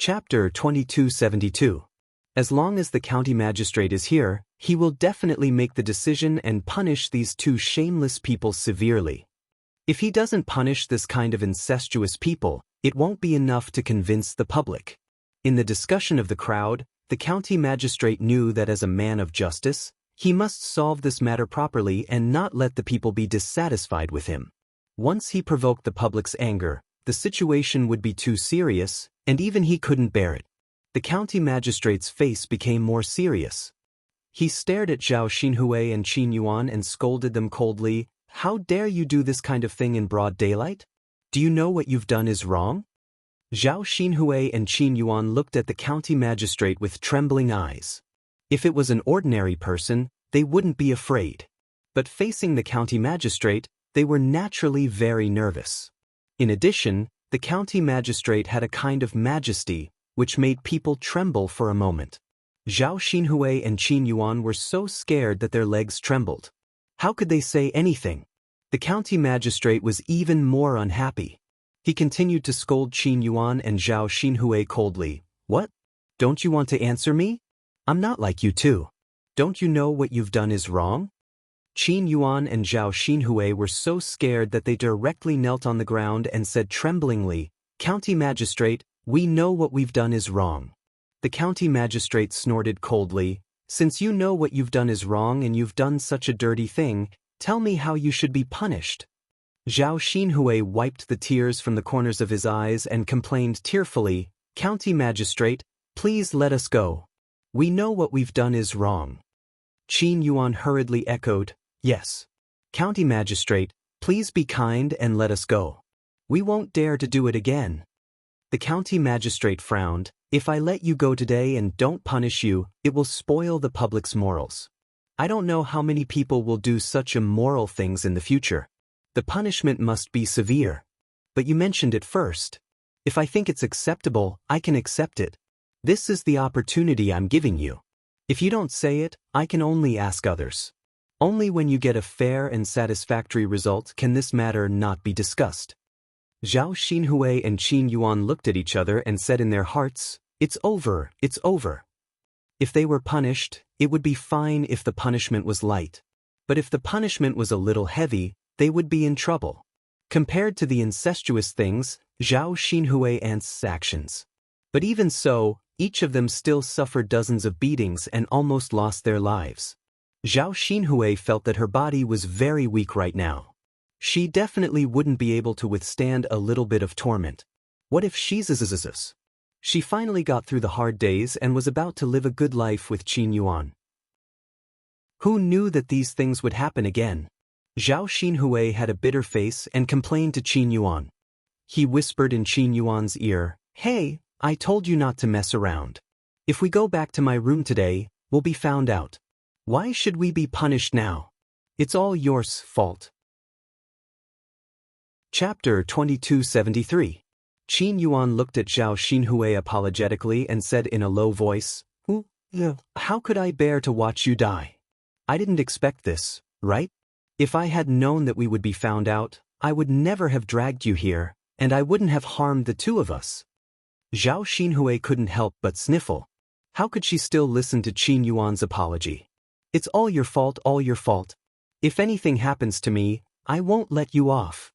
Chapter 2272. As long as the county magistrate is here, he will definitely make the decision and punish these two shameless people severely. If he doesn't punish this kind of incestuous people, it won't be enough to convince the public. In the discussion of the crowd, the county magistrate knew that as a man of justice, he must solve this matter properly and not let the people be dissatisfied with him. Once he provoked the public's anger, the situation would be too serious, and even he couldn't bear it. The county magistrate's face became more serious. He stared at Zhao Xinhui and Qin Yuan and scolded them coldly. "How dare you do this kind of thing in broad daylight? Do you know what you've done is wrong?" Zhao Xinhui and Qin Yuan looked at the county magistrate with trembling eyes. If it was an ordinary person, they wouldn't be afraid. But facing the county magistrate, they were naturally very nervous. In addition, the county magistrate had a kind of majesty, which made people tremble for a moment. Zhao Xinhui and Qin Yuan were so scared that their legs trembled. How could they say anything? The county magistrate was even more unhappy. He continued to scold Qin Yuan and Zhao Xinhui coldly. "What? Don't you want to answer me? I'm not like you too. Don't you know what you've done is wrong?" Qin Yuan and Zhao Xinhui were so scared that they directly knelt on the ground and said tremblingly, "County magistrate, we know what we've done is wrong." The county magistrate snorted coldly, "Since you know what you've done is wrong and you've done such a dirty thing, tell me how you should be punished." Zhao Xinhui wiped the tears from the corners of his eyes and complained tearfully, "County magistrate, please let us go. We know what we've done is wrong." Qin Yuan hurriedly echoed, "Yes. County magistrate, please be kind and let us go. We won't dare to do it again." The county magistrate frowned, "If I let you go today and don't punish you, it will spoil the public's morals. I don't know how many people will do such immoral things in the future. The punishment must be severe. But you mentioned it first. If I think it's acceptable, I can accept it. This is the opportunity I'm giving you. If you don't say it, I can only ask others. Only when you get a fair and satisfactory result can this matter not be discussed." Zhao Xinhui and Qin Yuan looked at each other and said in their hearts, "It's over, it's over." If they were punished, it would be fine if the punishment was light. But if the punishment was a little heavy, they would be in trouble. Compared to the incestuous things, Zhao Xinhui's actions. But even so, each of them still suffered dozens of beatings and almost lost their lives. Zhao Xinhui felt that her body was very weak right now. She definitely wouldn't be able to withstand a little bit of torment. What if she's... She finally got through the hard days and was about to live a good life with Qin Yuan. Who knew that these things would happen again? Zhao Xinhui had a bitter face and complained to Qin Yuan. He whispered in Qin Yuan's ear, "Hey, I told you not to mess around. If we go back to my room today, we'll be found out. Why should we be punished now? It's all your fault." Chapter 2273. Qin Yuan looked at Zhao Xinhui apologetically and said in a low voice, "How could I bear to watch you die? I didn't expect this, right? If I had known that we would be found out, I would never have dragged you here, and I wouldn't have harmed the two of us." Zhao Xinhui couldn't help but sniffle. How could she still listen to Qin Yuan's apology? "It's all your fault, all your fault. If anything happens to me, I won't let you off."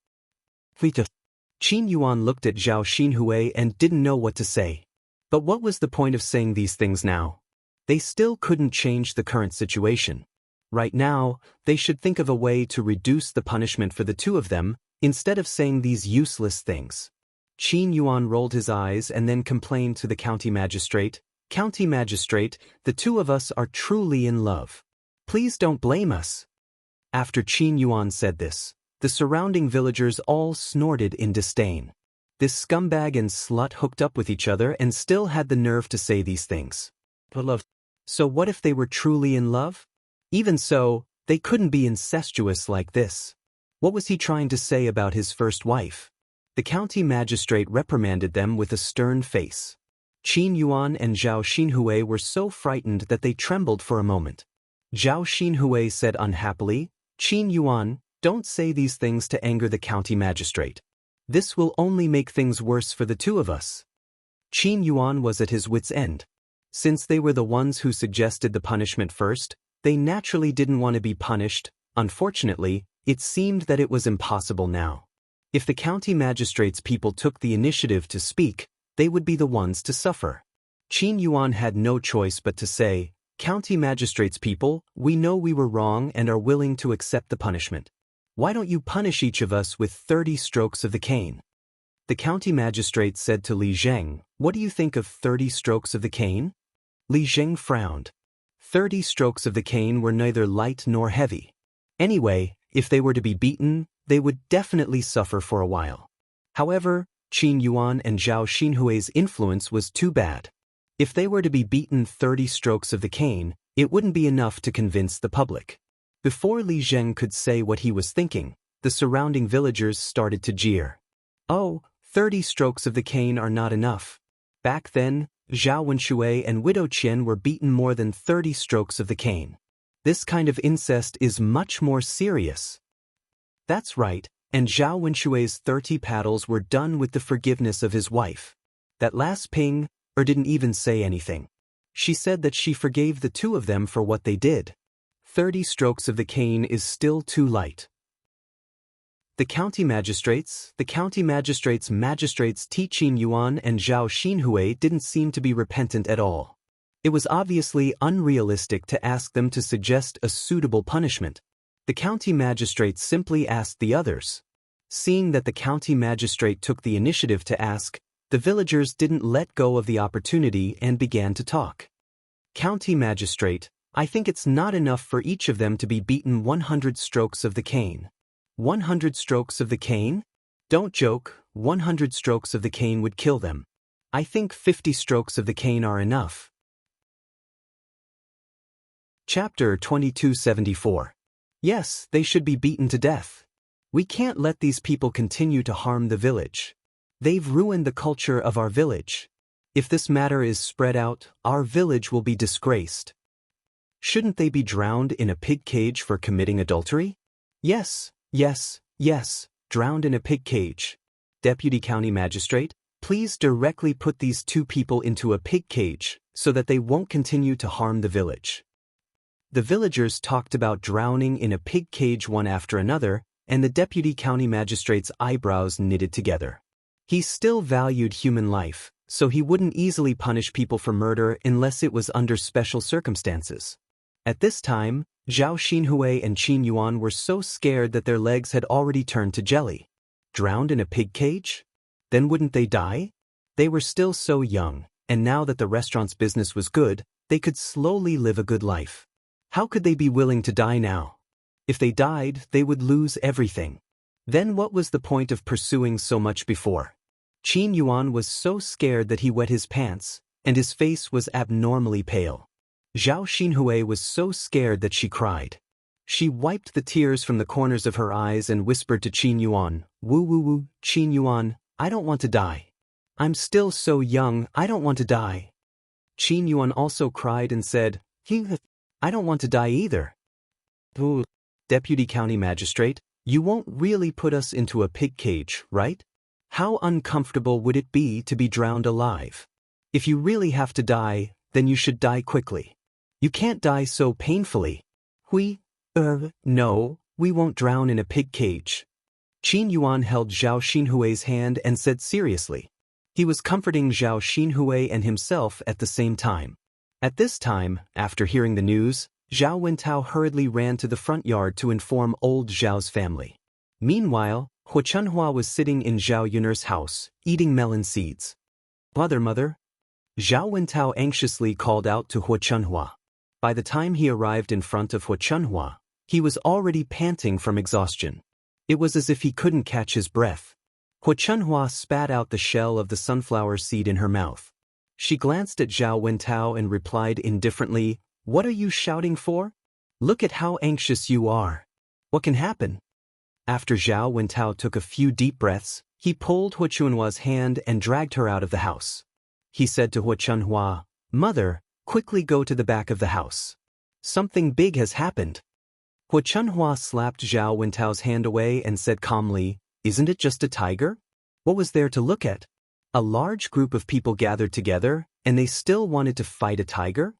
Qin Yuan looked at Zhao Xinhui and didn't know what to say. But what was the point of saying these things now? They still couldn't change the current situation. Right now, they should think of a way to reduce the punishment for the two of them, instead of saying these useless things. Qin Yuan rolled his eyes and then complained to the county magistrate, "County magistrate, the two of us are truly in love. Please don't blame us." After Qin Yuan said this, the surrounding villagers all snorted in disdain. This scumbag and slut hooked up with each other and still had the nerve to say these things. So what if they were truly in love? Even so, they couldn't be incestuous like this. What was he trying to say about his first wife? The county magistrate reprimanded them with a stern face. Qin Yuan and Zhao Xinhui were so frightened that they trembled for a moment. Zhao Xinhui said unhappily, "Qin Yuan, don't say these things to anger the county magistrate. This will only make things worse for the two of us." Qin Yuan was at his wit's end. Since they were the ones who suggested the punishment first, they naturally didn't want to be punished. Unfortunately, it seemed that it was impossible now. If the county magistrates' people took the initiative to speak, they would be the ones to suffer. Qin Yuan had no choice but to say, "County magistrates' people, we know we were wrong and are willing to accept the punishment. Why don't you punish each of us with 30 strokes of the cane?" The county magistrate said to Li Zheng, "What do you think of 30 strokes of the cane?" Li Zheng frowned. 30 strokes of the cane were neither light nor heavy. Anyway, if they were to be beaten, they would definitely suffer for a while. However, Qin Yuan and Zhao Xinhui's influence was too bad. If they were to be beaten 30 strokes of the cane, it wouldn't be enough to convince the public. Before Li Zheng could say what he was thinking, the surrounding villagers started to jeer. "Oh, 30 strokes of the cane are not enough." Back then, Zhao Wenshui and Widow Qian were beaten more than 30 strokes of the cane. This kind of incest is much more serious. That's right, and Zhao Wenshui's 30 paddles were done with the forgiveness of his wife. That last ping, didn't even say anything. She said that she forgave the two of them for what they did. 30 strokes of the cane is still too light. The county magistrates Ti Qin Yuan and Zhao Xinhui didn't seem to be repentant at all. It was obviously unrealistic to ask them to suggest a suitable punishment. The county magistrate simply asked the others. Seeing that the county magistrate took the initiative to ask, the villagers didn't let go of the opportunity and began to talk. "County magistrate, I think it's not enough for each of them to be beaten 100 strokes of the cane." 100 strokes of the cane? Don't joke, 100 strokes of the cane would kill them. I think 50 strokes of the cane are enough. Chapter 2274. Yes, they should be beaten to death. We can't let these people continue to harm the village. They've ruined the culture of our village. If this matter is spread out, our village will be disgraced. Shouldn't they be drowned in a pig cage for committing adultery? Yes, drowned in a pig cage. Deputy County Magistrate, please directly put these two people into a pig cage so that they won't continue to harm the village. The villagers talked about drowning in a pig cage one after another, and the Deputy County Magistrate's eyebrows knitted together. He still valued human life, so he wouldn't easily punish people for murder unless it was under special circumstances. At this time, Zhao Xinhui and Qin Yuan were so scared that their legs had already turned to jelly. Drowned in a pig cage? Then wouldn't they die? They were still so young, and now that the restaurant's business was good, they could slowly live a good life. How could they be willing to die now? If they died, they would lose everything. Then what was the point of pursuing so much before? Qin Yuan was so scared that he wet his pants, and his face was abnormally pale. Zhao Xinhui was so scared that she cried. She wiped the tears from the corners of her eyes and whispered to Qin Yuan, "Woo, Qin Yuan, I don't want to die. I'm still so young, I don't want to die." Qin Yuan also cried and said, "I don't want to die either." Deputy County Magistrate, you won't really put us into a pig cage, right? How uncomfortable would it be to be drowned alive? If you really have to die, then you should die quickly. You can't die so painfully. No, we won't drown in a pig cage. Qin Yuan held Zhao Xinhui's hand and said seriously. He was comforting Zhao Xinhui and himself at the same time. At this time, after hearing the news, Zhao Wentao hurriedly ran to the front yard to inform old Zhao's family. Meanwhile, Hu Chunhua was sitting in Zhao Yun'er's house, eating melon seeds. Mother. Zhao Wentao anxiously called out to Hu Chunhua. By the time he arrived in front of Hu Chunhua, he was already panting from exhaustion. It was as if he couldn't catch his breath. Hu Chunhua spat out the shell of the sunflower seed in her mouth. She glanced at Zhao Wentao and replied indifferently, "What are you shouting for? Look at how anxious you are. What can happen?" After Zhao Wentao took a few deep breaths, he pulled Hu Chunhua's hand and dragged her out of the house. He said to Hu Chunhua, "Mother, quickly go to the back of the house. Something big has happened." Hu Chunhua slapped Zhao Wentao's hand away and said calmly, "Isn't it just a tiger? What was there to look at?" A large group of people gathered together, and they still wanted to fight a tiger?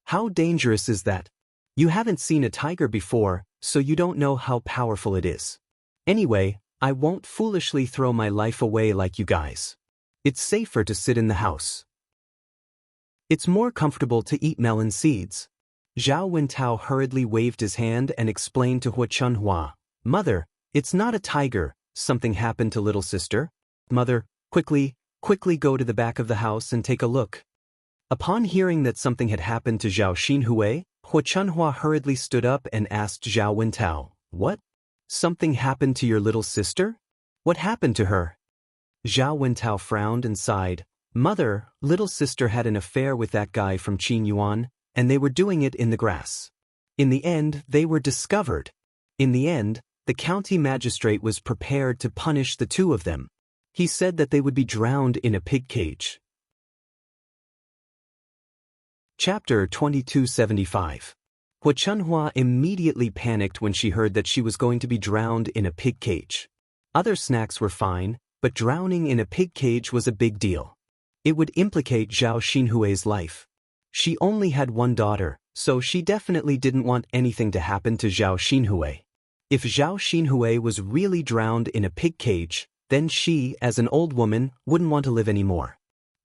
How dangerous is that? You haven't seen a tiger before, so you don't know how powerful it is. Anyway, I won't foolishly throw my life away like you guys. It's safer to sit in the house. It's more comfortable to eat melon seeds. Zhao Wentao hurriedly waved his hand and explained to Hua Chunhua, "Mother, it's not a tiger. Something happened to little sister. Mother, quickly go to the back of the house and take a look." Upon hearing that something had happened to Zhao Xinhui, Hua Chunhua hurriedly stood up and asked Zhao Wentao, "What? Something happened to your little sister? What happened to her?" Zhao Wentao frowned and sighed. "Mother, little sister had an affair with that guy from Qin Yuan, and they were doing it in the grass. In the end, they were discovered. In the end, the county magistrate was prepared to punish the two of them. He said that they would be drowned in a pig cage." Chapter 2275. Hua Chunhua immediately panicked when she heard that she was going to be drowned in a pig cage. Other snacks were fine, but drowning in a pig cage was a big deal. It would implicate Zhao Xinhui's life. She only had one daughter, so she definitely didn't want anything to happen to Zhao Xinhui. If Zhao Xinhui was really drowned in a pig cage, then she, as an old woman, wouldn't want to live anymore.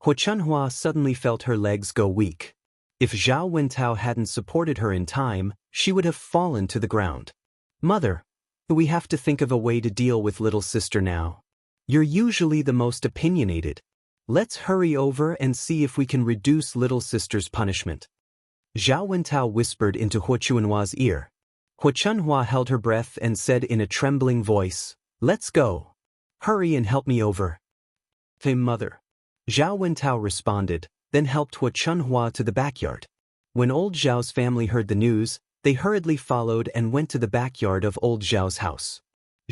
Hua Chunhua suddenly felt her legs go weak. If Zhao Wentao hadn't supported her in time, she would have fallen to the ground. "Mother, we have to think of a way to deal with little sister now. You're usually the most opinionated. Let's hurry over and see if we can reduce little sister's punishment." Zhao Wentao whispered into Hua Chunhua's ear. Hua Chunhua held her breath and said in a trembling voice, "Let's go. Hurry and help me over." "Hey, mother." Zhao Wentao responded, then helped Hua Chunhua to the backyard. When old Zhao's family heard the news, they hurriedly followed and went to the backyard of old Zhao's house.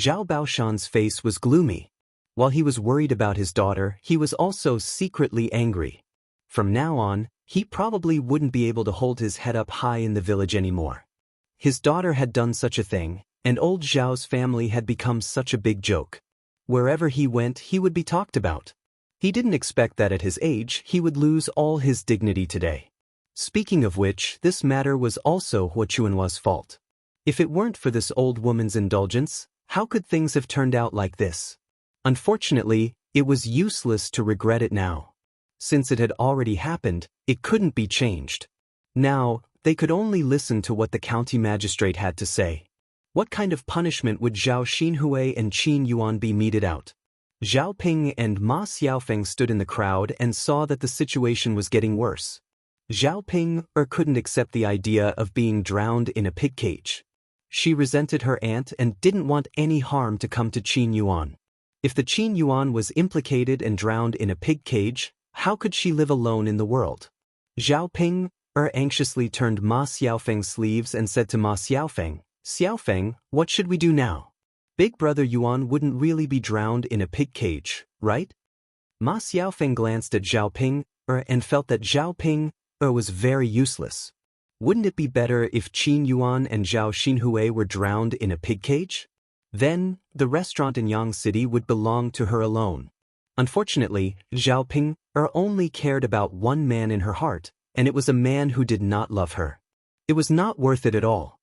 Zhao Baoshan's face was gloomy. While he was worried about his daughter, he was also secretly angry. From now on, he probably wouldn't be able to hold his head up high in the village anymore. His daughter had done such a thing, and old Zhao's family had become such a big joke. Wherever he went, he would be talked about. He didn't expect that at his age, he would lose all his dignity today. Speaking of which, this matter was also Hua Chunhua's fault. If it weren't for this old woman's indulgence, how could things have turned out like this? Unfortunately, it was useless to regret it now. Since it had already happened, it couldn't be changed. Now, they could only listen to what the county magistrate had to say. What kind of punishment would Zhao Xinhui and Qin Yuan be meted out? Zhao Ping and Ma Xiaofeng stood in the crowd and saw that the situation was getting worse. Zhao Ping couldn't accept the idea of being drowned in a pig cage. She resented her aunt and didn't want any harm to come to Qin Yuan. If the Qin Yuan was implicated and drowned in a pig cage, how could she live alone in the world? Zhao Ping anxiously turned Ma Xiaofeng's sleeves and said to Ma Xiaofeng, "Xiaofeng, what should we do now? Big brother Yuan wouldn't really be drowned in a pig cage, right?" Ma Xiaofeng glanced at Zhao Ping and felt that Zhao Ping was very useless. Wouldn't it be better if Qin Yuan and Zhao Xinhui were drowned in a pig cage? Then, the restaurant in Yang City would belong to her alone. Unfortunately, Zhao Ping only cared about one man in her heart, and it was a man who did not love her. It was not worth it at all.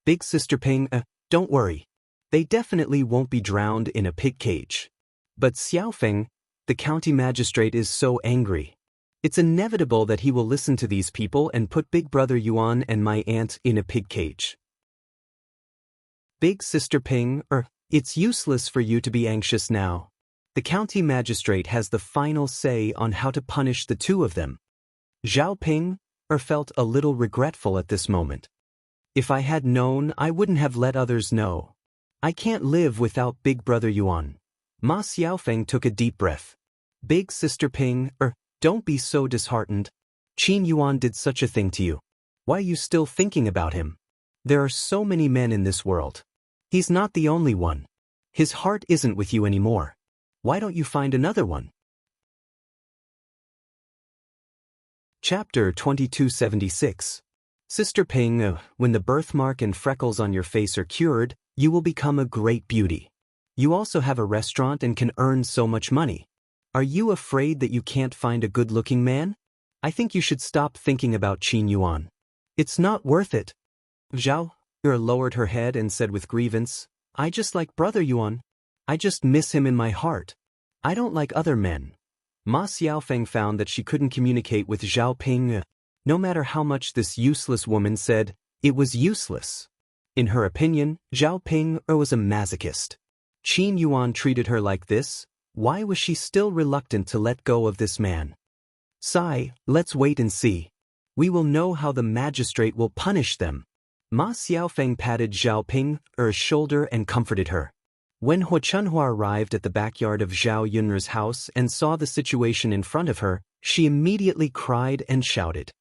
"Big sister Ping, don't worry. They definitely won't be drowned in a pig cage. But Xiaofeng, the county magistrate is so angry. It's inevitable that he will listen to these people and put Big brother Yuan and my aunt in a pig cage. Big sister Ping, it's useless for you to be anxious now. The county magistrate has the final say on how to punish the two of them." Zhao Ping felt a little regretful at this moment. "If I had known, I wouldn't have let others know. I can't live without Big brother Yuan." Ma Xiaofeng took a deep breath. "Big sister Ping, don't be so disheartened. Qin Yuan did such a thing to you. Why are you still thinking about him? There are so many men in this world. He's not the only one. His heart isn't with you anymore. Why don't you find another one?" Chapter 2276. Sister Ping, when the birthmark and freckles on your face are cured, you will become a great beauty. You also have a restaurant and can earn so much money. Are you afraid that you can't find a good-looking man? I think you should stop thinking about Qin Yuan. It's not worth it. Zhao Er lowered her head and said with grievance, I just like Brother Yuan. I just miss him in my heart. I don't like other men. Ma Xiaofeng found that she couldn't communicate with Zhao Ping. No matter how much this useless woman said, it was useless. In her opinion, Zhao Ping was a masochist. Qin Yuan treated her like this. Why was she still reluctant to let go of this man? Sigh, let's wait and see. We will know how the magistrate will punish them. Ma Xiaofeng patted Zhao Ping's shoulder and comforted her. When He Chunhua arrived at the backyard of Zhao Yunru's house and saw the situation in front of her, she immediately cried and shouted.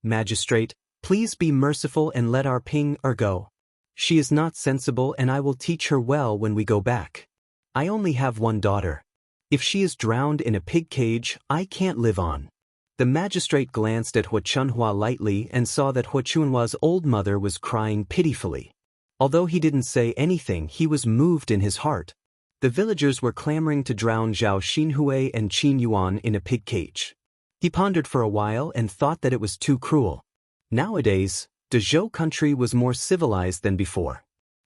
Magistrate, please be merciful and let our Ping go. She is not sensible and I will teach her well when we go back. I only have one daughter. If she is drowned in a pig cage, I can't live on. The magistrate glanced at He Chunhua lightly and saw that He Chunhua's old mother was crying pitifully. Although he didn't say anything, he was moved in his heart. The villagers were clamoring to drown Zhao Xinhui and Qin Yuan in a pig cage. He pondered for a while and thought that it was too cruel. Nowadays, the Zhou country was more civilized than before.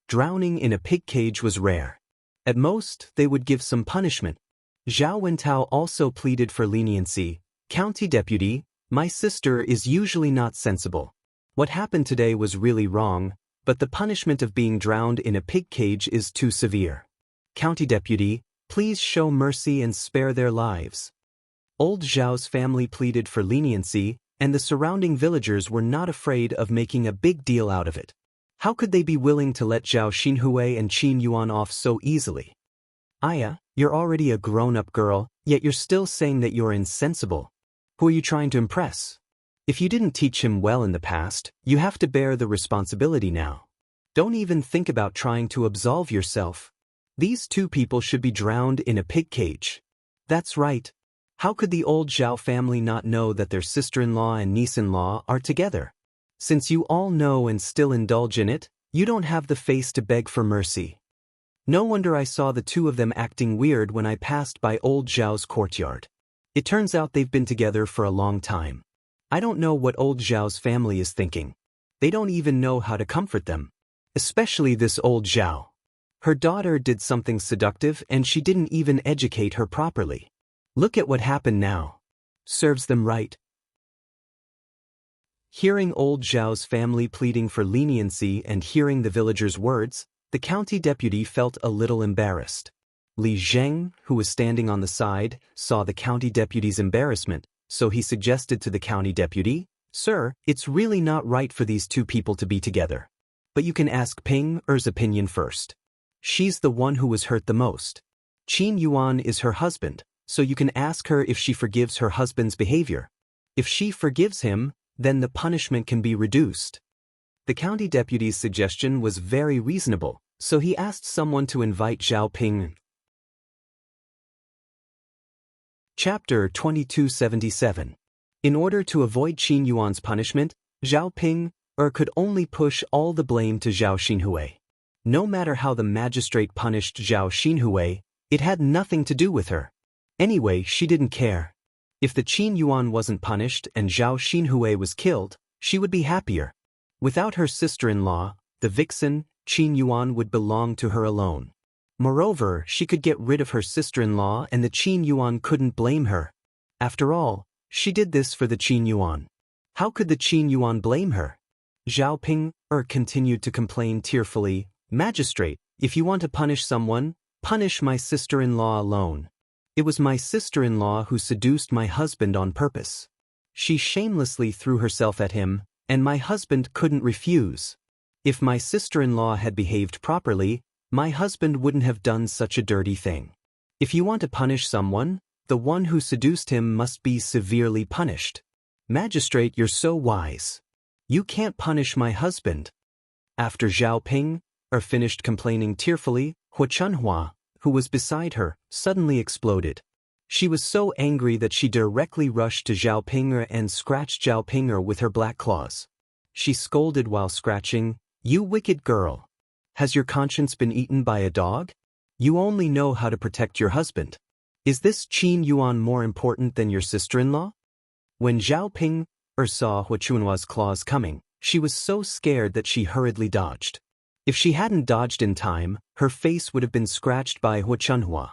Drowning in a pig cage was rare. At most, they would give some punishment. Zhao Wentao also pleaded for leniency. County deputy, my sister is usually not sensible. What happened today was really wrong, but the punishment of being drowned in a pig cage is too severe. County deputy, please show mercy and spare their lives. Old Zhao's family pleaded for leniency, and the surrounding villagers were not afraid of making a big deal out of it. How could they be willing to let Zhao Xinhui and Qin Yuan off so easily? Aya, you're already a grown-up girl, yet you're still saying that you're insensible. Who are you trying to impress? If you didn't teach him well in the past, you have to bear the responsibility now. Don't even think about trying to absolve yourself. These two people should be drowned in a pig cage. That's right. How could the old Zhao family not know that their sister-in-law and niece-in-law are together? Since you all know and still indulge in it, you don't have the face to beg for mercy. No wonder I saw the two of them acting weird when I passed by old Zhao's courtyard. It turns out they've been together for a long time. I don't know what old Zhao's family is thinking. They don't even know how to comfort them. Especially this old Zhao. Her daughter did something seductive and she didn't even educate her properly. Look at what happened now. Serves them right. Hearing old Zhao's family pleading for leniency and hearing the villagers' words, the county deputy felt a little embarrassed. Li Zheng, who was standing on the side, saw the county deputy's embarrassment, so he suggested to the county deputy, Sir, it's really not right for these two people to be together. But you can ask Ping Er's opinion first. She's the one who was hurt the most. Qin Yuan is her husband, so you can ask her if she forgives her husband's behavior. If she forgives him, then the punishment can be reduced. The county deputy's suggestion was very reasonable, so he asked someone to invite Zhao Ping. Chapter 2277. In order to avoid Qin Yuan's punishment, Zhao Ping could only push all the blame to Zhao Xinhui. No matter how the magistrate punished Zhao Xinhui, it had nothing to do with her. Anyway, she didn't care. If the Qin Yuan wasn't punished and Zhao Xinhui was killed, she would be happier. Without her sister-in-law, the vixen, Qin Yuan would belong to her alone. Moreover, she could get rid of her sister-in-law and the Qin Yuan couldn't blame her. After all, she did this for the Qin Yuan. How could the Qin Yuan blame her? Zhao Ping continued to complain tearfully, Magistrate, if you want to punish someone, punish my sister-in-law alone. It was my sister-in-law who seduced my husband on purpose. She shamelessly threw herself at him, and my husband couldn't refuse. If my sister-in-law had behaved properly, my husband wouldn't have done such a dirty thing. If you want to punish someone, the one who seduced him must be severely punished. Magistrate, you're so wise. You can't punish my husband. After Zhao Ping finished complaining tearfully, He Chunhua, who was beside her, suddenly exploded. She was so angry that she directly rushed to Zhao Ping and scratched Zhao Ping with her black claws. She scolded while scratching, You wicked girl. Has your conscience been eaten by a dog? You only know how to protect your husband. Is this Qin Yuan more important than your sister-in-law? When Zhao Ping saw Hu Chunhua's claws coming, she was so scared that she hurriedly dodged. If she hadn't dodged in time, her face would have been scratched by Hu Chunhua.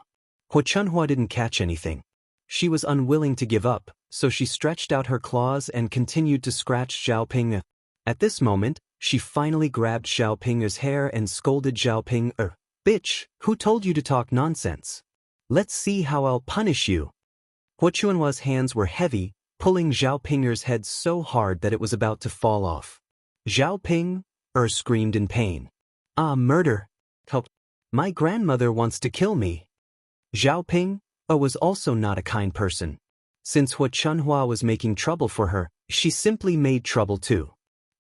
Hu Chunhua didn't catch anything. She was unwilling to give up, so she stretched out her claws and continued to scratch Zhao Ping. At this moment, she finally grabbed Zhao Ping's hair and scolded Zhao Ping, "Bitch, who told you to talk nonsense? Let's see how I'll punish you." Hu Chunhua's hands were heavy, pulling Zhao Ping's head so hard that it was about to fall off. Zhao Ping screamed in pain. "Ah, murder! Help! My grandmother wants to kill me." Zhao Ping was also not a kind person. Since Hu Chunhua was making trouble for her, she simply made trouble too.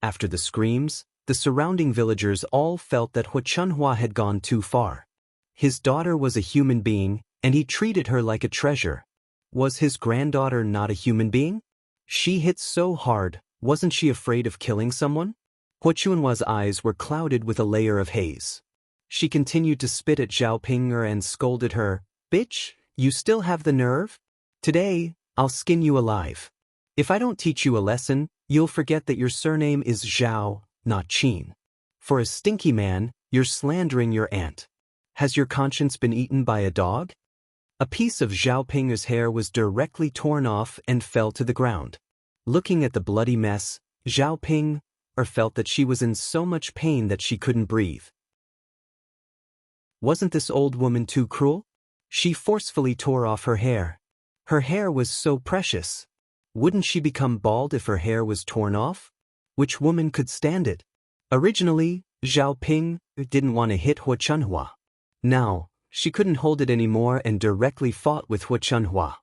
After the screams, the surrounding villagers all felt that Hu Chunhua had gone too far. His daughter was a human being, and he treated her like a treasure. Was his granddaughter not a human being? She hit so hard, wasn't she afraid of killing someone? Hu Chunhua's eyes were clouded with a layer of haze. She continued to spit at Zhao Ping and scolded her, "Bitch, you still have the nerve? Today, I'll skin you alive. If I don't teach you a lesson, you'll forget that your surname is Zhao, not Qin. For a stinky man, you're slandering your aunt. Has your conscience been eaten by a dog?" A piece of Zhao Ping's hair was directly torn off and fell to the ground. Looking at the bloody mess, Zhao Ping felt that she was in so much pain that she couldn't breathe. Wasn't this old woman too cruel? She forcefully tore off her hair. Her hair was so precious. Wouldn't she become bald if her hair was torn off? Which woman could stand it? Originally, Zhao Ping didn't want to hit Hu Chunhua. Now, she couldn't hold it anymore and directly fought with Hu Chunhua.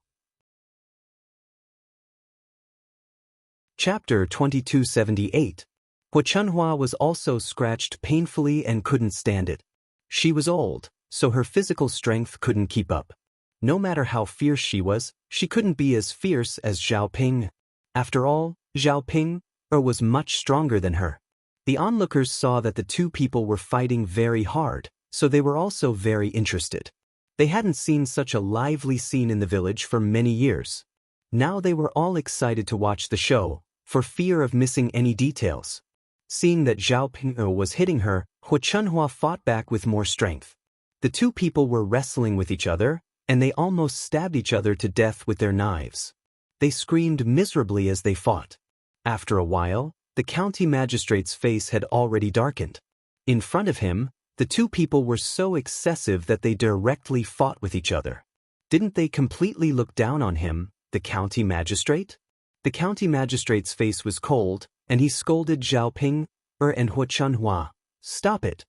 Chapter 2278. Hu Chunhua was also scratched painfully and couldn't stand it. She was old, so her physical strength couldn't keep up. No matter how fierce she couldn't be as fierce as Zhao Ping. After all, Zhao Ping was much stronger than her. The onlookers saw that the two people were fighting very hard, so they were also very interested. They hadn't seen such a lively scene in the village for many years. Now they were all excited to watch the show, for fear of missing any details. Seeing that Zhao Ping was hitting her, Hu Chunhua fought back with more strength. The two people were wrestling with each other, and they almost stabbed each other to death with their knives. They screamed miserably as they fought. After a while, the county magistrate's face had already darkened. In front of him, the two people were so excessive that they directly fought with each other. Didn't they completely look down on him, the county magistrate? The county magistrate's face was cold, and he scolded Zhao Ping and Hu Chunhua, "Stop it."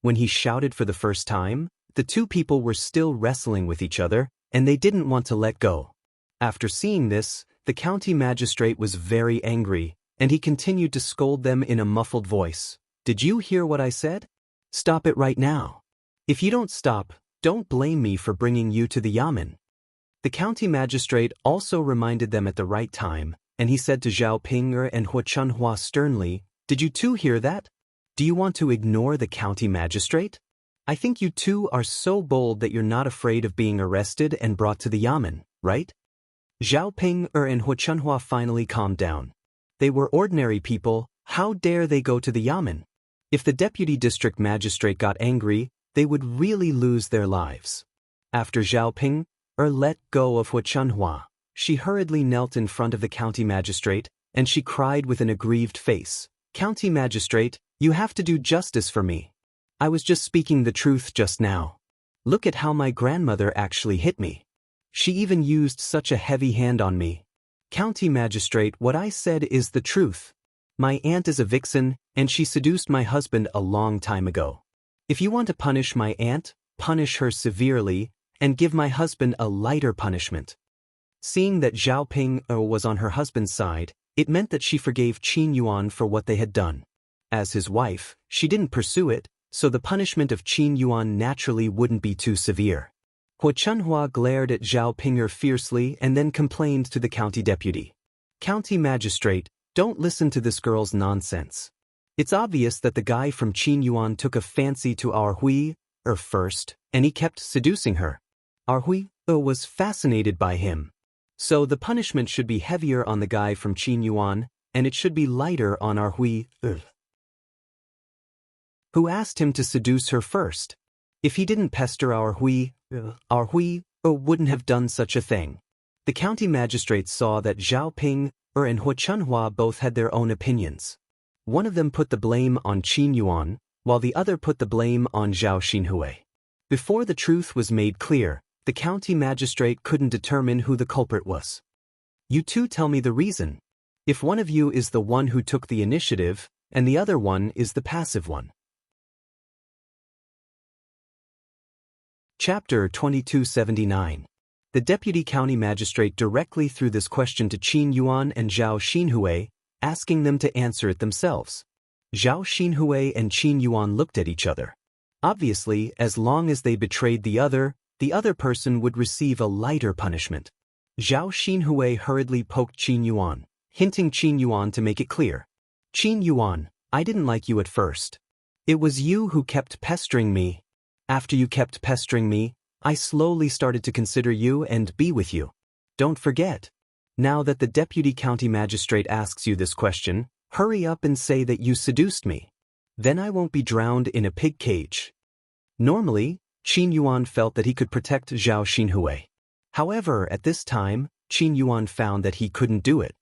When he shouted for the first time, the two people were still wrestling with each other, and they didn't want to let go. After seeing this, the county magistrate was very angry, and he continued to scold them in a muffled voice. "Did you hear what I said? Stop it right now. If you don't stop, don't blame me for bringing you to the yamen." The county magistrate also reminded them at the right time, and he said to Zhao Ping and Hu Chunhua sternly, "Did you two hear that? Do you want to ignore the county magistrate? I think you two are so bold that you're not afraid of being arrested and brought to the yamen, right?" Zhao Ping and Hu Chunhua finally calmed down. They were ordinary people, how dare they go to the yamen? If the deputy district magistrate got angry, they would really lose their lives. After Zhao Ping let go of Hu Chunhua, she hurriedly knelt in front of the county magistrate, and she cried with an aggrieved face, "County magistrate, you have to do justice for me. I was just speaking the truth just now. Look at how my grandmother actually hit me. She even used such a heavy hand on me. County magistrate, what I said is the truth. My aunt is a vixen, and she seduced my husband a long time ago. If you want to punish my aunt, punish her severely, and give my husband a lighter punishment." Seeing that Zhao Ping was on her husband's side, it meant that she forgave Qin Yuan for what they had done. As his wife, she didn't pursue it, so the punishment of Qin Yuan naturally wouldn't be too severe. Hu Chunhua glared at Zhao Ping fiercely and then complained to the county deputy. "County magistrate, don't listen to this girl's nonsense. It's obvious that the guy from Qin Yuan took a fancy to our Hui first, and he kept seducing her. Hui was fascinated by him. So the punishment should be heavier on the guy from Qin Yuan, and it should be lighter on Hui, who asked him to seduce her first. If he didn't pester Hui wouldn't have done such a thing. The county magistrates saw that Zhao Ping and Hua Chunhua both had their own opinions. One of them put the blame on Qin Yuan, while the other put the blame on Zhao Xinhui. Before the truth was made clear, the county magistrate couldn't determine who the culprit was. You two tell me the reason. If one of you is the one who took the initiative, and the other one is the passive one. Chapter 2279. The deputy county magistrate directly threw this question to Qin Yuan and Zhao Xinhui, asking them to answer it themselves. Zhao Xinhui and Qin Yuan looked at each other. Obviously, as long as they betrayed the other person would receive a lighter punishment. Zhao Xinhui hurriedly poked Qin Yuan, hinting Qin Yuan to make it clear. Qin Yuan, I didn't like you at first. It was you who kept pestering me. After you kept pestering me, I slowly started to consider you and be with you. Don't forget. Now that the deputy county magistrate asks you this question, hurry up and say that you seduced me. Then I won't be drowned in a pig cage. Normally, Qin Yuan felt that he could protect Zhao Xinhui. However, at this time, Qin Yuan found that he couldn't do it.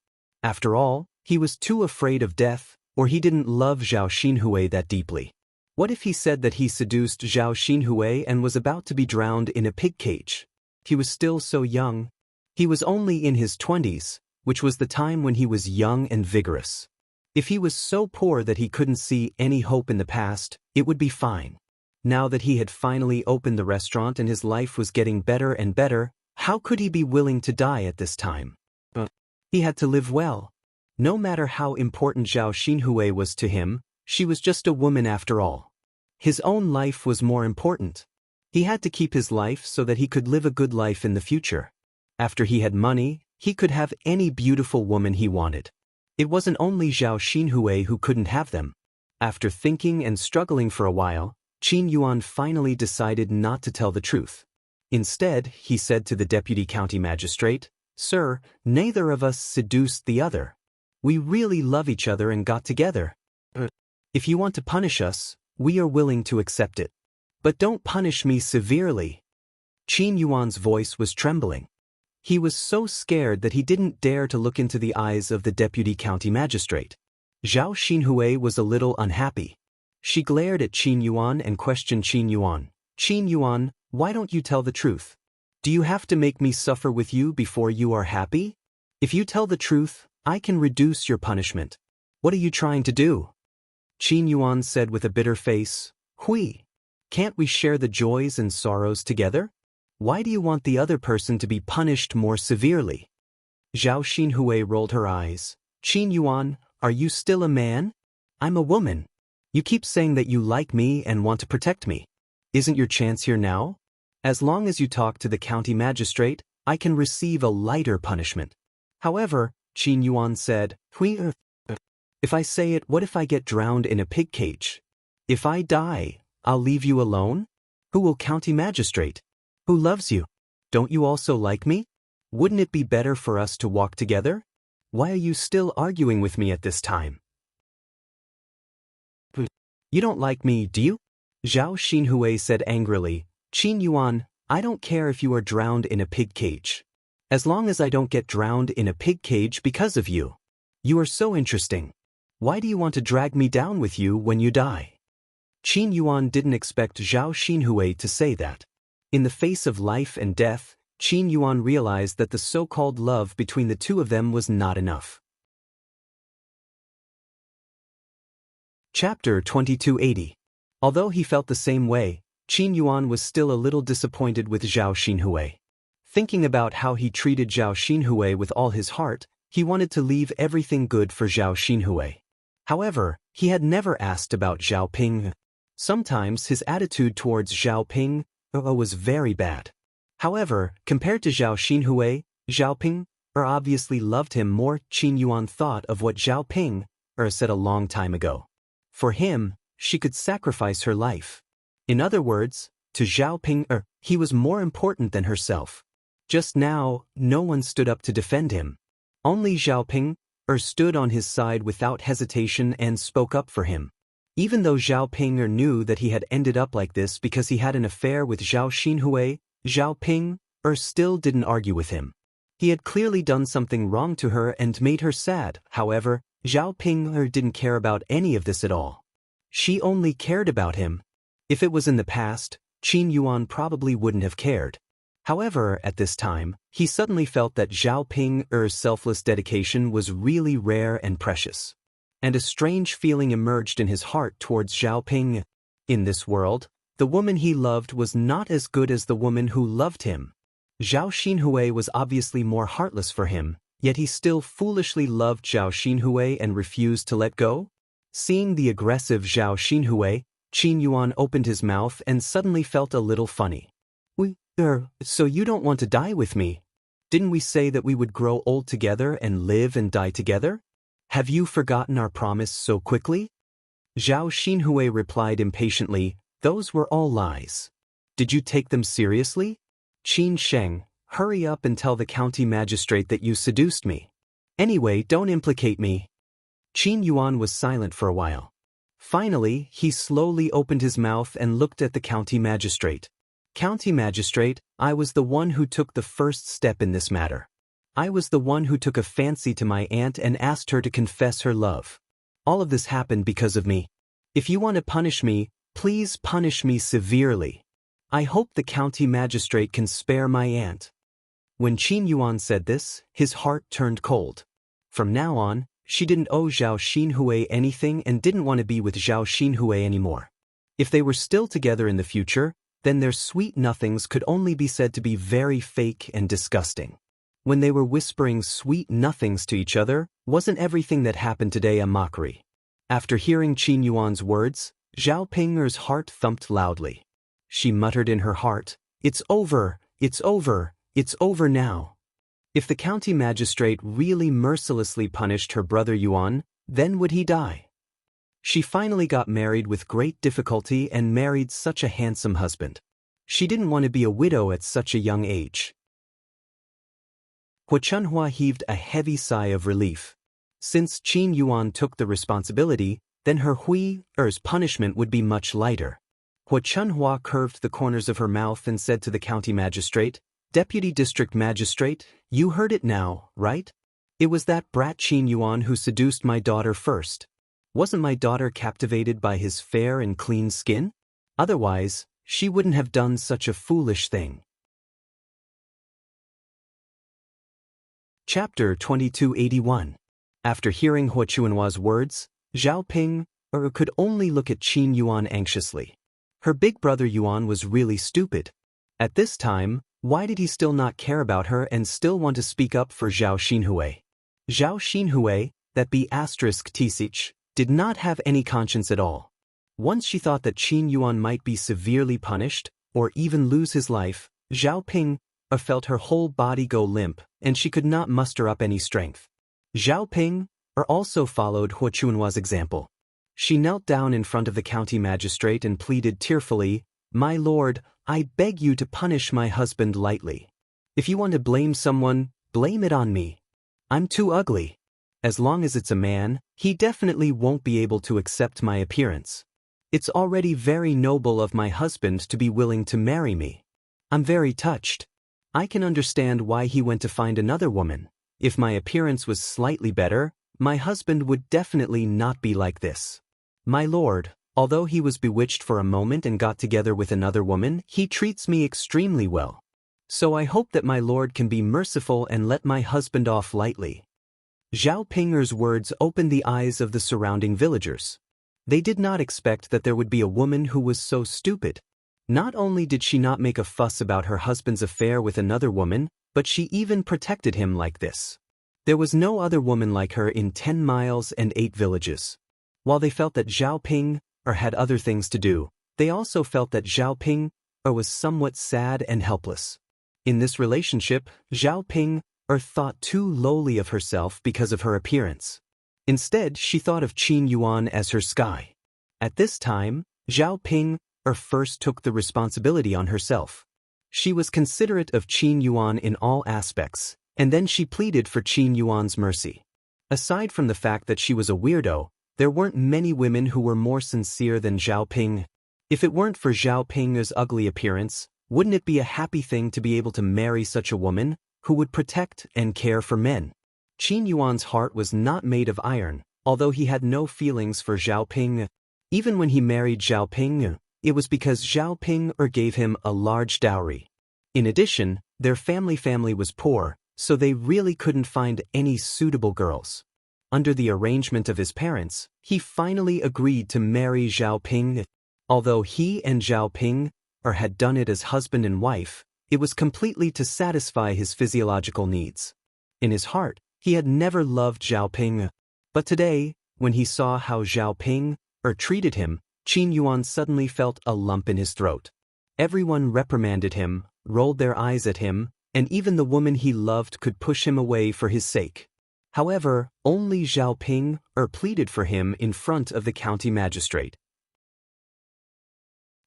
After all, he was too afraid of death, or he didn't love Zhao Xinhui that deeply. What if he said that he seduced Zhao Xinhui and was about to be drowned in a pig cage? He was still so young. He was only in his 20s, which was the time when he was young and vigorous. If he was so poor that he couldn't see any hope in the past, it would be fine. Now that he had finally opened the restaurant and his life was getting better and better, how could he be willing to die at this time? He had to live well. No matter how important Zhao Xinhui was to him, she was just a woman after all. His own life was more important. He had to keep his life so that he could live a good life in the future. After he had money, he could have any beautiful woman he wanted. It wasn't only Zhao Xinhui who couldn't have them. After thinking and struggling for a while, Qin Yuan finally decided not to tell the truth. Instead, he said to the deputy county magistrate, "Sir, neither of us seduced the other. We really love each other and got together. If you want to punish us, we are willing to accept it. But don't punish me severely." Qin Yuan's voice was trembling. He was so scared that he didn't dare to look into the eyes of the deputy county magistrate. Zhao Xinhui was a little unhappy. She glared at Qin Yuan and questioned Qin Yuan. "Qin Yuan, why don't you tell the truth? Do you have to make me suffer with you before you are happy? If you tell the truth, I can reduce your punishment. What are you trying to do?" Qin Yuan said with a bitter face, "Hui, can't we share the joys and sorrows together? Why do you want the other person to be punished more severely?" Zhao Xinhui rolled her eyes. "Qin Yuan, are you still a man? I'm a woman. You keep saying that you like me and want to protect me. Isn't your chance here now? As long as you talk to the county magistrate, I can receive a lighter punishment." However, Qin Yuan said, "Hui, if I say it, what if I get drowned in a pig cage? If I die, I'll leave you alone? Who will county magistrate? Who loves you? Don't you also like me? Wouldn't it be better for us to walk together? Why are you still arguing with me at this time? You don't like me, do you?" Zhao Xinhui said angrily. "Qin Yuan, I don't care if you are drowned in a pig cage. As long as I don't get drowned in a pig cage because of you. You are so interesting. Why do you want to drag me down with you when you die?" Qin Yuan didn't expect Zhao Xinhui to say that. In the face of life and death, Qin Yuan realized that the so-called love between the two of them was not enough. Chapter 2280. Although he felt the same way, Qin Yuan was still a little disappointed with Zhao Xinhui. Thinking about how he treated Zhao Xinhui with all his heart, he wanted to leave everything good for Zhao Xinhui. However, he had never asked about Zhao Ping. Sometimes his attitude towards Zhao Ping was very bad. However, compared to Zhao Xinhui, Zhao Ping obviously loved him more. Qin Yuan thought of what Zhao Ping said a long time ago. For him, she could sacrifice her life. In other words, To Zhao Ping he was more important than herself. Just now, no one stood up to defend him. Only Zhao Ping stood on his side without hesitation and spoke up for him. Even though Zhao Ping knew that he had ended up like this because he had an affair with Zhao Xinhui, Zhao Ping still didn't argue with him. He had clearly done something wrong to her and made her sad. However, Zhao Ping didn't care about any of this at all. She only cared about him. If it was in the past, Qin Yuan probably wouldn't have cared. However, at this time, he suddenly felt that Zhao Ping's selfless dedication was really rare and precious. And a strange feeling emerged in his heart towards Zhao Ping. In this world, the woman he loved was not as good as the woman who loved him. Zhao Xinhui was obviously more heartless for him, yet he still foolishly loved Zhao Xinhui and refused to let go. Seeing the aggressive Zhao Xinhui, Qin Yuan opened his mouth and suddenly felt a little funny. So you don't want to die with me? Didn't we say that we would grow old together and live and die together? Have you forgotten our promise so quickly? Zhao Xinhui replied impatiently, those were all lies. Did you take them seriously? Qin Sheng, hurry up and tell the county magistrate that you seduced me. Anyway, don't implicate me. Qin Yuan was silent for a while. Finally, he slowly opened his mouth and looked at the county magistrate. County magistrate, I was the one who took the first step in this matter. I was the one who took a fancy to my aunt and asked her to confess her love. All of this happened because of me. If you want to punish me, please punish me severely. I hope the county magistrate can spare my aunt. When Qin Yuan said this, his heart turned cold. From now on, she didn't owe Zhao Xinhui anything and didn't want to be with Zhao Xinhui anymore. If they were still together in the future, then their sweet nothings could only be said to be very fake and disgusting. When they were whispering sweet nothings to each other, wasn't everything that happened today a mockery? After hearing Qin Yuan's words, Zhao Ping's heart thumped loudly. She muttered in her heart, it's over, it's over, it's over now. If the county magistrate really mercilessly punished her brother Yuan, then would he die? She finally got married with great difficulty and married such a handsome husband. She didn't want to be a widow at such a young age. Hua Chunhua heaved a heavy sigh of relief. Since Qin Yuan took the responsibility, then her Hui's punishment would be much lighter. Hua Chunhua curved the corners of her mouth and said to the county magistrate, Deputy District Magistrate, you heard it now, right? It was that brat Qin Yuan who seduced my daughter first. Wasn't my daughter captivated by his fair and clean skin? Otherwise, she wouldn't have done such a foolish thing. Chapter 2281. After hearing Hua Chunhua's words, Zhao Ping could only look at Qin Yuan anxiously. Her big brother Yuan was really stupid. At this time, why did he still not care about her and still want to speak up for Zhao Xinhui? Zhao Xinhui, that *Tsich, did not have any conscience at all. Once she thought that Qin Yuan might be severely punished, or even lose his life, Zhao Ping felt her whole body go limp, and she could not muster up any strength. Zhao Ping also followed Hua Chunhua's example. She knelt down in front of the county magistrate and pleaded tearfully, My lord, I beg you to punish my husband lightly. If you want to blame someone, blame it on me. I'm too ugly. As long as it's a man, he definitely won't be able to accept my appearance. It's already very noble of my husband to be willing to marry me. I'm very touched. I can understand why he went to find another woman. If my appearance was slightly better, my husband would definitely not be like this. My lord, although he was bewitched for a moment and got together with another woman, he treats me extremely well. So I hope that my lord can be merciful and let my husband off lightly. Zhao Ping's words opened the eyes of the surrounding villagers. They did not expect that there would be a woman who was so stupid. Not only did she not make a fuss about her husband's affair with another woman, but she even protected him like this. There was no other woman like her in 10 miles and 8 villages. While they felt that Zhao Ping had other things to do, they also felt that Zhao Ping was somewhat sad and helpless. In this relationship, Zhao Ping thought too lowly of herself because of her appearance. Instead, she thought of Qin Yuan as her sky. At this time, Zhao Ping first took the responsibility on herself. She was considerate of Qin Yuan in all aspects, and then she pleaded for Qin Yuan's mercy. Aside from the fact that she was a weirdo, there weren't many women who were more sincere than Zhao Ping. If it weren't for Zhao Ping's ugly appearance, wouldn't it be a happy thing to be able to marry such a woman, who would protect and care for men? Qin Yuan's heart was not made of iron, although he had no feelings for Zhao Ping. Even when he married Zhao Ping, it was because Zhao Ping gave him a large dowry. In addition, their family was poor, so they really couldn't find any suitable girls. Under the arrangement of his parents, he finally agreed to marry Zhao Ping. Although he and Zhao Ping had done it as husband and wife, it was completely to satisfy his physiological needs. In his heart, he had never loved Zhao Ping. But today, when he saw how Zhao Ping treated him, Qin Yuan suddenly felt a lump in his throat. Everyone reprimanded him, rolled their eyes at him, and even the woman he loved could push him away for his sake. However, only Zhao Ping pleaded for him in front of the county magistrate.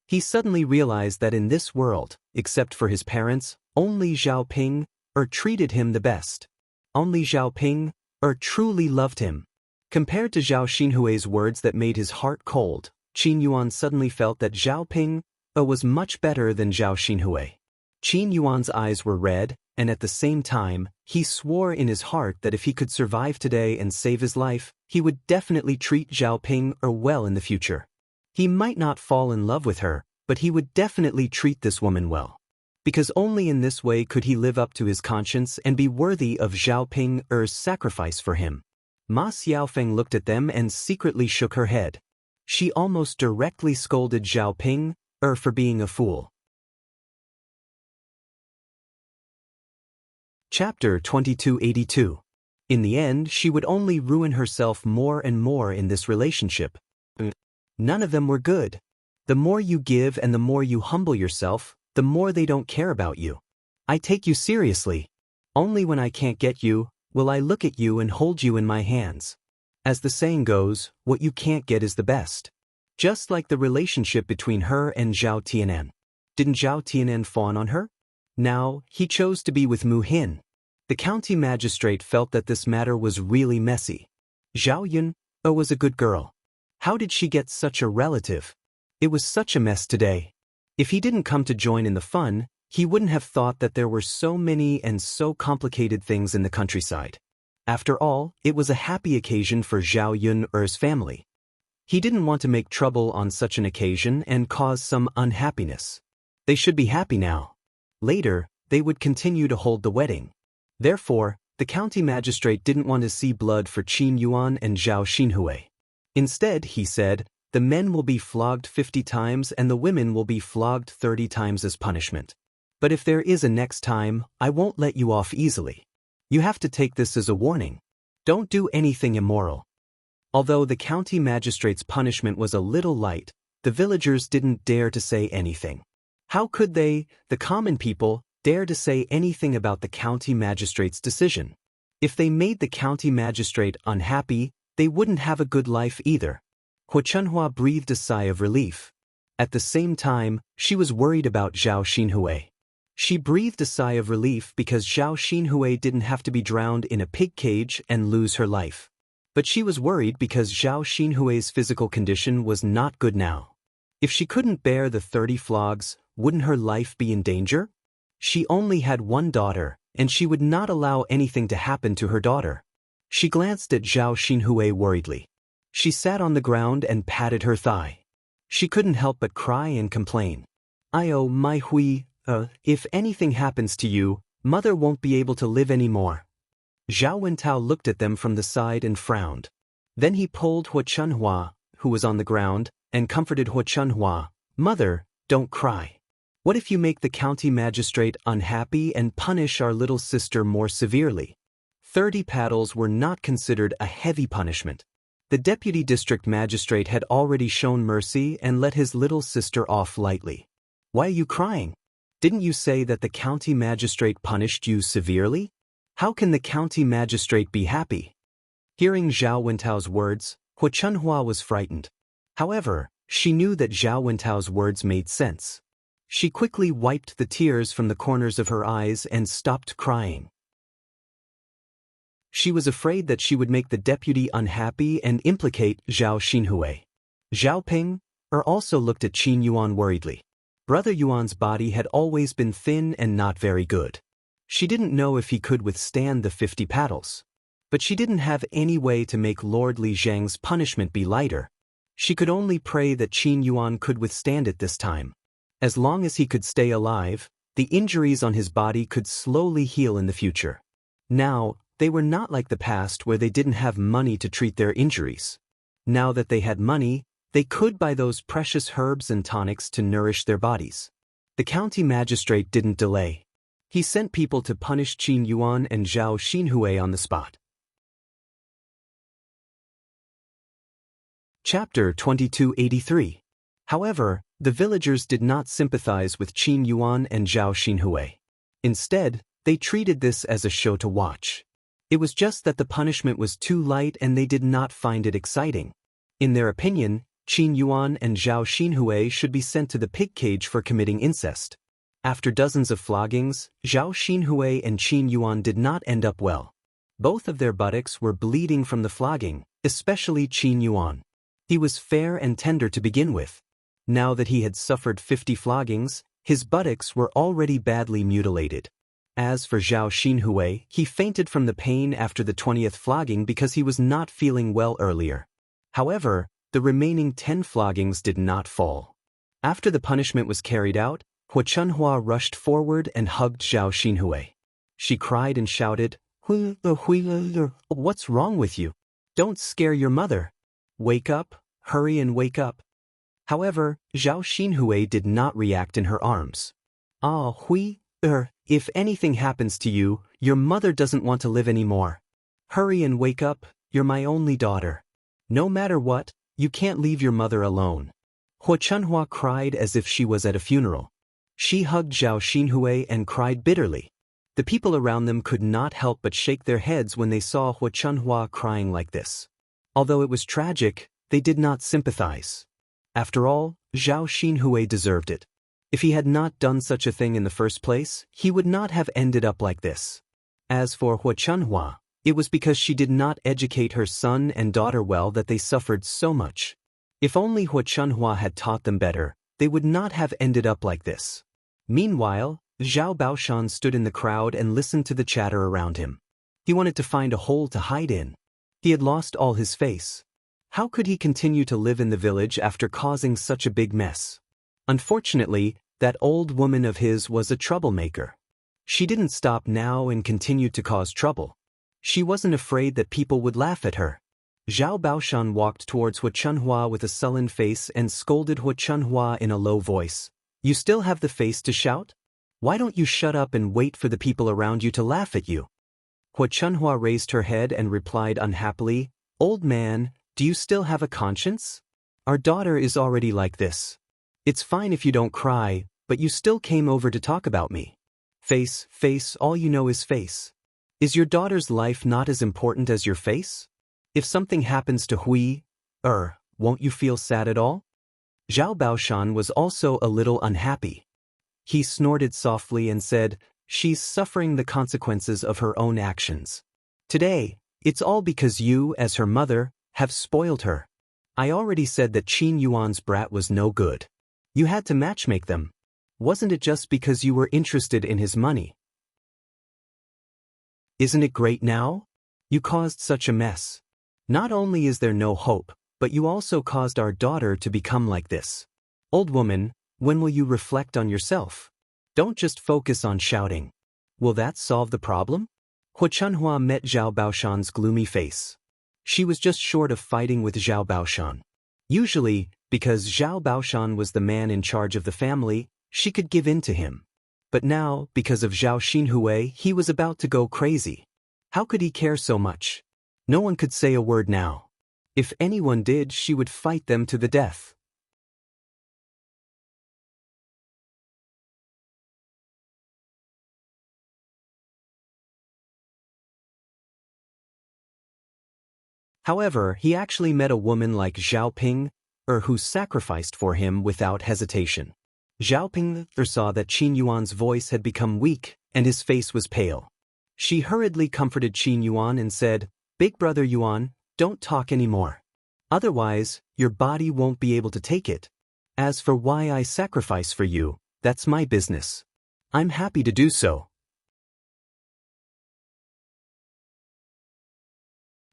He suddenly realized that in this world, except for his parents, only Zhao Ping treated him the best. Only Zhao Ping truly loved him. Compared to Zhao Xinhui's words that made his heart cold, Qin Yuan suddenly felt that Zhao Ping was much better than Zhao Xinhui. Qin Yuan's eyes were red, and at the same time, he swore in his heart that if he could survive today and save his life, he would definitely treat Zhao Ping well in the future. He might not fall in love with her, but he would definitely treat this woman well. Because only in this way could he live up to his conscience and be worthy of Zhao Ping's sacrifice for him. Ma Xiaofeng looked at them and secretly shook her head. She almost directly scolded Zhao Ping for being a fool. Chapter 2282. In the end, she would only ruin herself more and more in this relationship. None of them were good. The more you give and the more you humble yourself, the more they don't care about you. I take you seriously. Only when I can't get you, will I look at you and hold you in my hands. As the saying goes, what you can't get is the best. Just like the relationship between her and Zhao Tianan. Didn't Zhao Tianan fawn on her? Now, he chose to be with Mu Hin. The county magistrate felt that this matter was really messy. Zhao Yun was a good girl. How did she get such a relative? It was such a mess today. If he didn't come to join in the fun, he wouldn't have thought that there were so many and so complicated things in the countryside. After all, it was a happy occasion for Zhao Yun's family. He didn't want to make trouble on such an occasion and cause some unhappiness. They should be happy now. Later, they would continue to hold the wedding. Therefore, the county magistrate didn't want to see blood for Qin Yuan and Zhao Xinhui. Instead, he said, the men will be flogged 50 times and the women will be flogged 30 times as punishment. But if there is a next time, I won't let you off easily. You have to take this as a warning. Don't do anything immoral. Although the county magistrate's punishment was a little light, the villagers didn't dare to say anything. How could they, the common people, dare to say anything about the county magistrate's decision? If they made the county magistrate unhappy, they wouldn't have a good life either. Hua Chunhua breathed a sigh of relief. At the same time, she was worried about Zhao Xinhui. She breathed a sigh of relief because Zhao Xinhui didn't have to be drowned in a pig cage and lose her life. But she was worried because Zhao Xinhui's physical condition was not good now. If she couldn't bear the 30 flogs, wouldn't her life be in danger? She only had one daughter, and she would not allow anything to happen to her daughter. She glanced at Zhao Xinhui worriedly. She sat on the ground and patted her thigh. She couldn't help but cry and complain. "Oh, my Hui, if anything happens to you, mother won't be able to live anymore." Zhao Wentao looked at them from the side and frowned. Then he pulled Hua Chunhua, who was on the ground, and comforted Hua Chunhua. "Mother, don't cry. What if you make the county magistrate unhappy and punish our little sister more severely?" 30 paddles were not considered a heavy punishment. The deputy district magistrate had already shown mercy and let his little sister off lightly. "Why are you crying? Didn't you say that the county magistrate punished you severely? How can the county magistrate be happy?" Hearing Zhao Wentao's words, Hua Chunhua was frightened. However, She knew that Zhao Wentao's words made sense. She quickly wiped the tears from the corners of her eyes and stopped crying. She was afraid that she would make the deputy unhappy and implicate Zhao Xinhui. Zhao Ping also looked at Qin Yuan worriedly. Brother Yuan's body had always been thin and not very good. She didn't know if he could withstand the 50 paddles. But she didn't have any way to make Lord Li Zhang's punishment be lighter. She could only pray that Qin Yuan could withstand it this time. As long as he could stay alive, the injuries on his body could slowly heal in the future. Now, they were not like the past where they didn't have money to treat their injuries. Now that they had money, they could buy those precious herbs and tonics to nourish their bodies. The county magistrate didn't delay. He sent people to punish Qin Yuan and Zhao Xinhui on the spot. Chapter 2283. However, the villagers did not sympathize with Qin Yuan and Zhao Xinhui. Instead, they treated this as a show to watch. It was just that the punishment was too light and they did not find it exciting. In their opinion, Qin Yuan and Zhao Xinhui should be sent to the pig cage for committing incest. After dozens of floggings, Zhao Xinhui and Qin Yuan did not end up well. Both of their buttocks were bleeding from the flogging, especially Qin Yuan. He was fair and tender to begin with. Now that he had suffered 50 floggings, his buttocks were already badly mutilated. As for Zhao Xinhui, he fainted from the pain after the 20th flogging because he was not feeling well earlier. However, the remaining 10 floggings did not fall. After the punishment was carried out, Hua Chunhua rushed forward and hugged Zhao Xinhui. She cried and shouted, "What's wrong with you? Don't scare your mother. Wake up, hurry and wake up." However, Zhao Xinhui did not react in her arms. If anything happens to you, your mother doesn't want to live anymore. Hurry and wake up, you're my only daughter. No matter what, you can't leave your mother alone. Hua Chunhua cried as if she was at a funeral. She hugged Zhao Xinhui and cried bitterly. The people around them could not help but shake their heads when they saw Hua Chunhua crying like this. Although it was tragic, they did not sympathize. After all, Zhao Xinhui deserved it. If he had not done such a thing in the first place, he would not have ended up like this. As for Hua Chunhua, it was because she did not educate her son and daughter well that they suffered so much. If only Hua Chunhua had taught them better, they would not have ended up like this. Meanwhile, Zhao Baoshan stood in the crowd and listened to the chatter around him. He wanted to find a hole to hide in. He had lost all his face. How could he continue to live in the village after causing such a big mess? Unfortunately, that old woman of his was a troublemaker. She didn't stop now and continued to cause trouble. She wasn't afraid that people would laugh at her. Zhao Baoshan walked towards Hua Chunhua with a sullen face and scolded Hua Chunhua in a low voice. "You still have the face to shout? Why don't you shut up and wait for the people around you to laugh at you?" Hua Chunhua raised her head and replied unhappily, "Old man, do you still have a conscience? Our daughter is already like this. It's fine if you don't cry, but you still came over to talk about me. Face, all you know is face. Is your daughter's life not as important as your face? If something happens to won't you feel sad at all?" Zhao Baoshan was also a little unhappy. He snorted softly and said, "She's suffering the consequences of her own actions. Today, it's all because you, as her mother, have spoiled her. I already said that Qin Yuan's brat was no good. You had to matchmake them. Wasn't it just because you were interested in his money? Isn't it great now? You caused such a mess. Not only is there no hope, but you also caused our daughter to become like this. Old woman, when will you reflect on yourself? Don't just focus on shouting. Will that solve the problem?" Hua Chunhua met Zhao Baoshan's gloomy face. She was just short of fighting with Zhao Baoshan. Usually, because Zhao Baoshan was the man in charge of the family, she could give in to him. But now, because of Zhao Xinhui, he was about to go crazy. How could he care so much? No one could say a word now. If anyone did, she would fight them to the death. However, he actually met a woman like Zhao Ping, who sacrificed for him without hesitation. Zhao Ping saw that Qin Yuan's voice had become weak, and his face was pale. She hurriedly comforted Qin Yuan and said, "Big brother Yuan, don't talk anymore. Otherwise, your body won't be able to take it. As for why I sacrifice for you, that's my business. I'm happy to do so."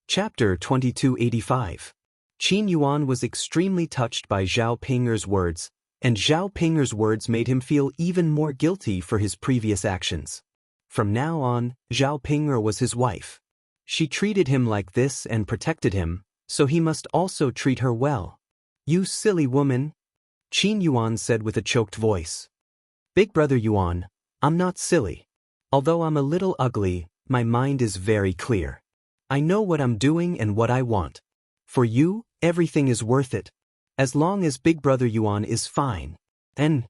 Chapter 2285. Qin Yuan was extremely touched by Zhao Ping's words, and Zhao Ping's words made him feel even more guilty for his previous actions. From now on, Zhao Ping was his wife. She treated him like this and protected him, so he must also treat her well. "You silly woman," Qin Yuan said with a choked voice. "Big brother Yuan, I'm not silly. Although I'm a little ugly, my mind is very clear. I know what I'm doing and what I want. For you, everything is worth it. As long as Big brother Yuan is fine." And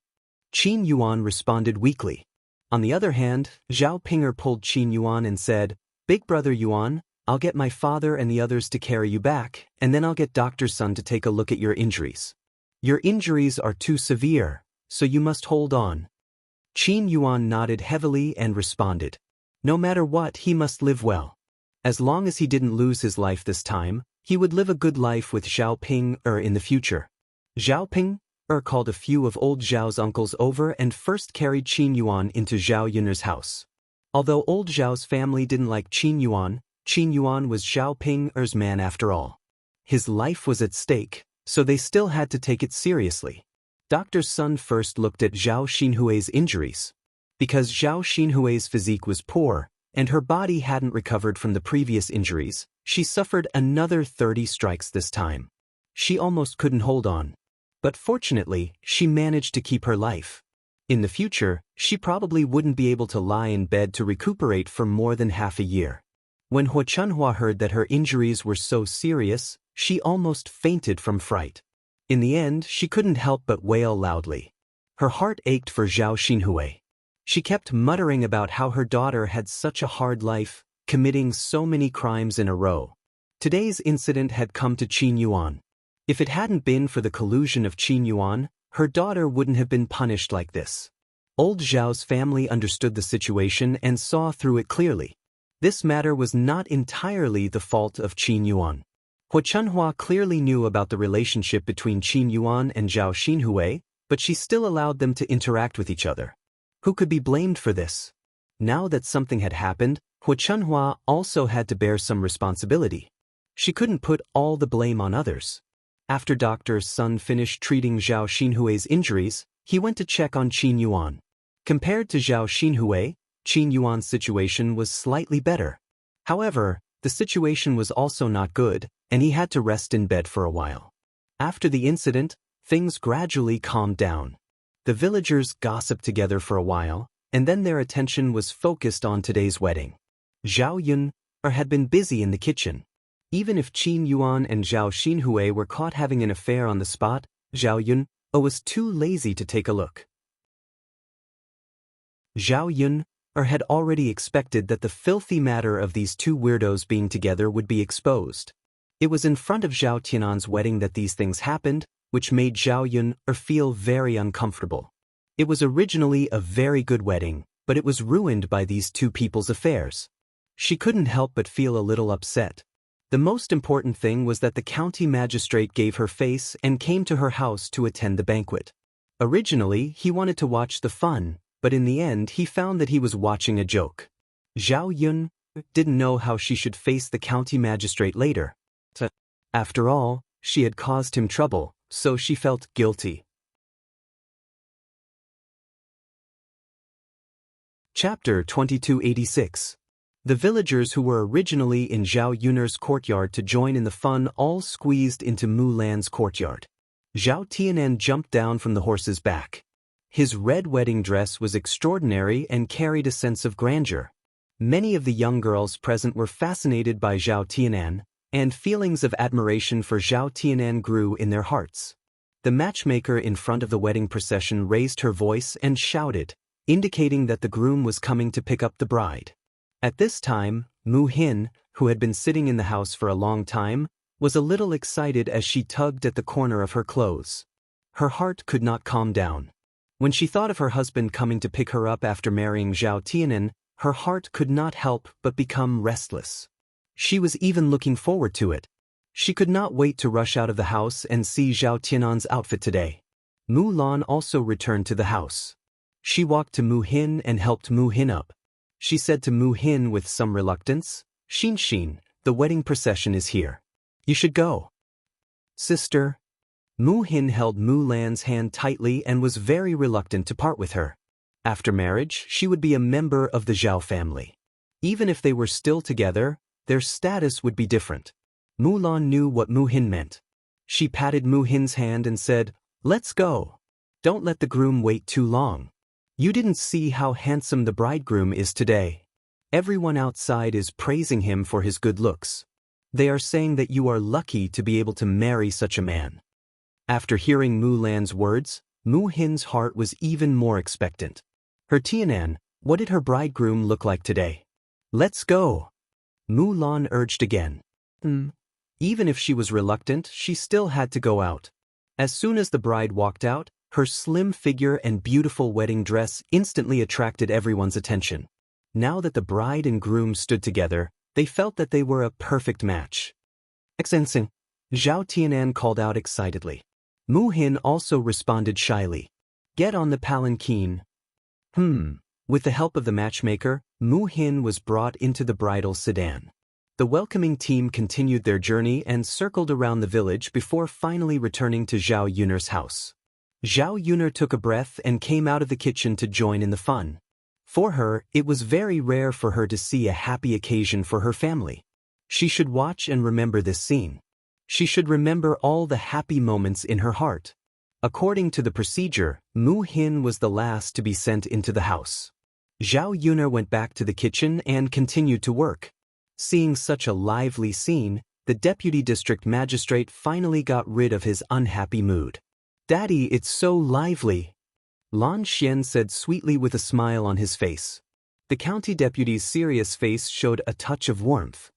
Qin Yuan responded weakly. On the other hand, Zhao Ping pulled Qin Yuan and said, "Big brother Yuan, I'll get my father and the others to carry you back, and then I'll get Doctor's son to take a look at your injuries. Your injuries are too severe, so you must hold on." Qin Yuan nodded heavily and responded, "No matter what, he must live well. As long as he didn't lose his life this time, he would live a good life with Zhao Ping in the future." Zhao Ping called a few of old Zhao's uncles over and first carried Qin Yuan into Zhao Yun's house. Although old Zhao's family didn't like Qin Yuan was Zhao Ping's man after all. His life was at stake, so they still had to take it seriously. Doctor's son first looked at Zhao Xinhui's injuries. Because Zhao Xinhui's physique was poor, and her body hadn't recovered from the previous injuries, she suffered another 30 strikes this time. She almost couldn't hold on. But fortunately, she managed to keep her life. In the future, she probably wouldn't be able to lie in bed to recuperate for more than half a year. When Hu Chunhua heard that her injuries were so serious, she almost fainted from fright. In the end, she couldn't help but wail loudly. Her heart ached for Zhao Xinhui. She kept muttering about how her daughter had such a hard life, committing so many crimes in a row. Today's incident had come to Qin Yuan. If it hadn't been for the collusion of Qin Yuan, her daughter wouldn't have been punished like this. Old Zhao's family understood the situation and saw through it clearly. This matter was not entirely the fault of Qin Yuan. Hu Chunhua clearly knew about the relationship between Qin Yuan and Zhao Xinhui, but she still allowed them to interact with each other. Who could be blamed for this? Now that something had happened, Hu Chunhua also had to bear some responsibility. She couldn't put all the blame on others. After Doctor's son finished treating Zhao Xinhui's injuries, he went to check on Qin Yuan. Compared to Zhao Xinhui, Qin Yuan's situation was slightly better. However, the situation was also not good, and he had to rest in bed for a while. After the incident, things gradually calmed down. The villagers gossiped together for a while, and then their attention was focused on today's wedding. Zhao Yun had been busy in the kitchen. Even if Qin Yuan and Zhao Xinhui were caught having an affair on the spot, Zhao Yun was too lazy to take a look. Zhao Yun had already expected that the filthy matter of these two weirdos being together would be exposed. It was in front of Zhao Tianan's wedding that these things happened, which made Zhao Yun feel very uncomfortable. It was originally a very good wedding, but it was ruined by these two people's affairs. She couldn't help but feel a little upset. The most important thing was that the county magistrate gave her face and came to her house to attend the banquet. Originally, he wanted to watch the fun, but in the end he found that he was watching a joke. Zhao Yun didn't know how she should face the county magistrate later. After all, she had caused him trouble, so she felt guilty. Chapter 2286. The villagers who were originally in Zhao Yun's courtyard to join in the fun all squeezed into Mulan's courtyard. Zhao Tianan jumped down from the horse's back. His red wedding dress was extraordinary and carried a sense of grandeur. Many of the young girls present were fascinated by Zhao Tianan, and feelings of admiration for Zhao Tianan grew in their hearts. The matchmaker in front of the wedding procession raised her voice and shouted, indicating that the groom was coming to pick up the bride. At this time, Mu Hin, who had been sitting in the house for a long time, was a little excited as she tugged at the corner of her clothes. Her heart could not calm down. When she thought of her husband coming to pick her up after marrying Zhao Tianan, her heart could not help but become restless. She was even looking forward to it. She could not wait to rush out of the house and see Zhao Tianan's outfit today. Mu Lan also returned to the house. She walked to Mu Hin and helped Mu Hin up. She said to Mu Hin with some reluctance, "Xin, the wedding procession is here. You should go." "Sister." Mu Hin held Mu Lan's hand tightly and was very reluctant to part with her. After marriage, she would be a member of the Zhao family. Even if they were still together, their status would be different. Mu Lan knew what Mu Hin meant. She patted Mu Hin's hand and said, "Let's go. Don't let the groom wait too long. You didn't see how handsome the bridegroom is today. Everyone outside is praising him for his good looks. They are saying that you are lucky to be able to marry such a man." After hearing Mu Lan's words, Mu Hin's heart was even more expectant. Her Tianan, what did her bridegroom look like today? "Let's go." Mu Lan urged again. Even if she was reluctant, she still had to go out. As soon as the bride walked out, her slim figure and beautiful wedding dress instantly attracted everyone's attention. Now that the bride and groom stood together, they felt that they were a perfect match. "Excellency," Zhao Tianan called out excitedly. Mu Hin also responded shyly. "Get on the palanquin." With the help of the matchmaker, Mu Hin was brought into the bridal sedan. The welcoming team continued their journey and circled around the village before finally returning to Zhao Yun'er's house. Zhao Yun'er took a breath and came out of the kitchen to join in the fun. For her, it was very rare for her to see a happy occasion for her family. She should watch and remember this scene. She should remember all the happy moments in her heart. According to the procedure, Mu Hin was the last to be sent into the house. Zhao Yun'er went back to the kitchen and continued to work. Seeing such a lively scene, the deputy district magistrate finally got rid of his unhappy mood. "Daddy, it's so lively," Lan Xian said sweetly with a smile on his face. The county deputy's serious face showed a touch of warmth.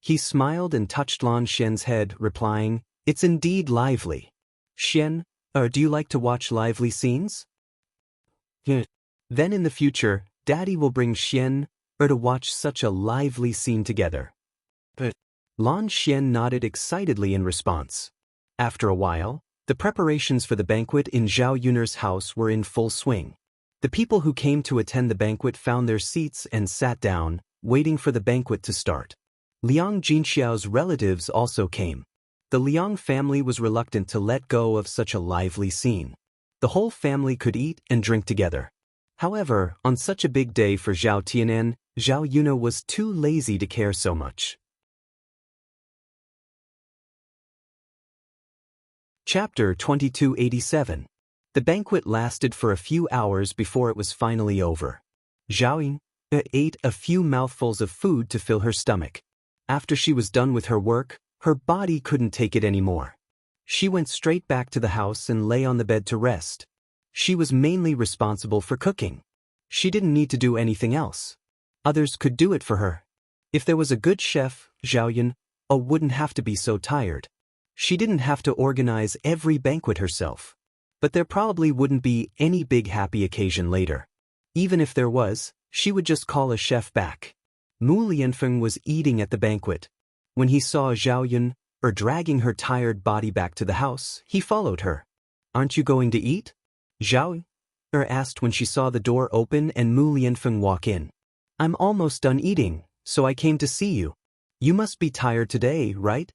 He smiled and touched Lan Xian's head, replying, "It's indeed lively. Xian, do you like to watch lively scenes?" Then in the future, Daddy will bring Xian to watch such a lively scene together." Lan Xian nodded excitedly in response. After a while, the preparations for the banquet in Zhao Yun'er's house were in full swing. The people who came to attend the banquet found their seats and sat down, waiting for the banquet to start. Liang Jinxiao's relatives also came. The Liang family was reluctant to let go of such a lively scene. The whole family could eat and drink together. However, on such a big day for Zhao Tianan, Zhao Yun'er was too lazy to care so much. Chapter 2287. The banquet lasted for a few hours before it was finally over. Zhao Yun'er ate a few mouthfuls of food to fill her stomach. After she was done with her work, her body couldn't take it anymore. She went straight back to the house and lay on the bed to rest. She was mainly responsible for cooking. She didn't need to do anything else. Others could do it for her. If there was a good chef, Zhao Yun'er wouldn't have to be so tired. She didn't have to organize every banquet herself. But there probably wouldn't be any big happy occasion later. Even if there was, she would just call a chef back. Mu Lianfeng was eating at the banquet. When he saw Zhao Yun'er dragging her tired body back to the house, he followed her. "Aren't you going to eat?" Zhao Yun'er asked when she saw the door open and Mu Lianfeng walk in. "I'm almost done eating, so I came to see you. You must be tired today, right?"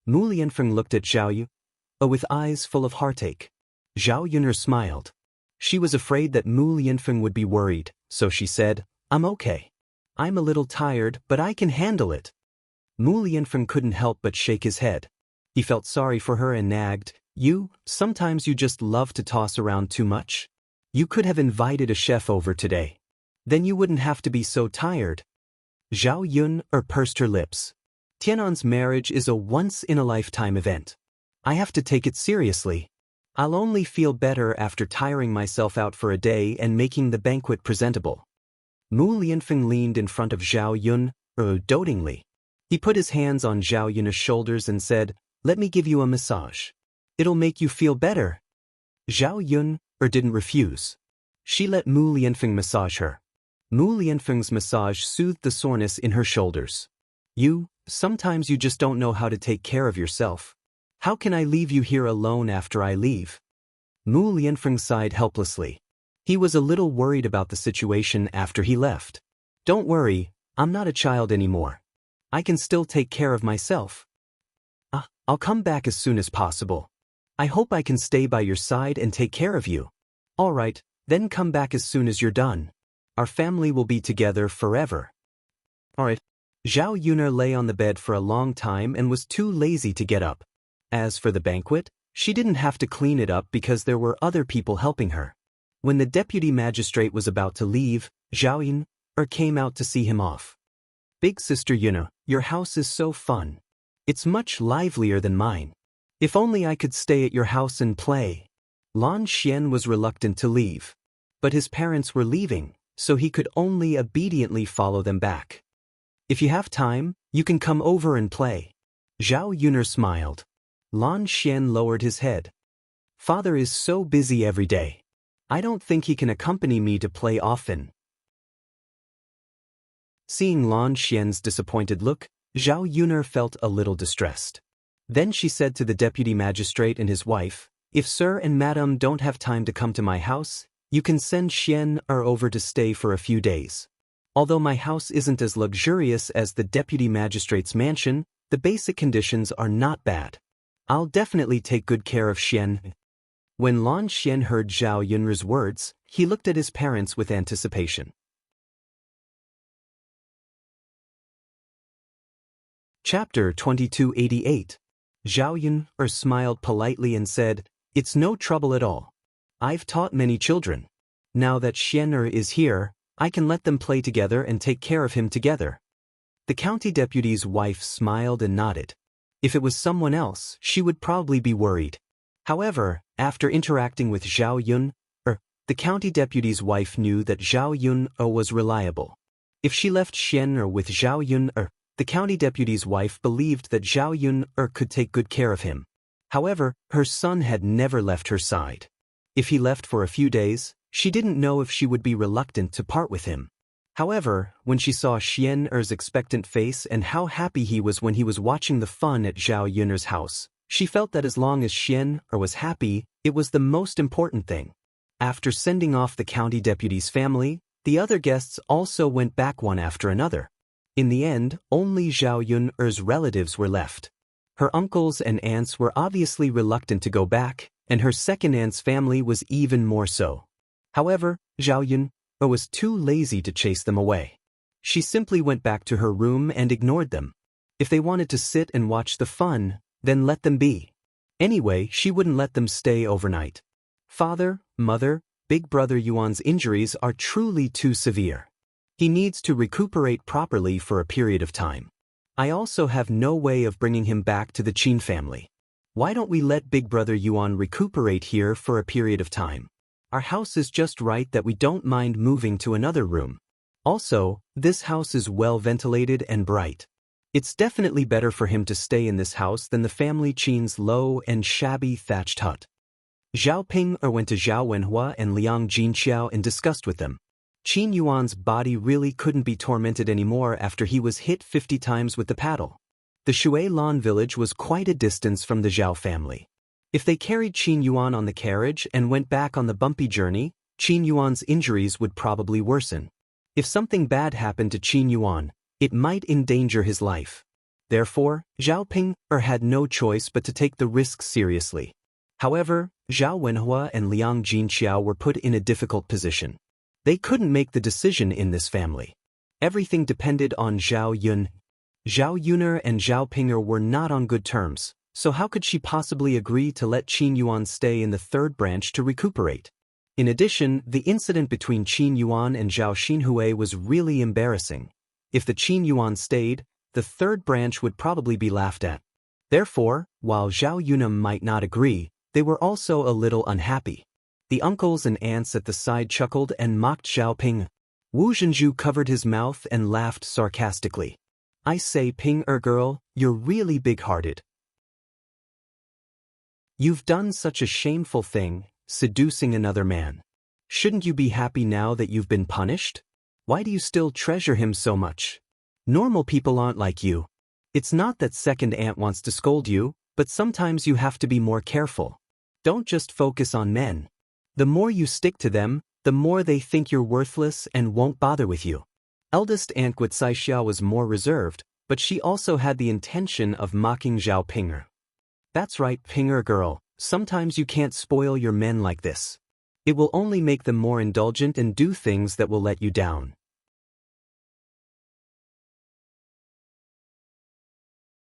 Mu Lianfeng looked at Zhao Yun'er with eyes full of heartache. Zhao Yun'er smiled. She was afraid that Mu Lianfeng would be worried, so she said, "I'm okay. I'm a little tired, but I can handle it." Mu Lianfeng couldn't help but shake his head. He felt sorry for her and nagged, Sometimes you just love to toss around too much. You could have invited a chef over today. Then you wouldn't have to be so tired." Zhao Yun'er pursed her lips. "Tianan's marriage is a once-in-a-lifetime event. I have to take it seriously. I'll only feel better after tiring myself out for a day and making the banquet presentable." Mu Lianfeng leaned in front of Zhao Yun'er dotingly. He put his hands on Zhao Yun's shoulders and said, "Let me give you a massage. It'll make you feel better." Zhao Yun didn't refuse. She let Mu Lianfeng massage her. Mu Lianfeng's massage soothed the soreness in her shoulders. Sometimes you just don't know how to take care of yourself. How can I leave you here alone after I leave?" Mu Lianfeng sighed helplessly. He was a little worried about the situation after he left. "Don't worry, I'm not a child anymore. I can still take care of myself. I'll come back as soon as possible. I hope I can stay by your side and take care of you." "All right, then come back as soon as you're done. Our family will be together forever." "All right." Zhao Yun lay on the bed for a long time and was too lazy to get up. As for the banquet, she didn't have to clean it up because there were other people helping her. When the deputy magistrate was about to leave, Zhao Yun came out to see him off. "Big sister Yuna, your house is so fun. It's much livelier than mine. If only I could stay at your house and play." Lan Xian was reluctant to leave. But his parents were leaving, so he could only obediently follow them back. "If you have time, you can come over and play." Zhao Yun smiled. Lan Xian lowered his head. "Father is so busy every day. I don't think he can accompany me to play often." Seeing Lan Xian's disappointed look, Zhao Yun felt a little distressed. Then she said to the deputy magistrate and his wife, "If sir and madam don't have time to come to my house, you can send Xian over to stay for a few days. Although my house isn't as luxurious as the deputy magistrate's mansion, the basic conditions are not bad. I'll definitely take good care of Xian." When Lan Xian heard Zhao Yun's words, he looked at his parents with anticipation. Chapter 2288. Zhao Yun smiled politely and said, "It's no trouble at all. I've taught many children. Now that Xian is here, I can let them play together and take care of him together." The county deputy's wife smiled and nodded. If it was someone else, she would probably be worried. However, after interacting with Zhao Yun, the county deputy's wife knew that Zhao Yun was reliable. If she left Xian with Zhao Yun, the county deputy's wife believed that Zhao Yun could take good care of him. However, her son had never left her side. If he left for a few days, she didn't know if she would be reluctant to part with him. However, when she saw Xian's expectant face and how happy he was when he was watching the fun at Zhao Yun's house, she felt that as long as Xian was happy, it was the most important thing. After sending off the county deputy's family, the other guests also went back one after another. In the end, only Zhao Yun's relatives were left. Her uncles and aunts were obviously reluctant to go back, and her second aunt's family was even more so. However, Zhao Yun was too lazy to chase them away. She simply went back to her room and ignored them. If they wanted to sit and watch the fun, then let them be. Anyway, she wouldn't let them stay overnight. Father, mother, big brother Yuan's injuries are truly too severe. He needs to recuperate properly for a period of time. I also have no way of bringing him back to the Qin family. Why don't we let big brother Yuan recuperate here for a period of time? Our house is just right that we don't mind moving to another room. Also, this house is well ventilated and bright. It's definitely better for him to stay in this house than the family Qin's low and shabby thatched hut. Zhao Ping went to Zhao Wenhua and Liang Jinxiao and discussed with them. Qin Yuan's body really couldn't be tormented anymore after he was hit 50 times with the paddle. The Shui Lan village was quite a distance from the Zhao family. If they carried Qin Yuan on the carriage and went back on the bumpy journey, Qin Yuan's injuries would probably worsen. If something bad happened to Qin Yuan, it might endanger his life. Therefore, Zhao Ping had no choice but to take the risk seriously. However, Zhao Wenhua and Liang Jinxiao were put in a difficult position. They couldn't make the decision in this family. Everything depended on Zhao Yun. Zhao Yun and Zhao Ping were not on good terms, so how could she possibly agree to let Qin Yuan stay in the third branch to recuperate? In addition, the incident between Qin Yuan and Zhao Xinhui was really embarrassing. If the Qin Yuan stayed, the third branch would probably be laughed at. Therefore, while Zhao Yun might not agree, they were also a little unhappy. The uncles and aunts at the side chuckled and mocked Zhao Ping. Wu Zhenju covered his mouth and laughed sarcastically. I say Ping girl, you're really big-hearted. You've done such a shameful thing, seducing another man. Shouldn't you be happy now that you've been punished? Why do you still treasure him so much? Normal people aren't like you. It's not that second aunt wants to scold you, but sometimes you have to be more careful. Don't just focus on men. The more you stick to them, the more they think you're worthless and won't bother with you. Eldest Aunt Xianxia was more reserved, but she also had the intention of mocking Zhao Pinger. That's right, Pinger girl, sometimes you can't spoil your men like this. It will only make them more indulgent and do things that will let you down.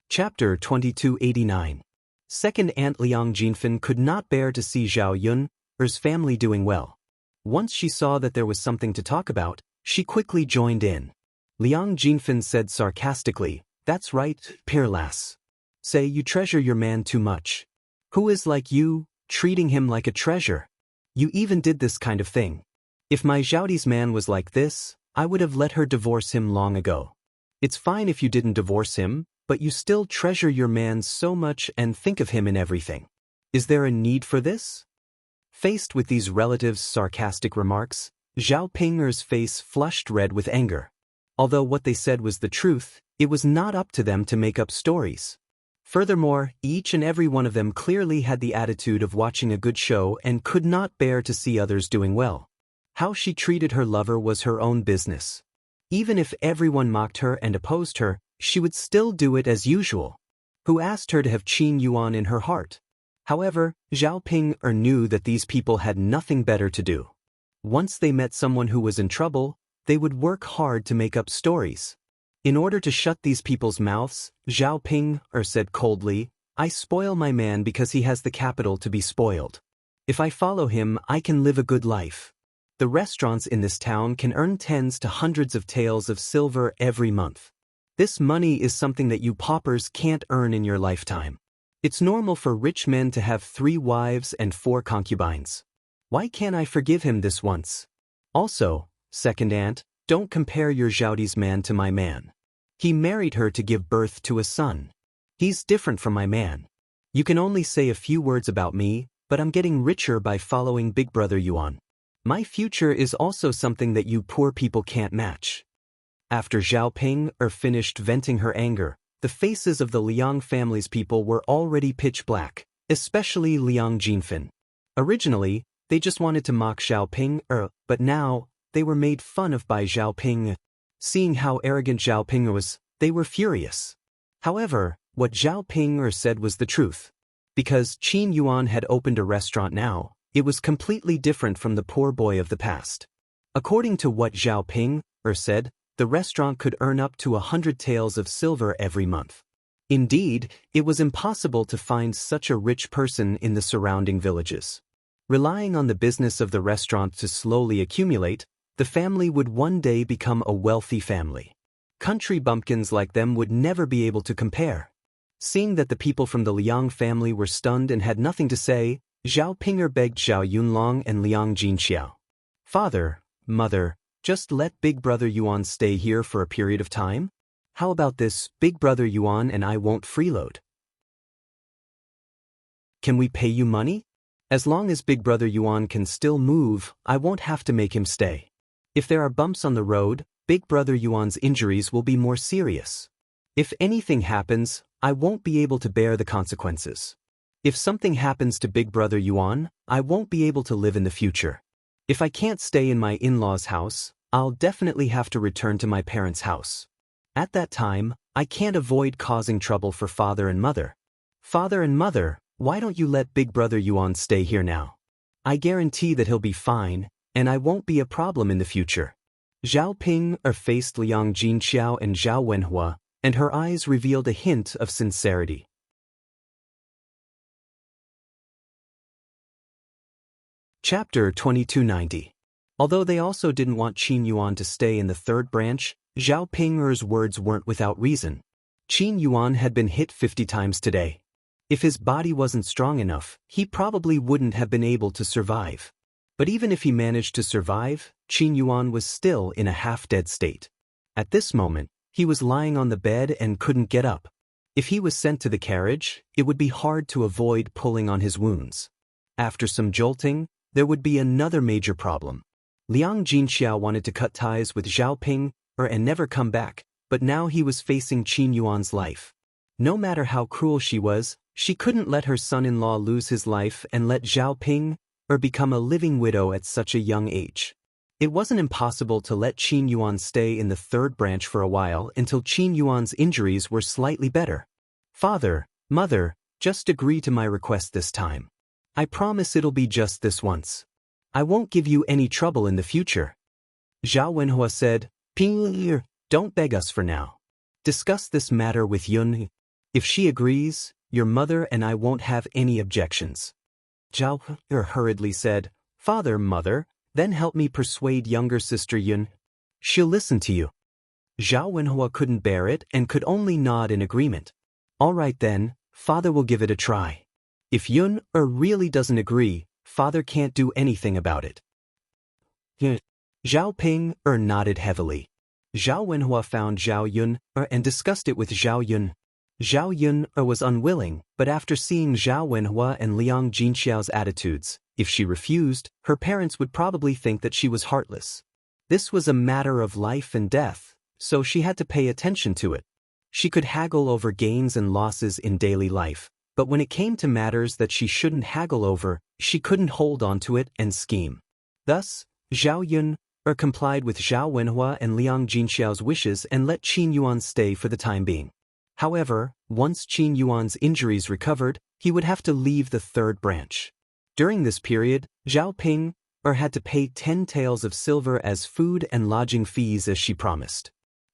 Chapter 2289. Second Aunt Liang Jinfen could not bear to see Zhao Yun's family doing well. Once she saw that there was something to talk about, she quickly joined in. Liang Jinfen said sarcastically, "That's right, Pirlas. Say you treasure your man too much. Who is like you, treating him like a treasure? You even did this kind of thing. If my Zhaodi's man was like this, I would have let her divorce him long ago. It's fine if you didn't divorce him, but you still treasure your man so much and think of him in everything. Is there a need for this?" Faced with these relatives' sarcastic remarks, Zhao Pinger's face flushed red with anger. Although what they said was the truth, it was not up to them to make up stories. Furthermore, each and every one of them clearly had the attitude of watching a good show and could not bear to see others doing well. How she treated her lover was her own business. Even if everyone mocked her and opposed her, she would still do it as usual. Who asked her to have Qin Yuan in her heart? However, Zhao Pinger knew that these people had nothing better to do. Once they met someone who was in trouble, they would work hard to make up stories. In order to shut these people's mouths, Zhao Pinger said coldly, "I spoil my man because he has the capital to be spoiled. If I follow him, I can live a good life. The restaurants in this town can earn tens to hundreds of taels of silver every month. This money is something that you paupers can't earn in your lifetime. It's normal for rich men to have 3 wives and 4 concubines. Why can't I forgive him this once? Also, second aunt, don't compare your Zhaodi's man to my man. He married her to give birth to a son. He's different from my man. You can only say a few words about me, but I'm getting richer by following Big Brother Yuan. My future is also something that you poor people can't match." After Zhao Pinger finished venting her anger, the faces of the Liang family's people were already pitch black, especially Liang Jinfen. Originally, they just wanted to mock Zhao Pinger, but now, they were made fun of by Zhao Pinger. Seeing how arrogant Zhao Pinger was, they were furious. However, what Zhao Pinger said was the truth. Because Qin Yuan had opened a restaurant now, it was completely different from the poor boy of the past. According to what Zhao Pinger said, the restaurant could earn up to 100 taels of silver every month. Indeed, it was impossible to find such a rich person in the surrounding villages. Relying on the business of the restaurant to slowly accumulate, the family would one day become a wealthy family. Country bumpkins like them would never be able to compare. Seeing that the people from the Liang family were stunned and had nothing to say, Zhao Pinger begged Zhao Yunlong and Liang Jinxiao. "Father, mother, just let Big Brother Yuan stay here for a period of time? How about this, Big Brother Yuan and I won't freeload? Can we pay you money? As long as Big Brother Yuan can still move, I won't have to make him stay. If there are bumps on the road, Big Brother Yuan's injuries will be more serious. If anything happens, I won't be able to bear the consequences. If something happens to Big Brother Yuan, I won't be able to live in the future. If I can't stay in my in-laws' house, I'll definitely have to return to my parents' house. At that time, I can't avoid causing trouble for father and mother. Father and mother, why don't you let Big Brother Yuan stay here now? I guarantee that he'll be fine, and I won't be a problem in the future." Zhao Pinger faced Liang Jinxiao and Zhao Wenhua, and her eyes revealed a hint of sincerity. Chapter 2290. Although they also didn't want Qin Yuan to stay in the third branch, Zhao Pinger's words weren't without reason. Qin Yuan had been hit 50 times today. If his body wasn't strong enough, he probably wouldn't have been able to survive. But even if he managed to survive, Qin Yuan was still in a half-dead state. At this moment, He was lying on the bed and couldn't get up. If he was sent to the carriage, it would be hard to avoid pulling on his wounds. After some jolting, there would be another major problem. Liang Jinxiao wanted to cut ties with Zhao Ping and never come back, but now he was facing Qin Yuan's life. No matter how cruel she was, she couldn't let her son-in-law lose his life and let Zhao Ping become a living widow at such a young age. It wasn't impossible to let Qin Yuan stay in the third branch for a while until Qin Yuan's injuries were slightly better. Father, mother, just agree to my request this time. I promise it'll be just this once. I won't give you any trouble in the future. Zhao Wenhua said, Ping, don't beg us for now. Discuss this matter with Yun. If she agrees, your mother and I won't have any objections. Zhao hurriedly said, Father, mother, then help me persuade younger sister Yun. She'll listen to you. Zhao Wenhua couldn't bear it and could only nod in agreement. All right then, father will give it a try. If Yun really doesn't agree, father can't do anything about it. Zhao Ping nodded heavily. Zhao Wenhua found Zhao Yun and discussed it with Zhao Yun. Zhao Yun was unwilling, but after seeing Zhao Wenhua and Liang Jinxiao's attitudes, if she refused, her parents would probably think that she was heartless. This was a matter of life and death, so she had to pay attention to it. She could haggle over gains and losses in daily life, but when it came to matters that she shouldn't haggle over, she couldn't hold on to it and scheme. Thus, Zhao Yun complied with Zhao Wenhua and Liang Jinxiao's wishes and let Qin Yuan stay for the time being. However, once Qin Yuan's injuries recovered, he would have to leave the third branch. During this period, Zhao Ping had to pay 10 taels of silver as food and lodging fees as she promised.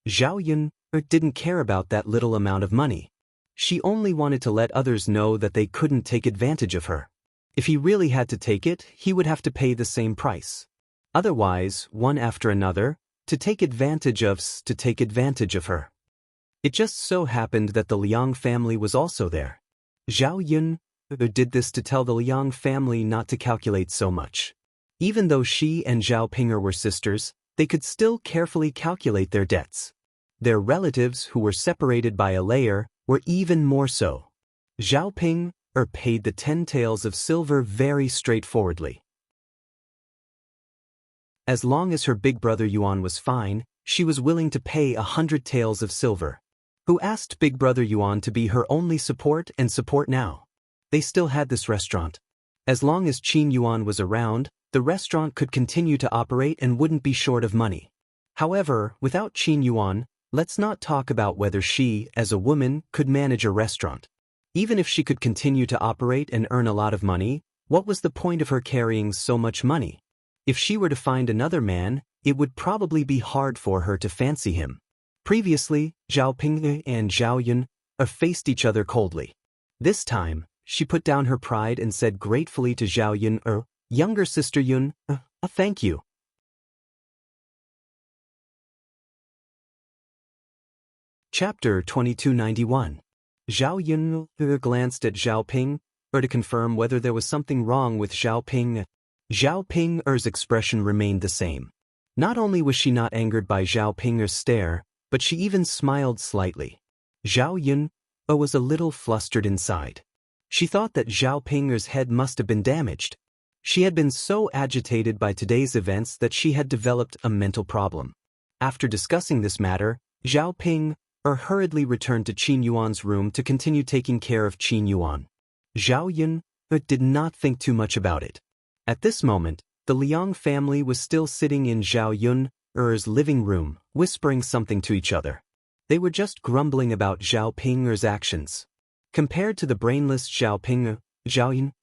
Zhao Yun didn't care about that little amount of money. She only wanted to let others know that they couldn't take advantage of her. If he really had to take it, he would have to pay the same price. Otherwise, one after another, to take advantage of her. It just so happened that the Liang family was also there. Zhao Yun did this to tell the Liang family not to calculate so much. Even though she and Zhao Ping were sisters, they could still carefully calculate their debts. Their relatives who were separated by a layer were even more so. Zhao Ping paid the 10 taels of silver very straightforwardly. As long as her big brother Yuan was fine, she was willing to pay 100 taels of silver. Who asked big brother Yuan to be her only support and support now? They still had this restaurant. As long as Qin Yuan was around, the restaurant could continue to operate and wouldn't be short of money. However, without Qin Yuan, let's not talk about whether she, as a woman, could manage a restaurant. Even if she could continue to operate and earn a lot of money, what was the point of her carrying so much money? If she were to find another man, it would probably be hard for her to fancy him. Previously, Zhao Ping and Zhao Yun faced each other coldly. This time, she put down her pride and said gratefully to Zhao Yun, younger sister Yun, thank you. Chapter 2291. Zhao Yun glanced at Zhao Ping to confirm whether there was something wrong with Zhao Ping. Zhao Ping's expression remained the same. Not only was she not angered by Zhao Ping's stare, but she even smiled slightly. Zhao Yun was a little flustered inside. She thought that Zhao Ping's head must have been damaged. She had been so agitated by today's events that she had developed a mental problem. After discussing this matter, Zhao Ping hurriedly returned to Qin Yuan's room to continue taking care of Qin Yuan. Zhao Yun did not think too much about it. At this moment, the Liang family was still sitting in Zhao Yun's living room, whispering something to each other. They were just grumbling about Zhao Ping's actions. Compared to the brainless Zhao Ping, Zhao Yun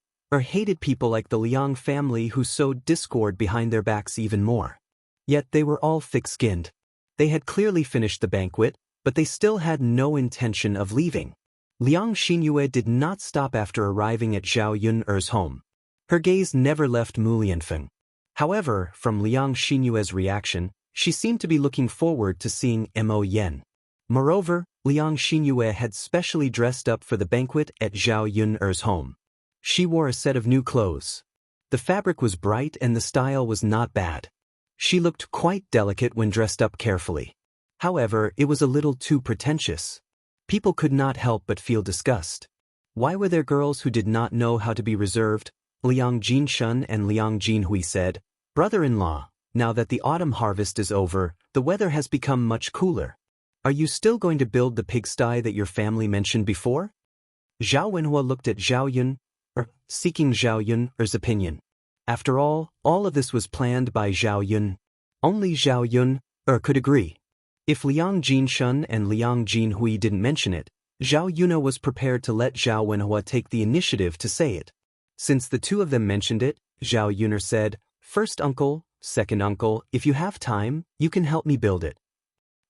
hated people like the Liang family who sowed discord behind their backs even more. Yet they were all thick-skinned. They had clearly finished the banquet, but they still had no intention of leaving. Liang Xinyue did not stop after arriving at Zhao Yun's home. Her gaze never left Mu Lianfeng. However, from Liang Xinyue's reaction, she seemed to be looking forward to seeing Mo Yen. Moreover, Liang Xinyue had specially dressed up for the banquet at Zhao Yun's home. She wore a set of new clothes. The fabric was bright and the style was not bad. She looked quite delicate when dressed up carefully. However, it was a little too pretentious. People could not help but feel disgust. Why were there girls who did not know how to be reserved? Liang Jinshun and Liang Jinhui said, "Brother-in-law, now that the autumn harvest is over, the weather has become much cooler. Are you still going to build the pigsty that your family mentioned before?" Zhao Wenhua looked at Zhao Yun, seeking Zhao Yun's opinion. After all of this was planned by Zhao Yun. Only Zhao Yun could agree. If Liang Jinshun and Liang Jinhui didn't mention it, Zhao Yun was prepared to let Zhao Wenhua take the initiative to say it. Since the two of them mentioned it, Zhao Yun said, "First uncle, second uncle, if you have time, you can help me build it."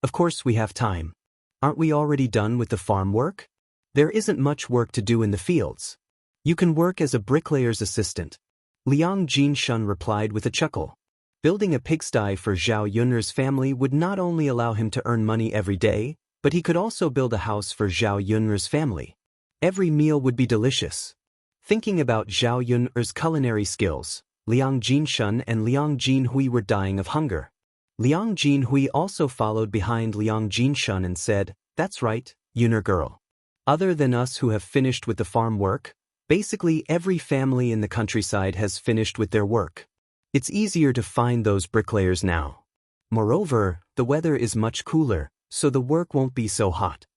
"Of course we have time. Aren't we already done with the farm work? There isn't much work to do in the fields. You can work as a bricklayer's assistant." Liang Jinshun replied with a chuckle. Building a pigsty for Zhao Yun's family would not only allow him to earn money every day, but he could also build a house for Zhao Yun's family. Every meal would be delicious. Thinking about Zhao Yun's culinary skills, Liang Jinshun and Liang Jinhui were dying of hunger. Liang Jinhui also followed behind Liang Jinshun and said, "That's right, Yuner girl. Other than us who have finished with the farm work, basically every family in the countryside has finished with their work. It's easier to find those bricklayers now. Moreover, the weather is much cooler, so the work won't be so hot.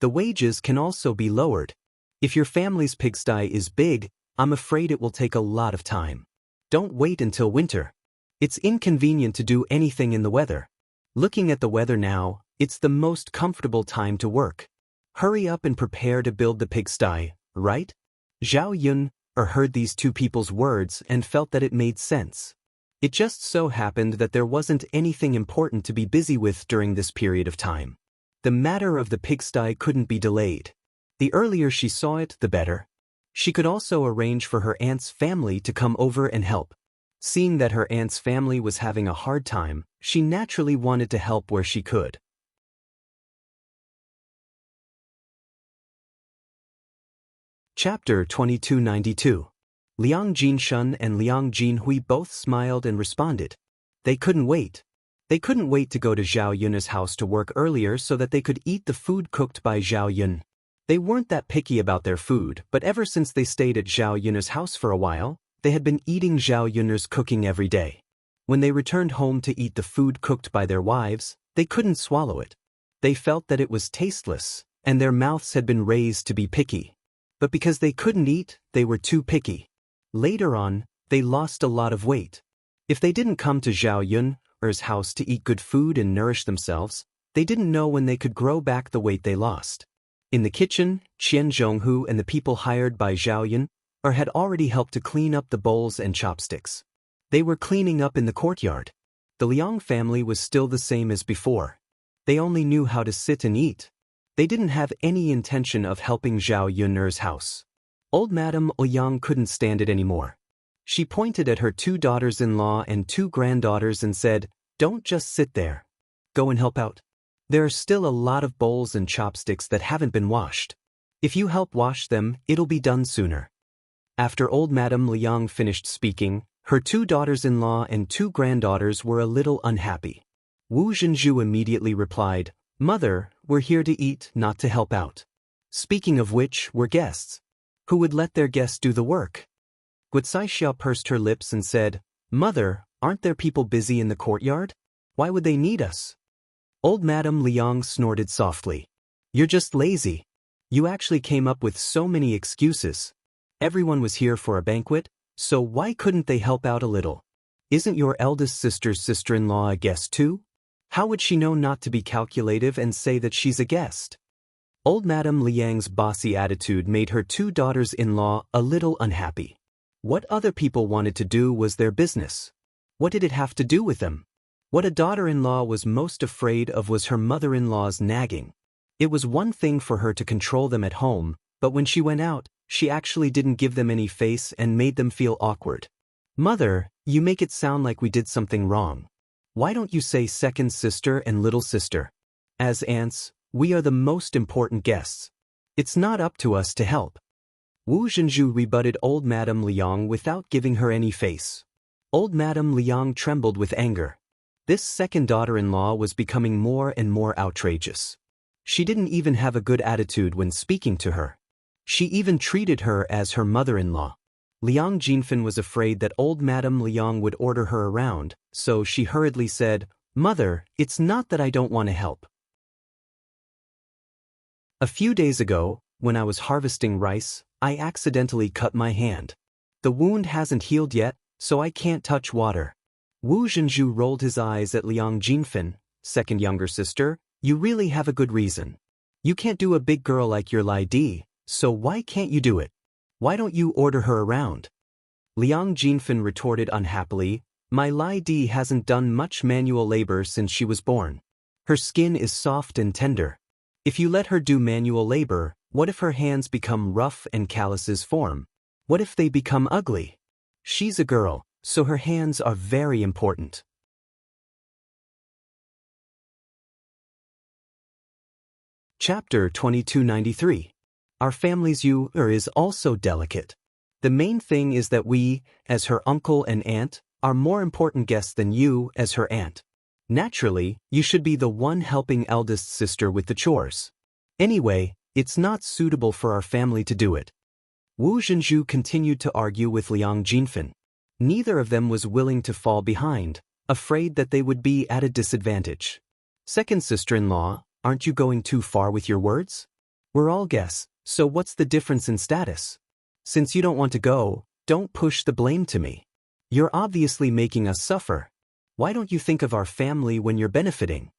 The wages can also be lowered. If your family's pigsty is big, I'm afraid it will take a lot of time. Don't wait until winter. It's inconvenient to do anything in the weather. Looking at the weather now, it's the most comfortable time to work. Hurry up and prepare to build the pigsty, right?" Zhao Yun heard these two people's words and felt that it made sense. It just so happened that there wasn't anything important to be busy with during this period of time. The matter of the pigsty couldn't be delayed. The earlier she saw it, the better. She could also arrange for her aunt's family to come over and help. Seeing that her aunt's family was having a hard time, she naturally wanted to help where she could. Chapter 2292. Liang Jinshun and Liang Jinhui both smiled and responded. They couldn't wait. They couldn't wait to go to Zhao Yun's house to work earlier so that they could eat the food cooked by Zhao Yun. They weren't that picky about their food, but ever since they stayed at Zhao Yun's house for a while, they had been eating Zhao Yun's cooking every day. When they returned home to eat the food cooked by their wives, they couldn't swallow it. They felt that it was tasteless, and their mouths had been raised to be picky. But because they couldn't eat, they were too picky. Later on, they lost a lot of weight. If they didn't come to Zhao Yun's house to eat good food and nourish themselves, they didn't know when they could grow back the weight they lost. In the kitchen, Qian Zhonghu and the people hired by Zhao Yun had already helped to clean up the bowls and chopsticks. They were cleaning up in the courtyard. The Liang family was still the same as before. They only knew how to sit and eat. They didn't have any intention of helping Zhao Yun's house. Old Madame Liang couldn't stand it anymore. She pointed at her two daughters-in-law and two granddaughters and said, "Don't just sit there. Go and help out. There are still a lot of bowls and chopsticks that haven't been washed. If you help wash them, it'll be done sooner." After old Madame Liang finished speaking, her two daughters-in-law and two granddaughters were a little unhappy. Wu Zhenju immediately replied, "Mother, we're here to eat, not to help out. Speaking of which, we're guests. Who would let their guests do the work?" Guocaixia pursed her lips and said, "Mother, aren't there people busy in the courtyard? Why would they need us?" Old Madame Liang snorted softly. "You're just lazy. You actually came up with so many excuses. Everyone was here for a banquet, so why couldn't they help out a little? Isn't your eldest sister's sister-in-law a guest too? How would she know not to be calculative and say that she's a guest?" Old Madame Liang's bossy attitude made her two daughters-in-law a little unhappy. What other people wanted to do was their business. What did it have to do with them? What a daughter-in-law was most afraid of was her mother-in-law's nagging. It was one thing for her to control them at home, but when she went out, she actually didn't give them any face and made them feel awkward. "Mother, you make it sound like we did something wrong. Why don't you say second sister and little sister? As aunts, we are the most important guests. It's not up to us to help." Wu Zhenju rebutted old Madame Liang without giving her any face. Old Madame Liang trembled with anger. This second daughter-in-law was becoming more and more outrageous. She didn't even have a good attitude when speaking to her. She even treated her as her mother-in-law. Liang Jinfen was afraid that old Madame Liang would order her around, so she hurriedly said, "Mother, it's not that I don't want to help. A few days ago, when I was harvesting rice, I accidentally cut my hand. The wound hasn't healed yet, so I can't touch water." Wu Zhenju rolled his eyes at Liang Jinfen, second younger sister. "You really have a good reason. You can't do a big girl like your Lai Di, so why can't you do it? Why don't you order her around?" Liang Jinfen retorted unhappily, "My Lai Di hasn't done much manual labor since she was born. Her skin is soft and tender. If you let her do manual labor, what if her hands become rough and calluses form? What if they become ugly? She's a girl, so her hands are very important." Chapter 2293. Our family's is also delicate. The main thing is that we, as her uncle and aunt, are more important guests than you as her aunt. Naturally, you should be the one helping eldest sister with the chores. Anyway, it's not suitable for our family to do it. Wu Zhenju continued to argue with Liang Jinfen. Neither of them was willing to fall behind, afraid that they would be at a disadvantage. "Second sister-in-law, aren't you going too far with your words? We're all guests, so what's the difference in status? Since you don't want to go, don't push the blame to me. You're obviously making us suffer. Why don't you think of our family when you're benefiting?"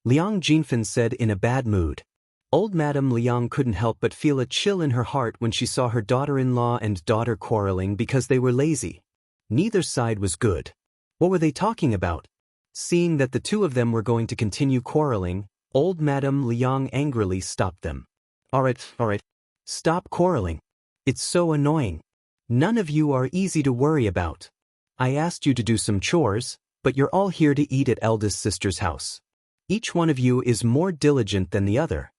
Liang Jinfen said in a bad mood. Old Madame Liang couldn't help but feel a chill in her heart when she saw her daughter-in-law and daughter quarreling because they were lazy. Neither side was good. What were they talking about? Seeing that the two of them were going to continue quarreling, old Madame Liang angrily stopped them. All right. Stop quarreling. It's so annoying. None of you are easy to worry about. I asked you to do some chores, but you're all here to eat at eldest sister's house. Each one of you is more diligent than the other."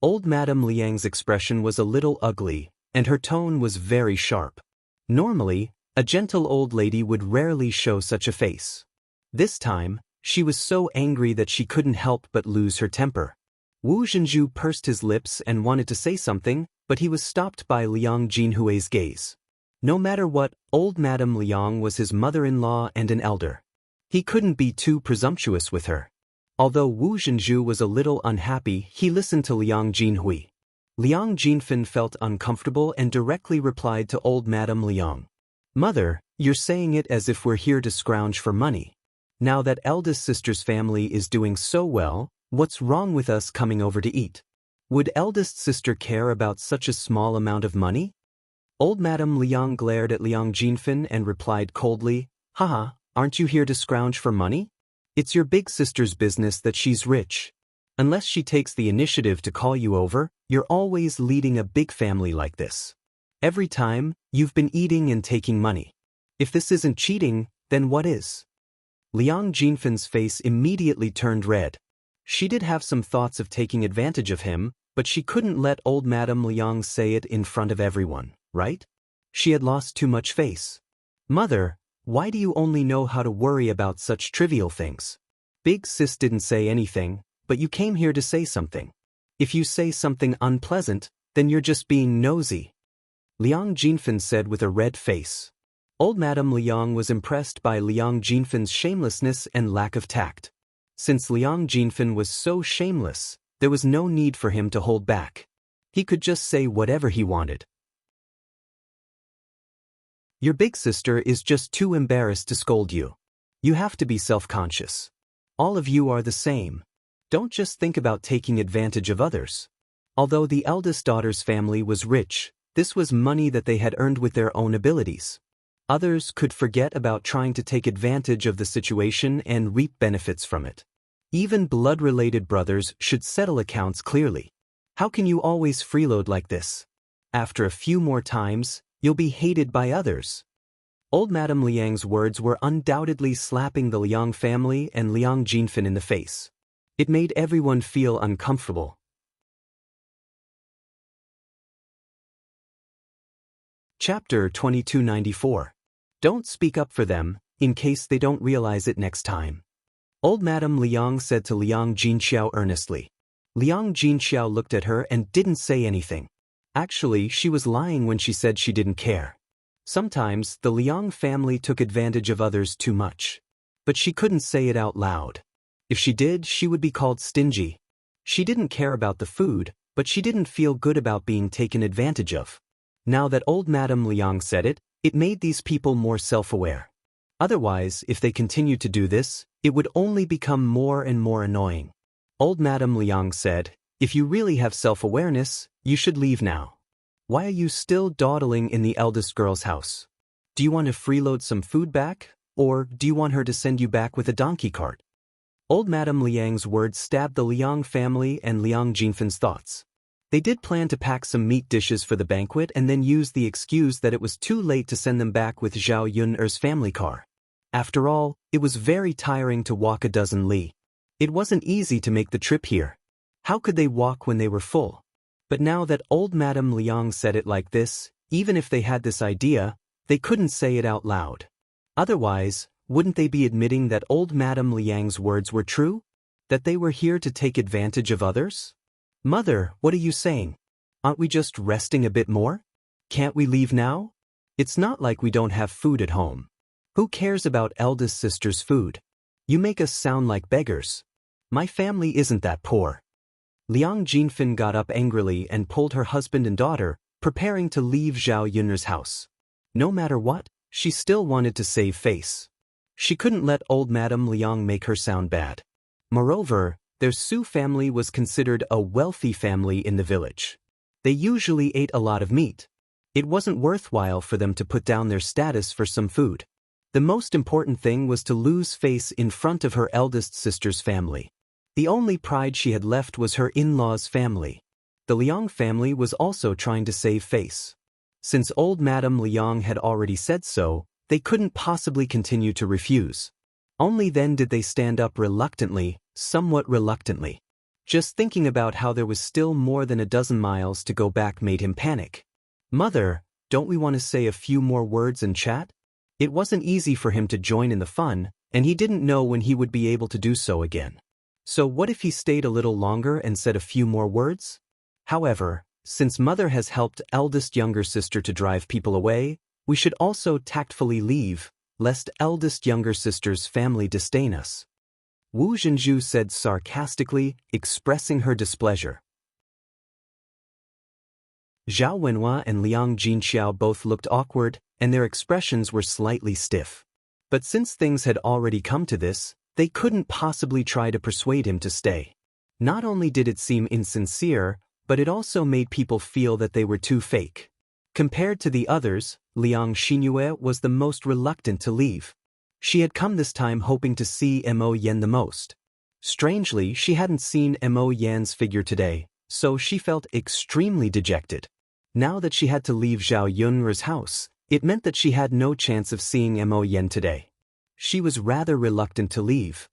Old Madame Liang's expression was a little ugly, and her tone was very sharp. Normally, a gentle old lady would rarely show such a face. This time, she was so angry that she couldn't help but lose her temper. Wu Zhenju pursed his lips and wanted to say something, but he was stopped by Liang Jinhui's gaze. No matter what, old Madame Liang was his mother-in-law and an elder. He couldn't be too presumptuous with her. Although Wu Zhenju was a little unhappy, he listened to Liang Jinhui. Liang Jinfen felt uncomfortable and directly replied to old Madame Liang. "Mother, you're saying it as if we're here to scrounge for money. Now that eldest sister's family is doing so well, what's wrong with us coming over to eat? Would eldest sister care about such a small amount of money?" Old Madame Liang glared at Liang Jinfen and replied coldly, "Haha, aren't you here to scrounge for money? It's your big sister's business that she's rich. Unless she takes the initiative to call you over, you're always leading a big family like this. Every time, you've been eating and taking money. If this isn't cheating, then what is?" Liang Jinfen's face immediately turned red. She did have some thoughts of taking advantage of him, but she couldn't let old Madame Liang say it in front of everyone, right? She had lost too much face. "Mother, why do you only know how to worry about such trivial things? Big sis didn't say anything, but you came here to say something. If you say something unpleasant, then you're just being nosy," Liang Jinfen said with a red face. Old Madame Liang was impressed by Liang Jinfen's shamelessness and lack of tact. Since Liang Jinfen was so shameless, there was no need for him to hold back. He could just say whatever he wanted. "Your big sister is just too embarrassed to scold you. You have to be self-conscious. All of you are the same. Don't just think about taking advantage of others." Although the eldest daughter's family was rich, this was money that they had earned with their own abilities. Others could forget about trying to take advantage of the situation and reap benefits from it. Even blood-related brothers should settle accounts clearly. How can you always freeload like this? After a few more times, you'll be hated by others. Old Madame Liang's words were undoubtedly slapping the Liang family and Liang Jinfen in the face. It made everyone feel uncomfortable. Chapter 2294. Don't speak up for them, in case they don't realize it next time. Old Madame Liang said to Liang Jinxiao earnestly. Liang Jinxiao looked at her and didn't say anything. Actually, she was lying when she said she didn't care. Sometimes, the Liang family took advantage of others too much. But she couldn't say it out loud. If she did, she would be called stingy. She didn't care about the food, but she didn't feel good about being taken advantage of. Now that old Madame Liang said it, it made these people more self-aware. Otherwise, if they continued to do this, it would only become more and more annoying. Old Madame Liang said, "If you really have self-awareness, you should leave now. Why are you still dawdling in the eldest girl's house? Do you want to freeload some food back, or do you want her to send you back with a donkey cart?" Old Madame Liang's words stabbed the Liang family and Liang Jinfan's thoughts. They did plan to pack some meat dishes for the banquet and then use the excuse that it was too late to send them back with Zhao Yun'er's family car. After all, it was very tiring to walk a dozen li. It wasn't easy to make the trip here. How could they walk when they were full? But now that old Madame Liang said it like this, even if they had this idea, they couldn't say it out loud. Otherwise, wouldn't they be admitting that old Madame Liang's words were true? That they were here to take advantage of others? "Mother, what are you saying? Aren't we just resting a bit more? Can't we leave now? It's not like we don't have food at home. Who cares about eldest sister's food? You make us sound like beggars. My family isn't that poor." Liang Jinfan got up angrily and pulled her husband and daughter, preparing to leave Zhao Yun'er's house. No matter what, she still wanted to save face. She couldn't let old Madame Liang make her sound bad. Moreover, their Su family was considered a wealthy family in the village. They usually ate a lot of meat. It wasn't worthwhile for them to put down their status for some food. The most important thing was to lose face in front of her eldest sister's family. The only pride she had left was her in-laws' family. The Liang family was also trying to save face. Since old Madame Liang had already said so, they couldn't possibly continue to refuse. Only then did they stand up reluctantly, somewhat reluctantly. Just thinking about how there was still more than a dozen miles to go back made him panic. "Mother, don't we want to say a few more words and chat?" It wasn't easy for him to join in the fun, and he didn't know when he would be able to do so again. So what if he stayed a little longer and said a few more words? However, since Mother has helped eldest younger sister to drive people away, we should also tactfully leave, lest eldest younger sister's family disdain us. Wu Zhenju said sarcastically, expressing her displeasure. Zhao Wenhua and Liang Jinxiao both looked awkward, and their expressions were slightly stiff. But since things had already come to this, they couldn't possibly try to persuade him to stay. Not only did it seem insincere, but it also made people feel that they were too fake. Compared to the others, Liang Xinyue was the most reluctant to leave. She had come this time hoping to see Mo Yan the most. Strangely, she hadn't seen Mo Yan's figure today, so she felt extremely dejected. Now that she had to leave Zhao Yun'er's house, it meant that she had no chance of seeing Mo Yan today. She was rather reluctant to leave.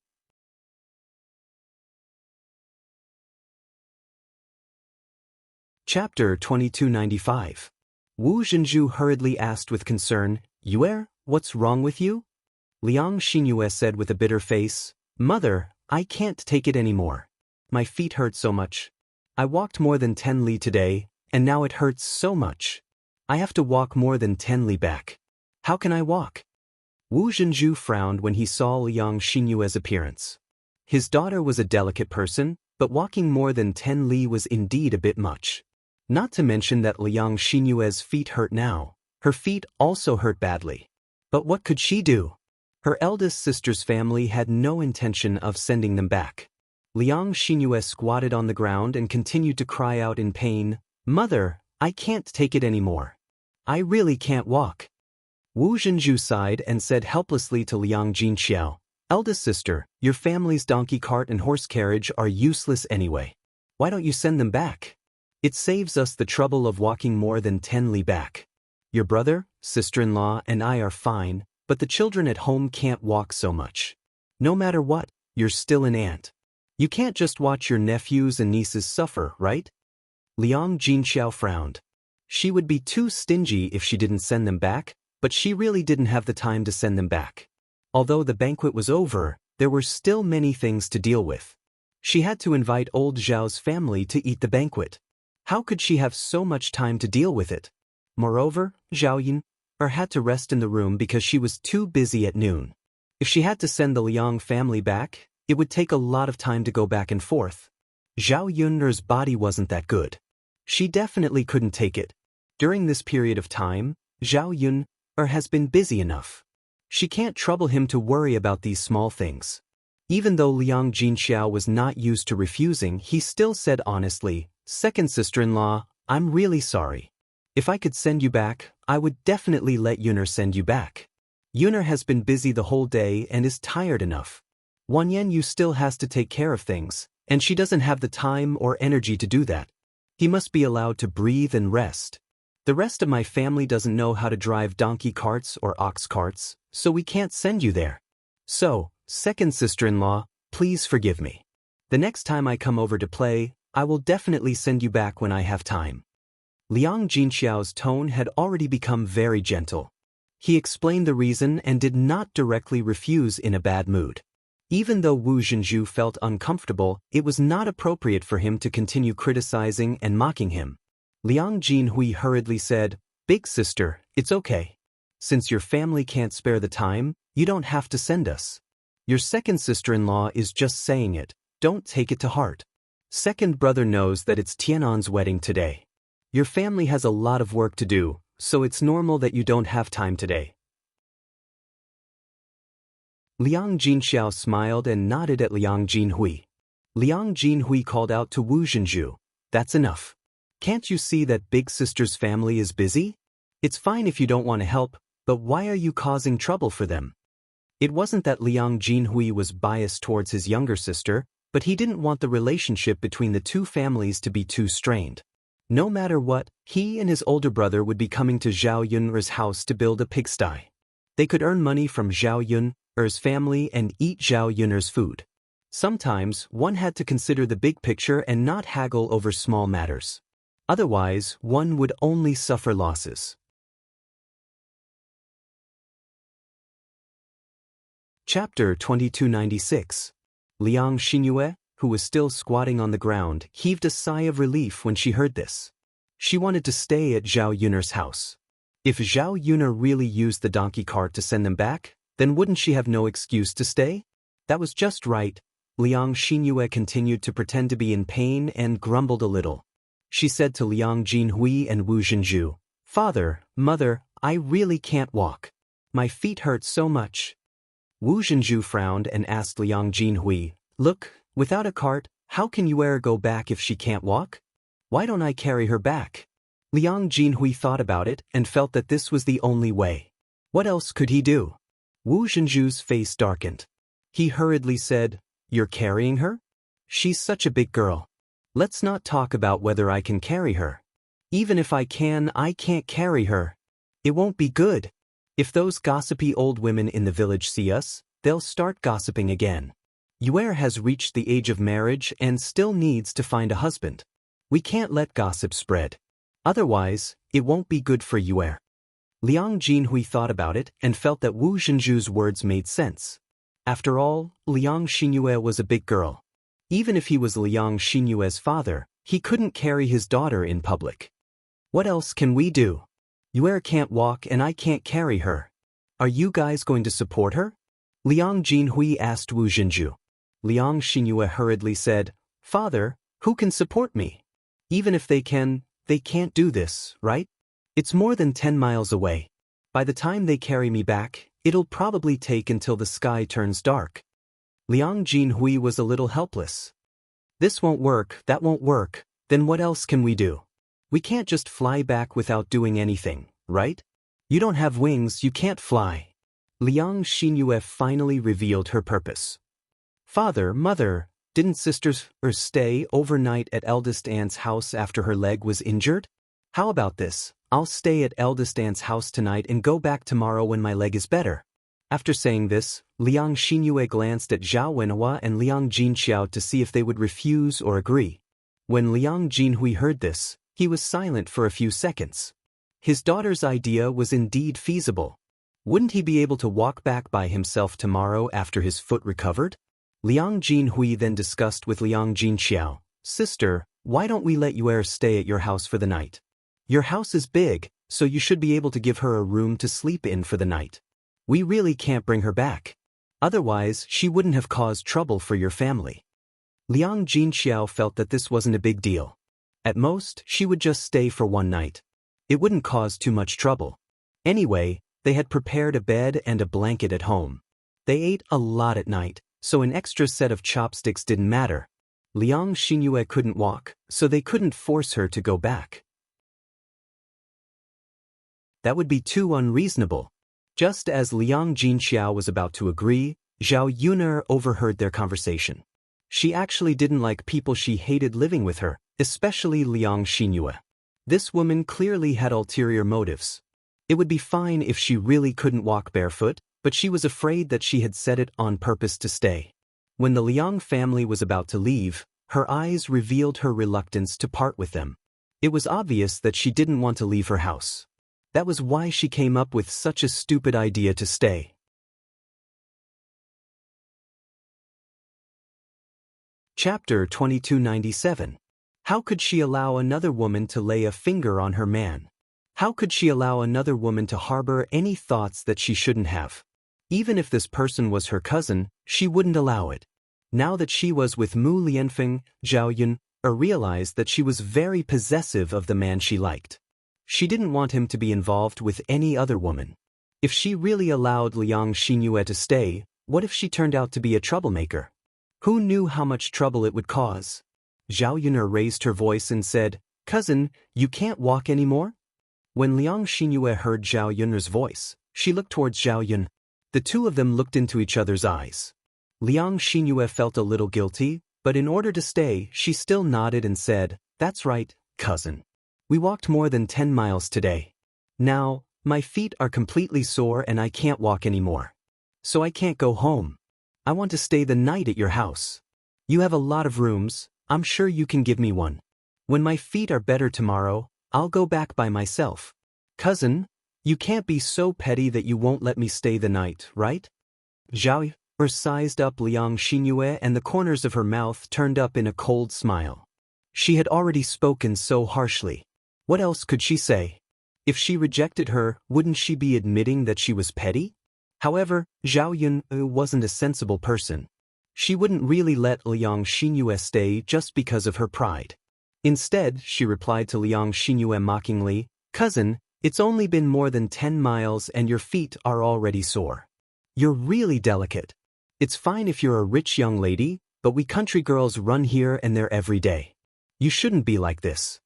Chapter 2295. Wu Zhenju hurriedly asked with concern, "Yue, what's wrong with you?" Liang Xinyue said with a bitter face, "Mother, I can't take it anymore. My feet hurt so much. I walked more than 10 li today, and now it hurts so much. I have to walk more than 10 li back. How can I walk?" Wu Zhenju frowned when he saw Liang Xinyue's appearance. His daughter was a delicate person, but walking more than 10 li was indeed a bit much. Not to mention that Liang Xinyue's feet hurt now. Her feet also hurt badly. But what could she do? Her eldest sister's family had no intention of sending them back. Liang Xinyue squatted on the ground and continued to cry out in pain, "Mother, I can't take it anymore. I really can't walk." Wu Zhenju sighed and said helplessly to Liang Jinxiao, "Eldest sister, your family's donkey cart and horse carriage are useless anyway. Why don't you send them back? It saves us the trouble of walking more than 10 li back. Your brother, sister-in-law, and I are fine, but the children at home can't walk so much. No matter what, you're still an aunt. You can't just watch your nephews and nieces suffer, right?" Liang Jinxiao frowned. She would be too stingy if she didn't send them back, but she really didn't have the time to send them back. Although the banquet was over, there were still many things to deal with. She had to invite old Zhao's family to eat the banquet. How could she have so much time to deal with it? Moreover, Zhao Yun had to rest in the room because she was too busy at noon. If she had to send the Liang family back, it would take a lot of time to go back and forth. Zhao Yun's body wasn't that good. She definitely couldn't take it. During this period of time, Zhao Yun has been busy enough. She can't trouble him to worry about these small things. Even though Liang Jinxiao was not used to refusing, he still said honestly, "Second sister-in-law, I'm really sorry. If I could send you back, I would definitely let Yuner send you back. Yuner has been busy the whole day and is tired enough. Wan Yanyu still has to take care of things, and she doesn't have the time or energy to do that. He must be allowed to breathe and rest. The rest of my family doesn't know how to drive donkey carts or ox carts, so we can't send you there. So, second sister-in-law, please forgive me. The next time I come over to play, I will definitely send you back when I have time." Liang Jinxiao's tone had already become very gentle. He explained the reason and did not directly refuse in a bad mood. Even though Wu Zhenju felt uncomfortable, it was not appropriate for him to continue criticizing and mocking him. Liang Jinhui hurriedly said, "Big sister, it's okay. Since your family can't spare the time, you don't have to send us. Your second sister-in-law is just saying it, don't take it to heart. Second brother knows that it's Tianan's wedding today. Your family has a lot of work to do, so it's normal that you don't have time today." Liang Jinxiao smiled and nodded at Liang Jinhui. Liang Jinhui called out to Wu Zhenju, "That's enough. Can't you see that big sister's family is busy? It's fine if you don't want to help, but why are you causing trouble for them?" It wasn't that Liang Jinhui was biased towards his younger sister, but he didn't want the relationship between the two families to be too strained. No matter what, he and his older brother would be coming to Zhao Yun's house to build a pigsty. They could earn money from Zhao Yun's family and eat Zhao Yun's food. Sometimes, one had to consider the big picture and not haggle over small matters. Otherwise, one would only suffer losses. Chapter 2296. Liang Xinyue, who was still squatting on the ground, heaved a sigh of relief when she heard this. She wanted to stay at Zhao Yun's house. If Zhao Yun really used the donkey cart to send them back, then wouldn't she have no excuse to stay? That was just right. Liang Xinyue continued to pretend to be in pain and grumbled a little. She said to Liang Jinhui and Wu Zhenju, "Father, mother, I really can't walk. My feet hurt so much." Wu Zhenju frowned and asked Liang Jinhui, "Look, without a cart, how can Yuer go back if she can't walk? Why don't I carry her back?" Liang Jinhui thought about it and felt that this was the only way. What else could he do? Wu Zhenju's face darkened. He hurriedly said, "You're carrying her? She's such a big girl. Let's not talk about whether I can carry her. Even if I can't carry her. It won't be good. If those gossipy old women in the village see us, they'll start gossiping again. Yuer has reached the age of marriage and still needs to find a husband. We can't let gossip spread. Otherwise, it won't be good for Yuer." Liang Jinhui thought about it and felt that Wu Zhenju's words made sense. After all, Liang Xinyue was a big girl. Even if he was Liang Xinyue's father, he couldn't carry his daughter in public. What else can we do? Yuer can't walk and I can't carry her. Are you guys going to support her? Liang Jinhui asked Wu Zhenju. Liang Xinyue hurriedly said, "Father, who can support me? Even if they can't do this, right? It's more than 10 miles away. By the time they carry me back, it'll probably take until the sky turns dark." Liang Jinhui was a little helpless. "This won't work, that won't work, then what else can we do? We can't just fly back without doing anything, right? You don't have wings, you can't fly." Liang Xinyue finally revealed her purpose. "Father, mother, didn't sisters stay overnight at eldest aunt's house after her leg was injured? How about this? I'll stay at eldest aunt's house tonight and go back tomorrow when my leg is better." After saying this, Liang Xinyue glanced at Zhao Wenhua and Liang Jinxiao to see if they would refuse or agree. When Liang Jinhui heard this, he was silent for a few seconds. His daughter's idea was indeed feasible. Wouldn't he be able to walk back by himself tomorrow after his foot recovered? Liang Jinhui then discussed with Liang Jinxiao, "Sister, why don't we let Yuer stay at your house for the night? Your house is big, so you should be able to give her a room to sleep in for the night. We really can't bring her back. Otherwise, she wouldn't have caused trouble for your family." Liang Jinxiao felt that this wasn't a big deal. At most, she would just stay for one night. It wouldn't cause too much trouble. Anyway, they had prepared a bed and a blanket at home. They ate a lot at night, so an extra set of chopsticks didn't matter. Liang Xinyue couldn't walk, so they couldn't force her to go back. That would be too unreasonable. Just as Liang Jinxiao was about to agree, Zhao Yuner overheard their conversation. She actually didn't like people she hated living with her, especially Liang Xinyue. This woman clearly had ulterior motives. It would be fine if she really couldn't walk barefoot, but she was afraid that she had said it on purpose to stay. When the Liang family was about to leave, her eyes revealed her reluctance to part with them. It was obvious that she didn't want to leave her house. That was why she came up with such a stupid idea to stay. Chapter 2297. How could she allow another woman to lay a finger on her man? How could she allow another woman to harbor any thoughts that she shouldn't have? Even if this person was her cousin, she wouldn't allow it. Now that she was with Mu Lianfeng, Zhao Yun realized that she was very possessive of the man she liked. She didn't want him to be involved with any other woman. If she really allowed Liang Xinyue to stay, what if she turned out to be a troublemaker? Who knew how much trouble it would cause? Zhao Yuner raised her voice and said, "Cousin, you can't walk anymore?" When Liang Xinyue heard Zhao Yuner's voice, she looked towards Zhao Yun. The two of them looked into each other's eyes. Liang Xinyue felt a little guilty, but in order to stay, she still nodded and said, "That's right, cousin. We walked more than 10 miles today. Now, my feet are completely sore and I can't walk anymore. So I can't go home. I want to stay the night at your house. You have a lot of rooms, I'm sure you can give me one. When my feet are better tomorrow, I'll go back by myself. Cousin, you can't be so petty that you won't let me stay the night, right?" Zhao Yu sized up Liang Xinyue and the corners of her mouth turned up in a cold smile. She had already spoken so harshly. What else could she say? If she rejected her, wouldn't she be admitting that she was petty? However, Zhao Yun wasn't a sensible person. She wouldn't really let Liang Xinyue stay just because of her pride. Instead, she replied to Liang Xinyue mockingly, "Cousin, it's only been more than 10 miles and your feet are already sore. You're really delicate. It's fine if you're a rich young lady, but we country girls run here and there every day. You shouldn't be like this."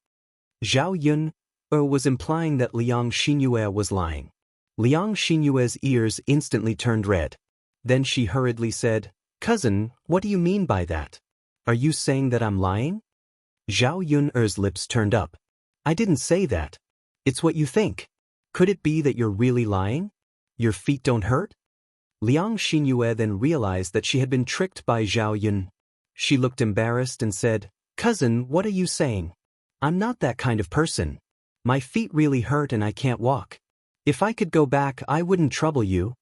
Zhao Yun was implying that Liang Xinyue was lying. Liang Xinyue's ears instantly turned red. Then she hurriedly said, "Cousin, what do you mean by that? Are you saying that I'm lying?" Zhao Yun's lips turned up. "I didn't say that. It's what you think. Could it be that you're really lying? Your feet don't hurt?" Liang Xinyue then realized that she had been tricked by Zhao Yun. She looked embarrassed and said, "Cousin, what are you saying? I'm not that kind of person. My feet really hurt and I can't walk. If I could go back, I wouldn't trouble you."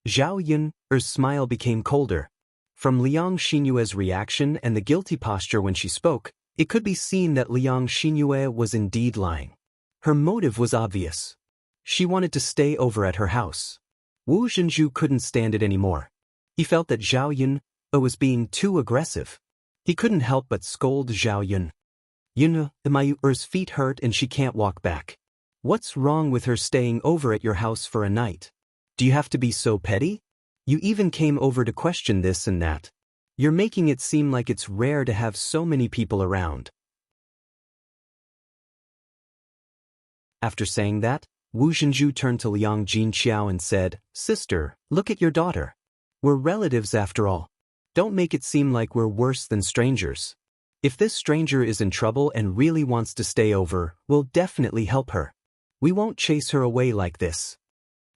Zhao Yun's smile became colder. From Liang Xinyue's reaction and the guilty posture when she spoke, it could be seen that Liang Xinyue was indeed lying. Her motive was obvious. She wanted to stay over at her house. Wu Zhenju couldn't stand it anymore. He felt that Zhao Yun was being too aggressive. He couldn't help but scold Zhao Yun. "Yun, my feet hurt and she can't walk back. What's wrong with her staying over at your house for a night? Do you have to be so petty? You even came over to question this and that. You're making it seem like it's rare to have so many people around." After saying that, Wu Zhenju turned to Liang Jinxiao and said, "Sister, look at your daughter. We're relatives after all. Don't make it seem like we're worse than strangers. If this stranger is in trouble and really wants to stay over, we'll definitely help her. We won't chase her away like this."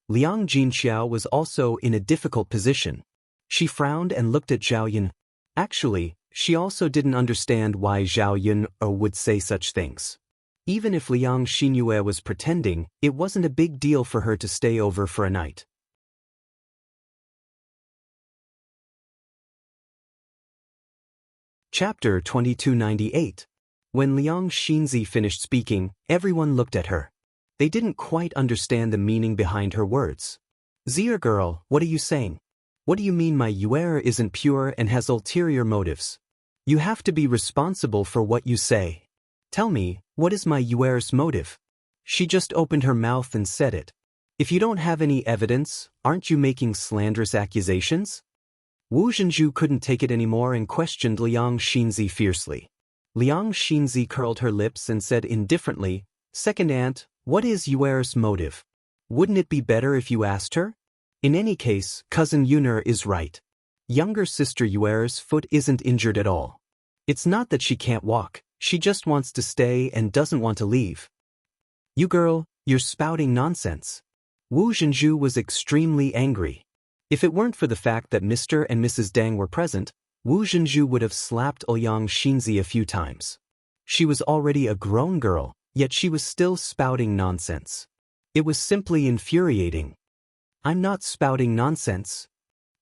Liang Jinxiao was also in a difficult position. She frowned and looked at Zhao Yun. Actually, she also didn't understand why Zhao Yun would say such things. Even if Liang Xinyue was pretending, it wasn't a big deal for her to stay over for a night. Chapter 2298. When Liang Xinzi finished speaking, everyone looked at her. They didn't quite understand the meaning behind her words. "Zir girl, what are you saying? What do you mean my Yuer isn't pure and has ulterior motives? You have to be responsible for what you say. Tell me, what is my Yuer's motive?" She just opened her mouth and said it. "If you don't have any evidence, aren't you making slanderous accusations?" Wu Zhenju couldn't take it anymore and questioned Liang Xinzi fiercely. Liang Xinzi curled her lips and said indifferently, "Second aunt, what is Yuer's motive? Wouldn't it be better if you asked her? In any case, cousin Yuner is right. Younger sister Yuer's foot isn't injured at all. It's not that she can't walk, she just wants to stay and doesn't want to leave." "You girl, you're spouting nonsense." Wu Zhenju was extremely angry. If it weren't for the fact that Mr. and Mrs. Deng were present, Wu Zhenju would have slapped Liang Xinzi a few times. She was already a grown girl, yet she was still spouting nonsense. It was simply infuriating. "I'm not spouting nonsense."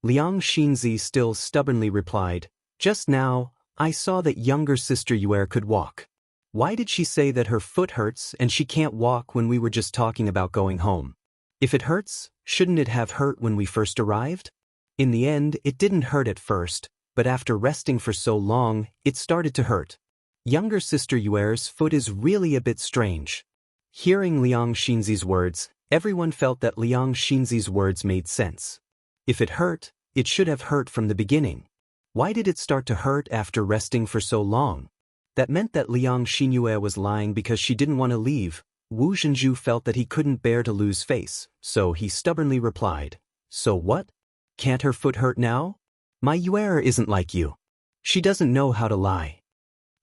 Liang Xinzi still stubbornly replied, "Just now, I saw that younger sister Yuer could walk. Why did she say that her foot hurts and she can't walk when we were just talking about going home? If it hurts, shouldn't it have hurt when we first arrived? In the end, it didn't hurt at first, but after resting for so long, it started to hurt. Younger sister Yuer's foot is really a bit strange." Hearing Liang Xinzi's words, everyone felt that Liang Xinzi's words made sense. If it hurt, it should have hurt from the beginning. Why did it start to hurt after resting for so long? That meant that Liang Xinyue was lying because she didn't want to leave. Wu Zhenju felt that he couldn't bear to lose face, so he stubbornly replied, "So what? Can't her foot hurt now? My Yuer isn't like you. She doesn't know how to lie."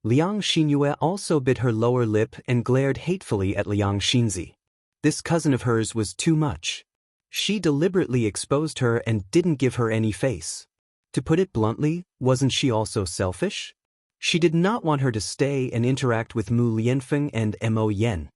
Liang Xinyue also bit her lower lip and glared hatefully at Liang Xinzi. This cousin of hers was too much. She deliberately exposed her and didn't give her any face. To put it bluntly, wasn't she also selfish? She did not want her to stay and interact with Mu Lianfeng and Mo Yen.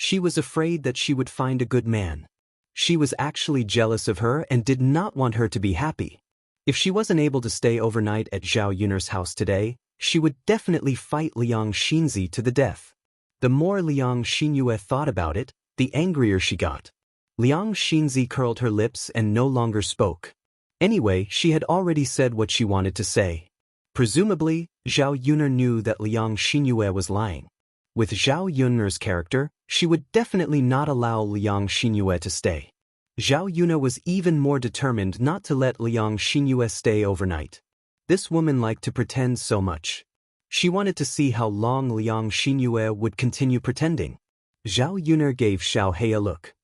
She was afraid that she would find a good man. She was actually jealous of her and did not want her to be happy. If she wasn't able to stay overnight at Zhao Yuner's house today, she would definitely fight Liang Xinzi to the death. The more Liang Xinyue thought about it, the angrier she got. Liang Xinzi curled her lips and no longer spoke. Anyway, she had already said what she wanted to say. Presumably, Zhao Yuner knew that Liang Xinyue was lying. With Zhao Yuner's character, she would definitely not allow Liang Xinyue to stay. Zhao Yuner was even more determined not to let Liang Xinyue stay overnight. This woman liked to pretend so much. She wanted to see how long Liang Xinyue would continue pretending. Zhao Yuner gave Xiao He a look.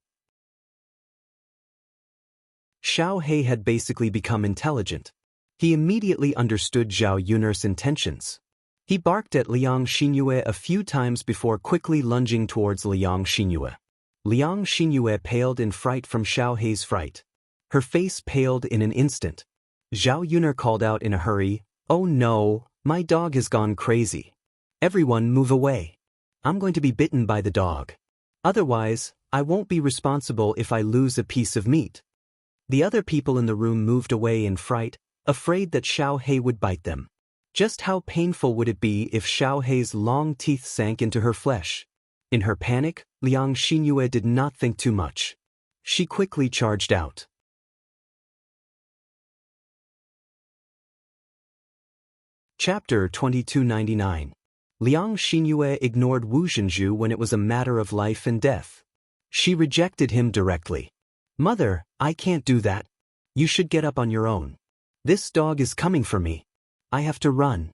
Xiao He had basically become intelligent. He immediately understood Zhao Yuner's intentions. He barked at Liang Xinyue a few times before quickly lunging towards Liang Xinyue. Liang Xinyue paled in fright from Xiao He's fright. Her face paled in an instant. Zhao Yuner called out in a hurry, "Oh no, my dog has gone crazy. Everyone move away. I'm going to be bitten by the dog. Otherwise, I won't be responsible if I lose a piece of meat." The other people in the room moved away in fright, afraid that Xiao He would bite them. Just how painful would it be if Xiao He's long teeth sank into her flesh? In her panic, Liang Xinyue did not think too much. She quickly charged out. Chapter 2299. Liang Xinyue ignored Wu Zhenju when it was a matter of life and death. She rejected him directly. "Mother, I can't do that. You should get up on your own. This dog is coming for me. I have to run."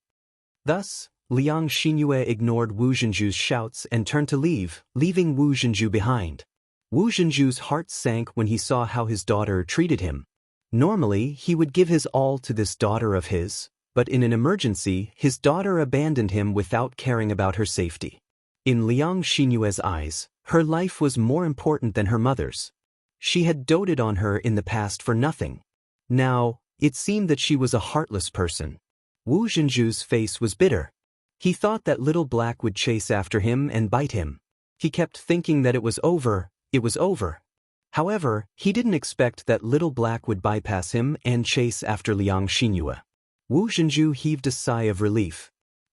Thus, Liang Xinyue ignored Wu Zhenju's shouts and turned to leave, leaving Wu Zhenju behind. Wu Zhenju's heart sank when he saw how his daughter treated him. Normally, he would give his all to this daughter of his, but in an emergency, his daughter abandoned him without caring about her safety. In Liang Xinyue's eyes, her life was more important than her mother's. She had doted on her in the past for nothing. Now, it seemed that she was a heartless person. Wu Zhenju's face was bitter. He thought that Little Black would chase after him and bite him. He kept thinking that it was over. However, he didn't expect that Little Black would bypass him and chase after Liang Xinyue. Wu Zhenju heaved a sigh of relief.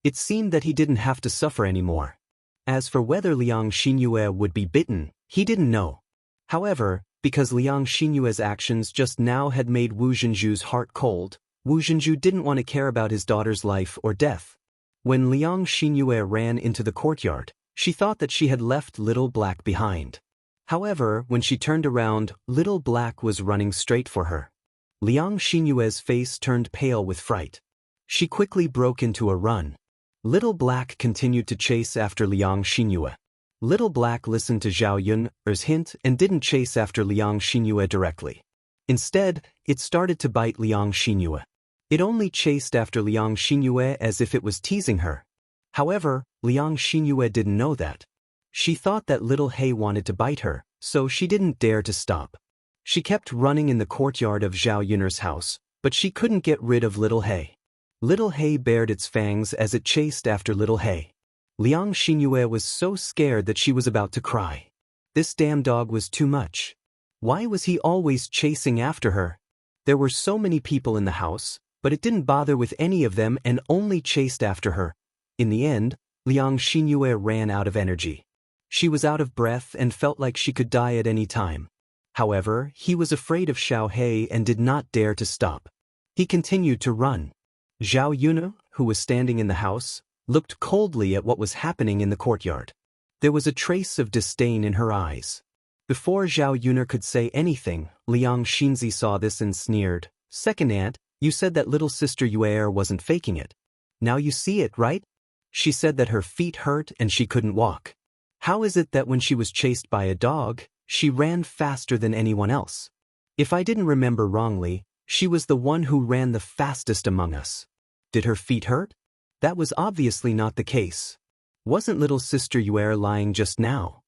It seemed that he didn't have to suffer anymore. As for whether Liang Xinyue would be bitten, he didn't know. However, because Liang Xinyue's actions just now had made Wu Zhenju's heart cold, Wu Zhenju didn't want to care about his daughter's life or death. When Liang Xinyue ran into the courtyard, she thought that she had left Little Black behind. However, when she turned around, Little Black was running straight for her. Liang Xinyue's face turned pale with fright. She quickly broke into a run. Little Black continued to chase after Liang Xinyue. Little Black listened to Zhao Yun's hint and didn't chase after Liang Xinyue directly. Instead, it started to bite Liang Xinyue. It only chased after Liang Xinyue as if it was teasing her. However, Liang Xinyue didn't know that. She thought that Little He wanted to bite her, so she didn't dare to stop. She kept running in the courtyard of Zhao Yun's house, but she couldn't get rid of Little He. Little He bared its fangs as it chased after Little He. Liang Xinyue was so scared that she was about to cry. This damn dog was too much. Why was he always chasing after her? There were so many people in the house, but it didn't bother with any of them and only chased after her. In the end, Liang Xinyue ran out of energy. She was out of breath and felt like she could die at any time. However, he was afraid of Xiao He and did not dare to stop. He continued to run. Zhao Yun, who was standing in the house, looked coldly at what was happening in the courtyard. There was a trace of disdain in her eyes. Before Zhao Yun could say anything, Liang Xinzi saw this and sneered. "Second aunt, you said that little sister Yuer wasn't faking it. Now you see it, right? She said that her feet hurt and she couldn't walk. How is it that when she was chased by a dog, she ran faster than anyone else? If I didn't remember wrongly, she was the one who ran the fastest among us. Did her feet hurt? That was obviously not the case. Wasn't little sister Yuer lying just now?"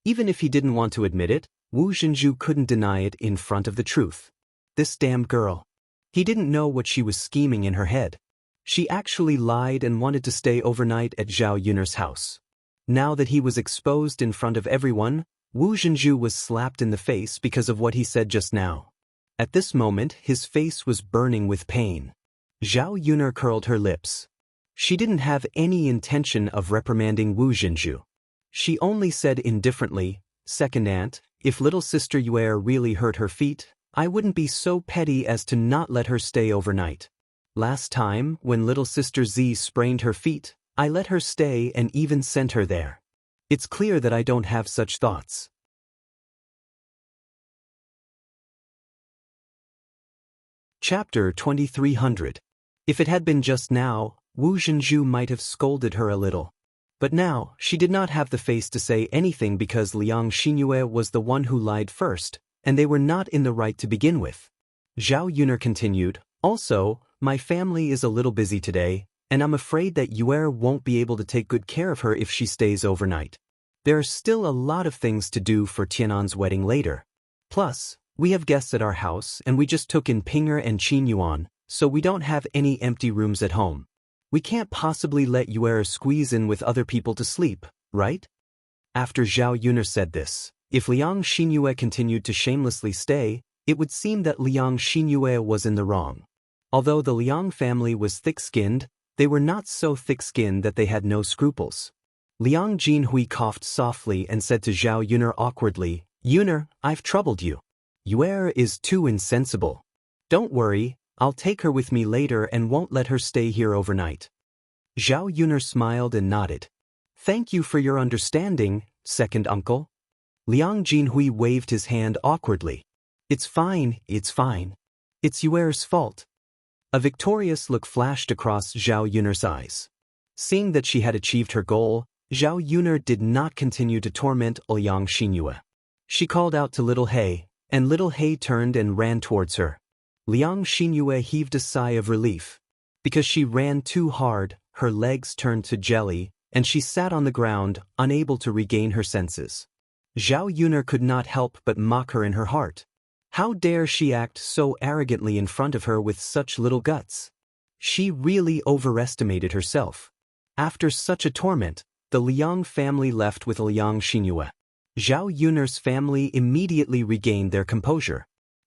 Even if he didn't want to admit it, Wu Zhenju couldn't deny it in front of the truth. This damn girl. He didn't know what she was scheming in her head. She actually lied and wanted to stay overnight at Zhao Yun's house. Now that he was exposed in front of everyone, Wu Zhenju was slapped in the face because of what he said just now. At this moment, his face was burning with pain. Zhao Yun curled her lips. She didn't have any intention of reprimanding Wu Zhenju. She only said indifferently, "Second aunt, if little sister Yuer really hurt her feet, I wouldn't be so petty as to not let her stay overnight. Last time, when little sister Z sprained her feet, I let her stay and even sent her there. It's clear that I don't have such thoughts." Chapter 2300. If it had been just now, Wu Zhenju might have scolded her a little. But now, she did not have the face to say anything because Liang Xinyue was the one who lied first, and they were not in the right to begin with. Zhao Yun continued, "Also, my family is a little busy today, and I'm afraid that Yuer won't be able to take good care of her if she stays overnight. There are still a lot of things to do for Tianan's wedding later. Plus, we have guests at our house and we just took in Pinger and Qin Yuan, so we don't have any empty rooms at home. We can't possibly let Yuer squeeze in with other people to sleep, right?" After Zhao Yun said this, if Liang Xinyue continued to shamelessly stay, it would seem that Liang Xinyue was in the wrong. Although the Liang family was thick-skinned, they were not so thick-skinned that they had no scruples. Liang Jinhui coughed softly and said to Zhao Yun awkwardly, "Yun, I've troubled you. Yuer is too insensible. Don't worry, I'll take her with me later and won't let her stay here overnight." Zhao Yun smiled and nodded. "Thank you for your understanding, second uncle." Liang Jinhui waved his hand awkwardly. It's fine. It's Yuer's fault." A victorious look flashed across Zhao Yun's eyes. Seeing that she had achieved her goal, Zhao Yun did not continue to torment Liang Xinyue. She called out to Little He, and Little He turned and ran towards her. Liang Xinyue heaved a sigh of relief. Because she ran too hard, her legs turned to jelly, and she sat on the ground, unable to regain her senses. Zhao Yun could not help but mock her in her heart. How dare she act so arrogantly in front of her with such little guts? She really overestimated herself. After such a torment, the Liang family left with Liang Xinyue. Zhao Yun's family immediately regained their composure.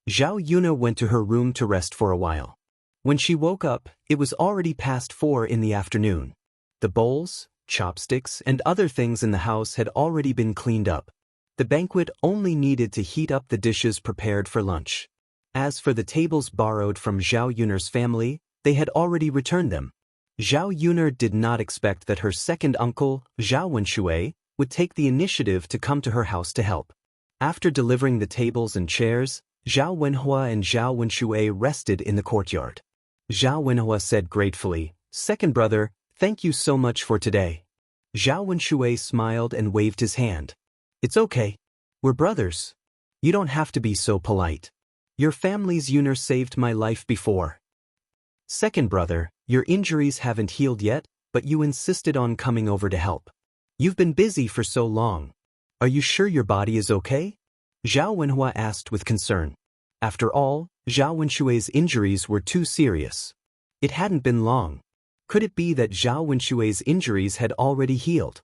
Zhao Yun went to her room to rest for a while. When she woke up, it was already past 4 in the afternoon. The bowls, chopsticks, and other things in the house had already been cleaned up. The banquet only needed to heat up the dishes prepared for lunch. As for the tables borrowed from Zhao Yun'er's family, they had already returned them. Zhao Yun'er did not expect that her second uncle, Zhao Wenshui, would take the initiative to come to her house to help. After delivering the tables and chairs, Zhao Wenhua and Zhao Wenshui rested in the courtyard. Zhao Wenhua said gratefully, "Second brother, thank you so much for today." Zhao Wenshui smiled and waved his hand. "It's okay. We're brothers. You don't have to be so polite. Your family's Yun'er saved my life before. Second brother, your injuries haven't healed yet, but you insisted on coming over to help. You've been busy for so long. Are you sure your body is okay?" Zhao Wenhua asked with concern. After all, Zhao Wenshui's injuries were too serious. It hadn't been long. Could it be that Zhao Wenshui's injuries had already healed?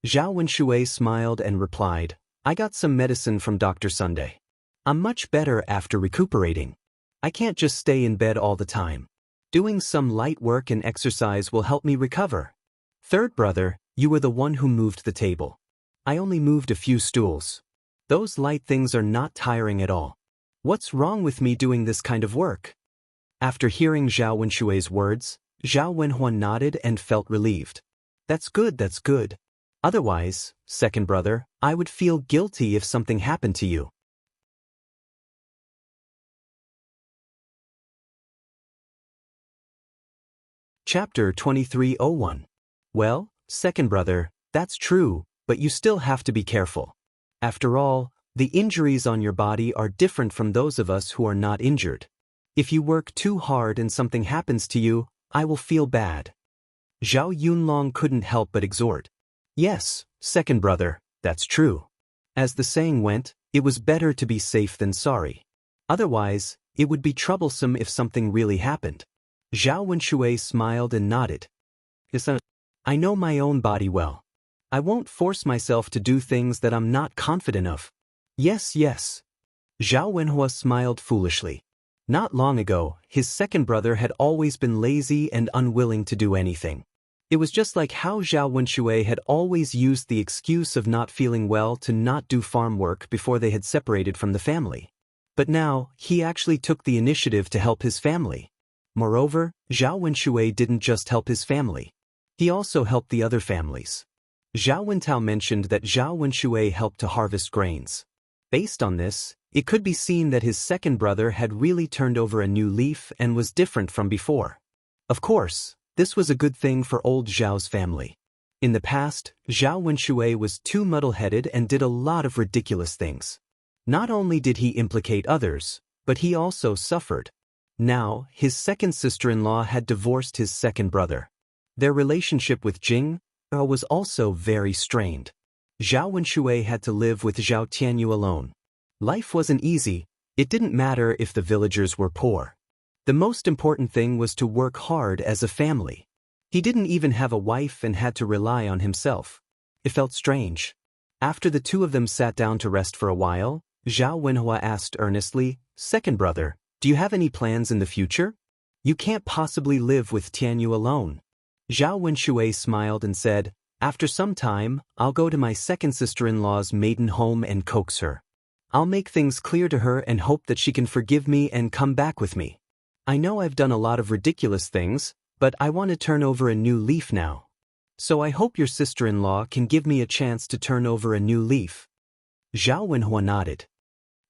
Zhao Wenshui smiled and replied, "I got some medicine from Dr. Sunday. I'm much better after recuperating. I can't just stay in bed all the time. Doing some light work and exercise will help me recover." Third brother, you were the one who moved the table. I only moved a few stools. Those light things are not tiring at all. What's wrong with me doing this kind of work? After hearing Zhao Wenshui's words, Zhao Wenhua nodded and felt relieved. That's good, that's good. Otherwise, second brother, I would feel guilty if something happened to you. Chapter 2301. Well, second brother, that's true, but you still have to be careful. After all, the injuries on your body are different from those of us who are not injured. If you work too hard and something happens to you, I will feel bad. Zhao Yunlong couldn't help but exhort. Yes, second brother, that's true. As the saying went, it was better to be safe than sorry. Otherwise, it would be troublesome if something really happened. Zhao Wenshui smiled and nodded. I know my own body well. I won't force myself to do things that I'm not confident of. Yes, yes. Zhao Wenhua smiled foolishly. Not long ago, his second brother had always been lazy and unwilling to do anything. It was just like how Zhao Wenshui had always used the excuse of not feeling well to not do farm work before they had separated from the family. But now, he actually took the initiative to help his family. Moreover, Zhao Wenshui didn't just help his family. He also helped the other families. Zhao Wentao mentioned that Zhao Wenshui helped to harvest grains. Based on this, it could be seen that his second brother had really turned over a new leaf and was different from before. Of course, this was a good thing for old Zhao's family. In the past, Zhao Wenshui was too muddle-headed and did a lot of ridiculous things. Not only did he implicate others, but he also suffered. Now, his second sister-in-law had divorced his second brother. Their relationship with Jing was also very strained. Zhao Wenshui had to live with Zhao Tianyu alone. Life wasn't easy. It didn't matter if the villagers were poor. The most important thing was to work hard as a family. He didn't even have a wife and had to rely on himself. It felt strange. After the two of them sat down to rest for a while, Zhao Wenhua asked earnestly, "Second brother, do you have any plans in the future? You can't possibly live with Tianyu alone." Zhao Wenshui smiled and said, "After some time, I'll go to my second sister-in-law's maiden home and coax her. I'll make things clear to her and hope that she can forgive me and come back with me. I know I've done a lot of ridiculous things, but I want to turn over a new leaf now. So I hope your sister-in-law can give me a chance to turn over a new leaf." Zhao Wenhua nodded.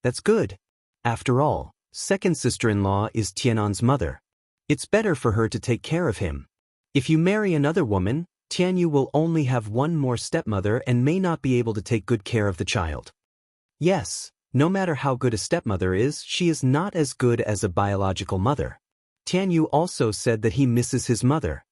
That's good. After all, second sister-in-law is Tianan's mother. It's better for her to take care of him. If you marry another woman, Tianyu will only have one more stepmother and may not be able to take good care of the child. Yes, no matter how good a stepmother is, she is not as good as a biological mother. Tianyu also said that he misses his mother.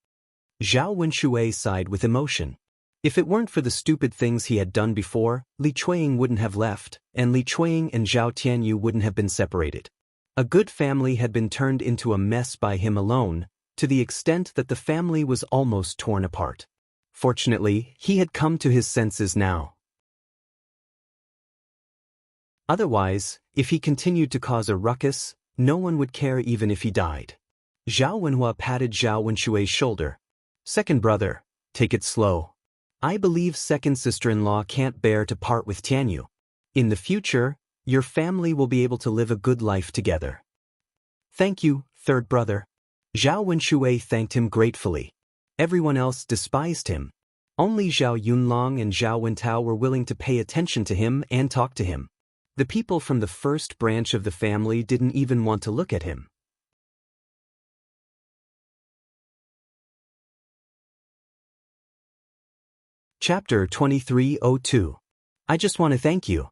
Zhao Wenshui sighed with emotion. If it weren't for the stupid things he had done before, Li Chuiying wouldn't have left, and Li Chuiying and Zhao Tianyu wouldn't have been separated. A good family had been turned into a mess by him alone, to the extent that the family was almost torn apart. Fortunately, he had come to his senses now. Otherwise, if he continued to cause a ruckus, no one would care even if he died. Zhao Wenhua patted Zhao Wenshui's shoulder. Second brother, take it slow. I believe second sister-in-law can't bear to part with Tianyu. In the future, your family will be able to live a good life together. Thank you, third brother. Zhao Wenshui thanked him gratefully. Everyone else despised him. Only Zhao Yunlong and Zhao Wentao were willing to pay attention to him and talk to him. The people from the first branch of the family didn't even want to look at him. Chapter 2302. I just want to thank you.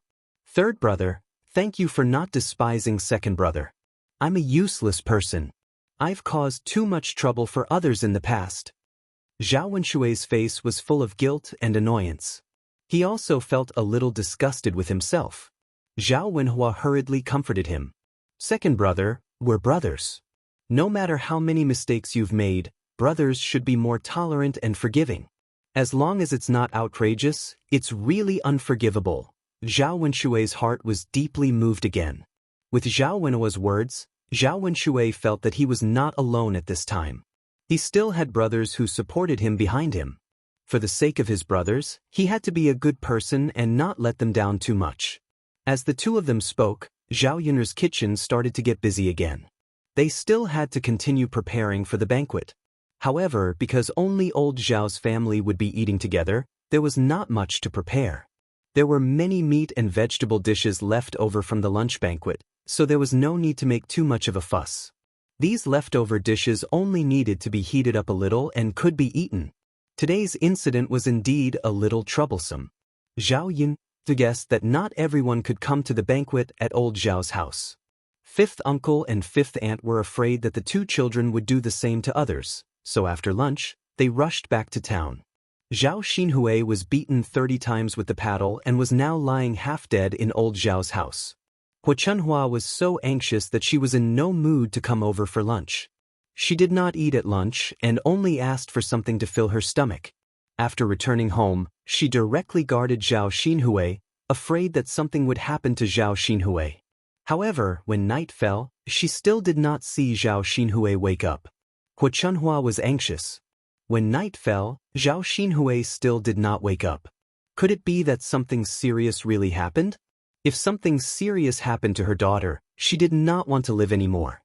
Third brother, thank you for not despising second brother. I'm a useless person. I've caused too much trouble for others in the past. Zhao Wenshui's face was full of guilt and annoyance. He also felt a little disgusted with himself. Zhao Wenhua hurriedly comforted him. Second brother, we're brothers. No matter how many mistakes you've made, brothers should be more tolerant and forgiving. As long as it's not outrageous, it's really unforgivable. Zhao Wenshui's heart was deeply moved again. With Zhao Wenhua's words, Zhao Wenshui felt that he was not alone at this time. He still had brothers who supported him behind him. For the sake of his brothers, he had to be a good person and not let them down too much. As the two of them spoke, Zhao Yun'er's kitchen started to get busy again. They still had to continue preparing for the banquet. However, because only old Zhao's family would be eating together, there was not much to prepare. There were many meat and vegetable dishes left over from the lunch banquet, so there was no need to make too much of a fuss. These leftover dishes only needed to be heated up a little and could be eaten. Today's incident was indeed a little troublesome. Zhao Yun guessed that not everyone could come to the banquet at old Zhao's house. Fifth uncle and fifth aunt were afraid that the two children would do the same to others, so after lunch, they rushed back to town. Zhao Xinhui was beaten 30 times with the paddle and was now lying half dead in old Zhao's house. Hua Chunhua was so anxious that she was in no mood to come over for lunch. She did not eat at lunch and only asked for something to fill her stomach. After returning home, she directly guarded Zhao Xinhui, afraid that something would happen to Zhao Xinhui. However, when night fell, she still did not see Zhao Xinhui wake up. Hua Chunhua was anxious. When night fell, Zhao Xinhui still did not wake up. Could it be that something serious really happened? If something serious happened to her daughter, she did not want to live anymore.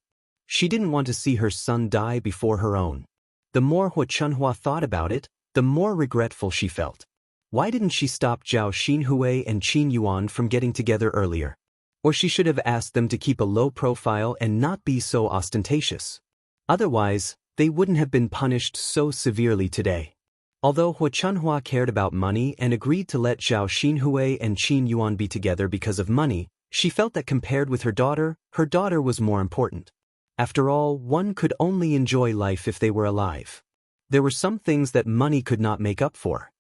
She didn't want to see her son die before her own. The more Hua Chunhua thought about it, the more regretful she felt. Why didn't she stop Zhao Xinhui and Qin Yuan from getting together earlier? Or she should have asked them to keep a low profile and not be so ostentatious. Otherwise, they wouldn't have been punished so severely today. Although Hua Chunhua cared about money and agreed to let Zhao Xinhui and Qin Yuan be together because of money, she felt that compared with her daughter was more important. After all, one could only enjoy life if they were alive. There were some things that money could not make up for.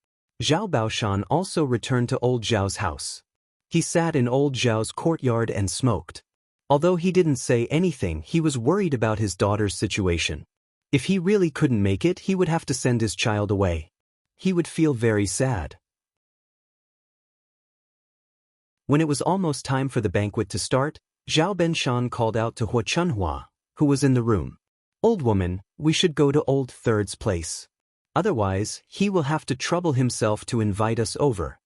Zhao Baoshan also returned to old Zhao's house. He sat in old Zhao's courtyard and smoked. Although he didn't say anything, he was worried about his daughter's situation. If he really couldn't make it, he would have to send his child away. He would feel very sad. When it was almost time for the banquet to start, Zhao Benshan called out to Hua Chunhua, who was in the room. Old woman, we should go to old third's place. Otherwise, he will have to trouble himself to invite us over.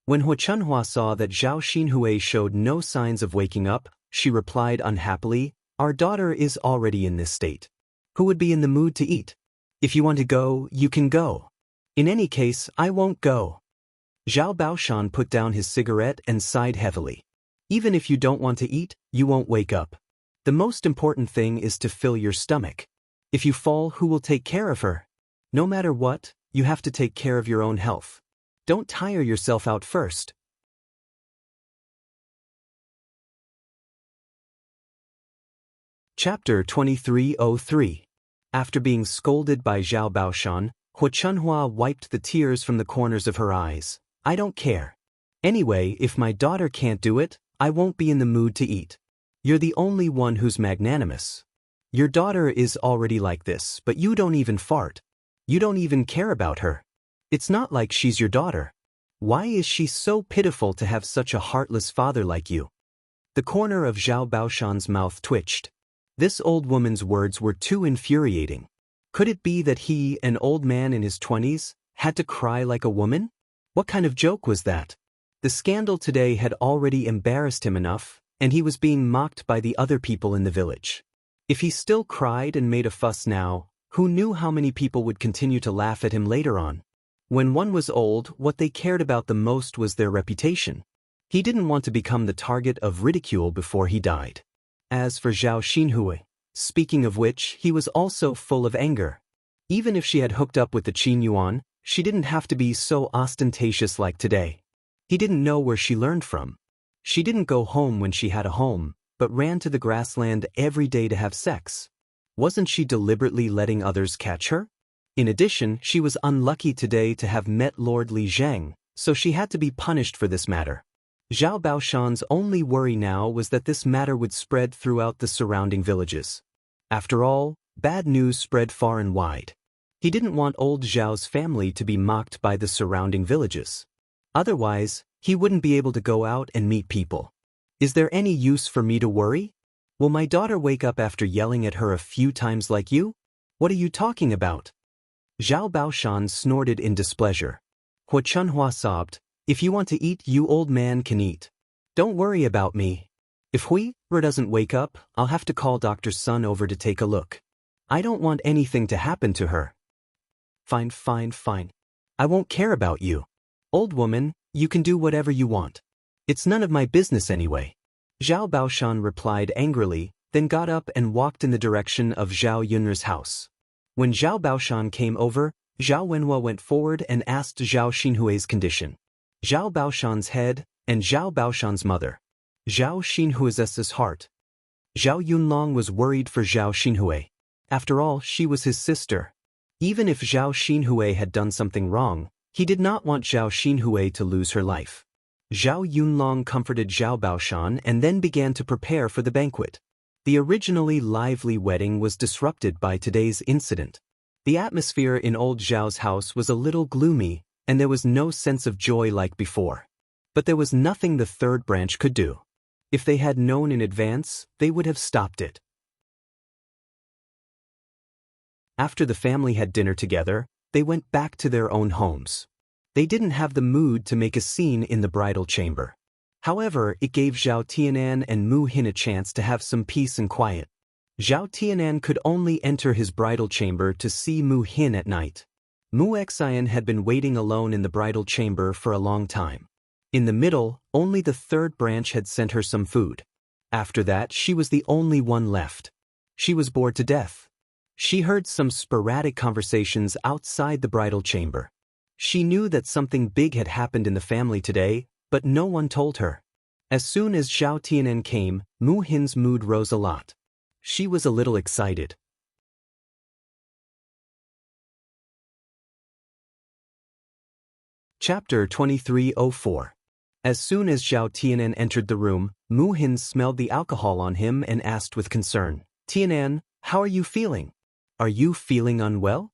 When Hua Chunhua saw that Zhao Xinhui showed no signs of waking up, she replied unhappily, our daughter is already in this state. Who would be in the mood to eat? If you want to go, you can go. In any case, I won't go. Zhao Baoshan put down his cigarette and sighed heavily. Even if you don't want to eat, you won't wake up. The most important thing is to fill your stomach. If you fall, who will take care of her? No matter what, you have to take care of your own health. Don't tire yourself out first. Chapter 2303. After being scolded by Zhao Baoshan, Hua Chunhua wiped the tears from the corners of her eyes. I don't care. Anyway, if my daughter can't do it, I won't be in the mood to eat. You're the only one who's magnanimous. Your daughter is already like this, but you don't even fart. You don't even care about her. It's not like she's your daughter. Why is she so pitiful to have such a heartless father like you? The corner of Zhao Baoshan's mouth twitched. This old woman's words were too infuriating. Could it be that he, an old man in his 20s, had to cry like a woman? What kind of joke was that? The scandal today had already embarrassed him enough, and he was being mocked by the other people in the village. If he still cried and made a fuss now, who knew how many people would continue to laugh at him later on? When one was old, what they cared about the most was their reputation. He didn't want to become the target of ridicule before he died. As for Zhao Xinhui, speaking of which, he was also full of anger. Even if she had hooked up with the Qin Yuan, she didn't have to be so ostentatious like today. He didn't know where she learned from. She didn't go home when she had a home, but ran to the grassland every day to have sex. Wasn't she deliberately letting others catch her? In addition, she was unlucky today to have met Lord Li Zhang, so she had to be punished for this matter. Zhao Baoshan's only worry now was that this matter would spread throughout the surrounding villages. After all, bad news spread far and wide. He didn't want old Zhao's family to be mocked by the surrounding villages. Otherwise, he wouldn't be able to go out and meet people. Is there any use for me to worry? Will my daughter wake up after yelling at her a few times like you? What are you talking about? Zhao Baoshan snorted in displeasure. Hua Chunhua sobbed, "If you want to eat, you old man can eat. Don't worry about me. If Hui doesn't wake up, I'll have to call Dr. Sun over to take a look. I don't want anything to happen to her." Fine. I won't care about you. Old woman, you can do whatever you want. It's none of my business anyway. Zhao Baoshan replied angrily, then got up and walked in the direction of Zhao Yunri's house. When Zhao Baoshan came over, Zhao Wenhua went forward and asked Zhao Xinhui's condition. Zhao Baoshan's head, and Zhao Baoshan's mother. Zhao Xinhui's heart. Zhao Yunlong was worried for Zhao Xinhui. After all, she was his sister. Even if Zhao Xinhui had done something wrong, he did not want Zhao Xinhui to lose her life. Zhao Yunlong comforted Zhao Baoshan and then began to prepare for the banquet. The originally lively wedding was disrupted by today's incident. The atmosphere in old Zhao's house was a little gloomy, and there was no sense of joy like before. But there was nothing the third branch could do. If they had known in advance, they would have stopped it. After the family had dinner together, they went back to their own homes. They didn't have the mood to make a scene in the bridal chamber. However, it gave Zhao Tianan and Mu Hin a chance to have some peace and quiet. Zhao Tianan could only enter his bridal chamber to see Mu Hin at night. Mu Xian had been waiting alone in the bridal chamber for a long time. In the middle, only the third branch had sent her some food. After that, she was the only one left. She was bored to death. She heard some sporadic conversations outside the bridal chamber. She knew that something big had happened in the family today, but no one told her. As soon as Zhao Tianan came, Mu Hin's mood rose a lot. She was a little excited. Chapter 2304. As soon as Zhao Tianan entered the room, Mu Hin smelled the alcohol on him and asked with concern, "Tianan, how are you feeling? Are you feeling unwell?"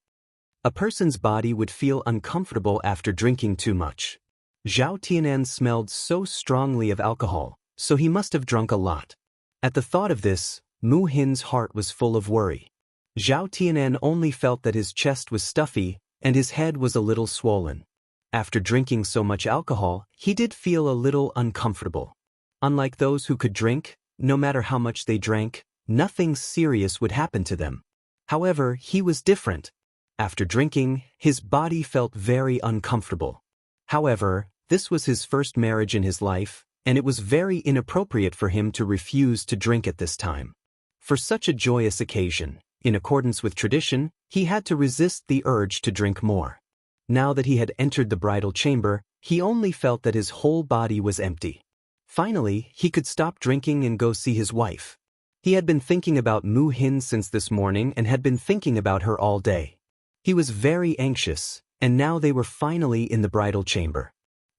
A person's body would feel uncomfortable after drinking too much. Zhao Tianan smelled so strongly of alcohol, so he must have drunk a lot. At the thought of this, Mu Hin's heart was full of worry. Zhao Tianan only felt that his chest was stuffy and his head was a little swollen. After drinking so much alcohol, he did feel a little uncomfortable. Unlike those who could drink, no matter how much they drank, nothing serious would happen to them. However, he was different. After drinking, his body felt very uncomfortable. However, this was his first marriage in his life, and it was very inappropriate for him to refuse to drink at this time. For such a joyous occasion, in accordance with tradition, he had to resist the urge to drink more. Now that he had entered the bridal chamber, he only felt that his whole body was empty. Finally, he could stop drinking and go see his wife. He had been thinking about Mu Hin since this morning and had been thinking about her all day. He was very anxious, and now they were finally in the bridal chamber.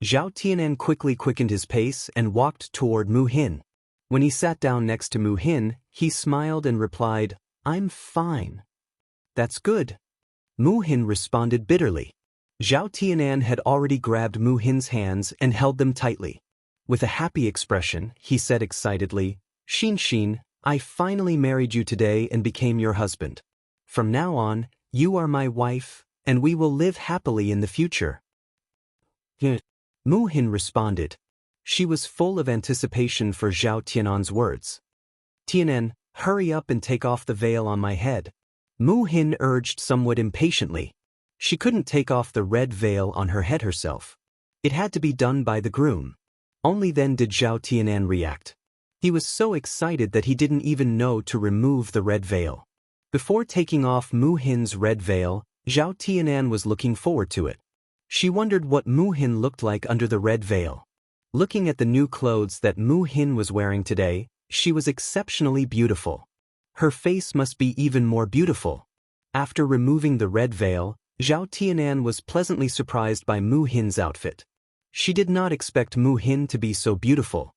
Zhao Tianan quickly quickened his pace and walked toward Mu Hin. When he sat down next to Mu Hin, he smiled and replied, "I'm fine." "That's good." Mu Hin responded bitterly. Zhao Tianan had already grabbed Mu Hin's hands and held them tightly. With a happy expression, he said excitedly, Xianxia, I finally married you today and became your husband. From now on, you are my wife, and we will live happily in the future. Mu Hin responded. She was full of anticipation for Zhao Tianan's words. Tianan, hurry up and take off the veil on my head. Mu Hin urged somewhat impatiently. She couldn't take off the red veil on her head herself. It had to be done by the groom. Only then did Zhao Tianan react. He was so excited that he didn't even know to remove the red veil. Before taking off Mu Hin's red veil, Zhao Tianan was looking forward to it. She wondered what Mu Hin looked like under the red veil. Looking at the new clothes that Mu Hin was wearing today, she was exceptionally beautiful. Her face must be even more beautiful. After removing the red veil, Zhao Tianan was pleasantly surprised by Mu Hin's outfit. She did not expect Mu Hin to be so beautiful.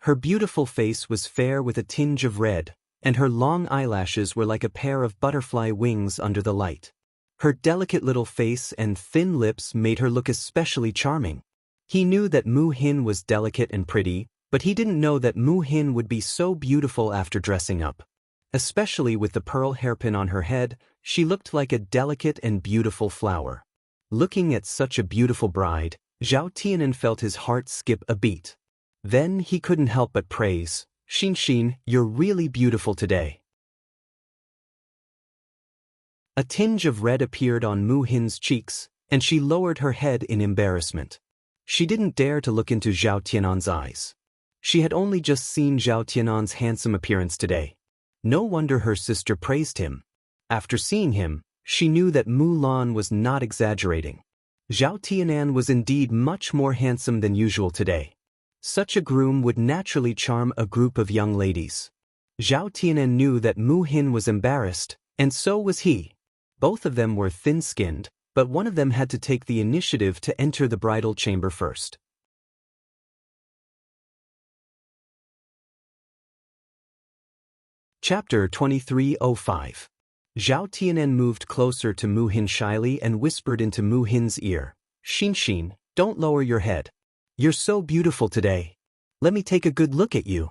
Her beautiful face was fair with a tinge of red, and her long eyelashes were like a pair of butterfly wings under the light. Her delicate little face and thin lips made her look especially charming. He knew that Mu Hin was delicate and pretty, but he didn't know that Mu Hin would be so beautiful after dressing up. Especially with the pearl hairpin on her head, she looked like a delicate and beautiful flower. Looking at such a beautiful bride, Zhao Tianan felt his heart skip a beat. Then he couldn't help but praise, Xianxia, you're really beautiful today. A tinge of red appeared on Mu Hin's cheeks, and she lowered her head in embarrassment. She didn't dare to look into Zhao Tianan's eyes. She had only just seen Zhao Tianan's handsome appearance today. No wonder her sister praised him. After seeing him, she knew that Mu Lan was not exaggerating. Zhao Tianan was indeed much more handsome than usual today. Such a groom would naturally charm a group of young ladies. Zhao Tianan knew that Mu Hin was embarrassed, and so was he. Both of them were thin-skinned, but one of them had to take the initiative to enter the bridal chamber first. Chapter 2305. Zhao Tianan moved closer to Mu Hin shyly and whispered into Mu Hin's ear, Xianxia, don't lower your head. You're so beautiful today. Let me take a good look at you.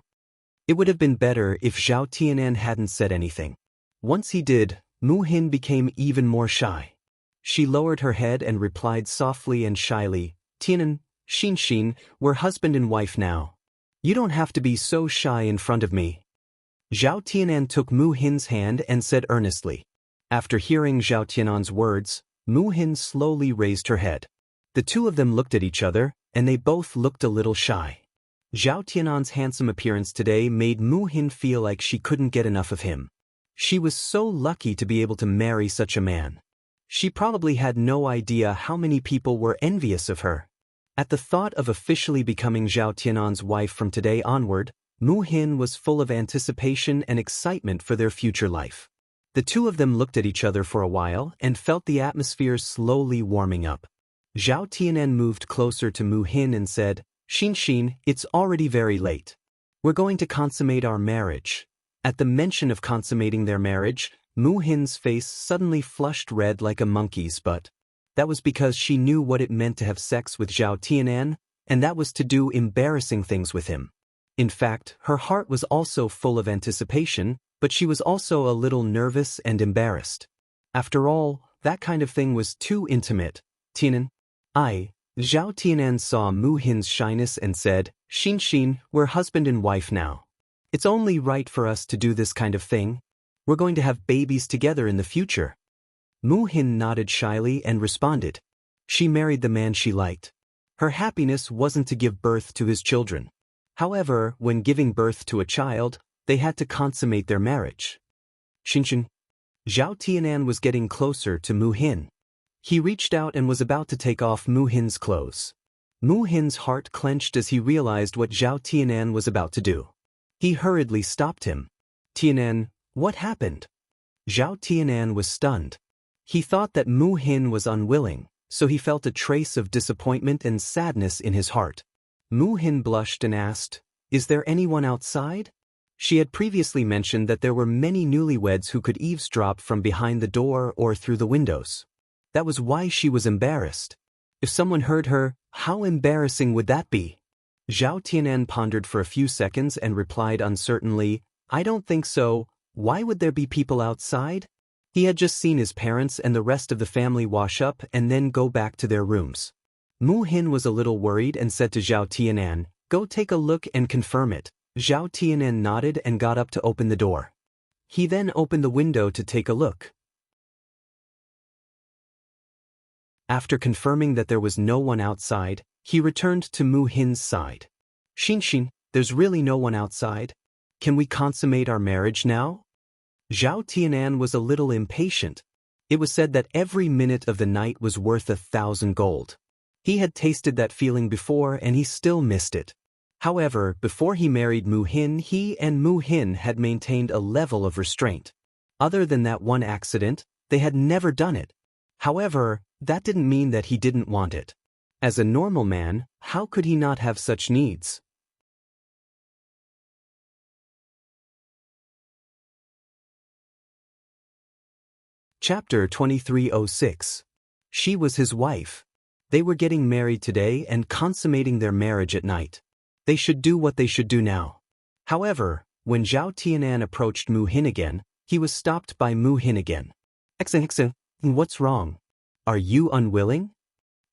It would have been better if Zhao Tianan hadn't said anything. Once he did, Mu Hin became even more shy. She lowered her head and replied softly and shyly, Tianan, Xianxia, we're husband and wife now. You don't have to be so shy in front of me. Zhao Tianan took Mu Hin's hand and said earnestly. After hearing Zhao Tianan's words, Mu Hin slowly raised her head. The two of them looked at each other, and they both looked a little shy. Zhao Tianan's handsome appearance today made Mu Hin feel like she couldn't get enough of him. She was so lucky to be able to marry such a man. She probably had no idea how many people were envious of her. At the thought of officially becoming Zhao Tianan's wife from today onward, Mu Hin was full of anticipation and excitement for their future life. The two of them looked at each other for a while and felt the atmosphere slowly warming up. Zhao Tianan moved closer to Mu Hin and said, Xianxia, it's already very late. We're going to consummate our marriage. At the mention of consummating their marriage, Mu Hin's face suddenly flushed red like a monkey's, but that was because she knew what it meant to have sex with Zhao Tianan, and that was to do embarrassing things with him. In fact, her heart was also full of anticipation, but she was also a little nervous and embarrassed. After all, that kind of thing was too intimate. Tianan? Zhao Tianan saw Mu Hin's shyness and said, Xianxia, we're husband and wife now. It's only right for us to do this kind of thing. We're going to have babies together in the future. Mu Hin nodded shyly and responded. She married the man she liked. Her happiness wasn't to give birth to his children. However, when giving birth to a child, they had to consummate their marriage. Xianxia. Zhao Tianan was getting closer to Mu Hin. He reached out and was about to take off Mu Hin's clothes. Mu Hin's heart clenched as he realized what Zhao Tianan was about to do. He hurriedly stopped him. Tianan, what happened? Zhao Tianan was stunned. He thought that Mu Hin was unwilling, so he felt a trace of disappointment and sadness in his heart. Mu Hin blushed and asked, Is there anyone outside? She had previously mentioned that there were many newlyweds who could eavesdrop from behind the door or through the windows. That was why she was embarrassed. If someone heard her, how embarrassing would that be? Zhao Tianan pondered for a few seconds and replied uncertainly, I don't think so. Why would there be people outside? He had just seen his parents and the rest of the family wash up and then go back to their rooms. Mu Hin was a little worried and said to Zhao Tianan, go take a look and confirm it. Zhao Tianan nodded and got up to open the door. He then opened the window to take a look. After confirming that there was no one outside, he returned to Mu Hin's side. Xianxia, there's really no one outside. Can we consummate our marriage now? Zhao Tianan was a little impatient. It was said that every minute of the night was worth 1,000 gold. He had tasted that feeling before and he still missed it. However, before he married Mu Hin, he and Mu Hin had maintained a level of restraint. Other than that one accident, they had never done it. However, that didn't mean that he didn't want it. As a normal man, how could he not have such needs? Chapter 2306. She was his wife. They were getting married today and consummating their marriage at night. They should do what they should do now. However, when Zhao Tianan approached Mu Hin again, he was stopped by Mu Hin again. Xianxia, what's wrong? Are you unwilling?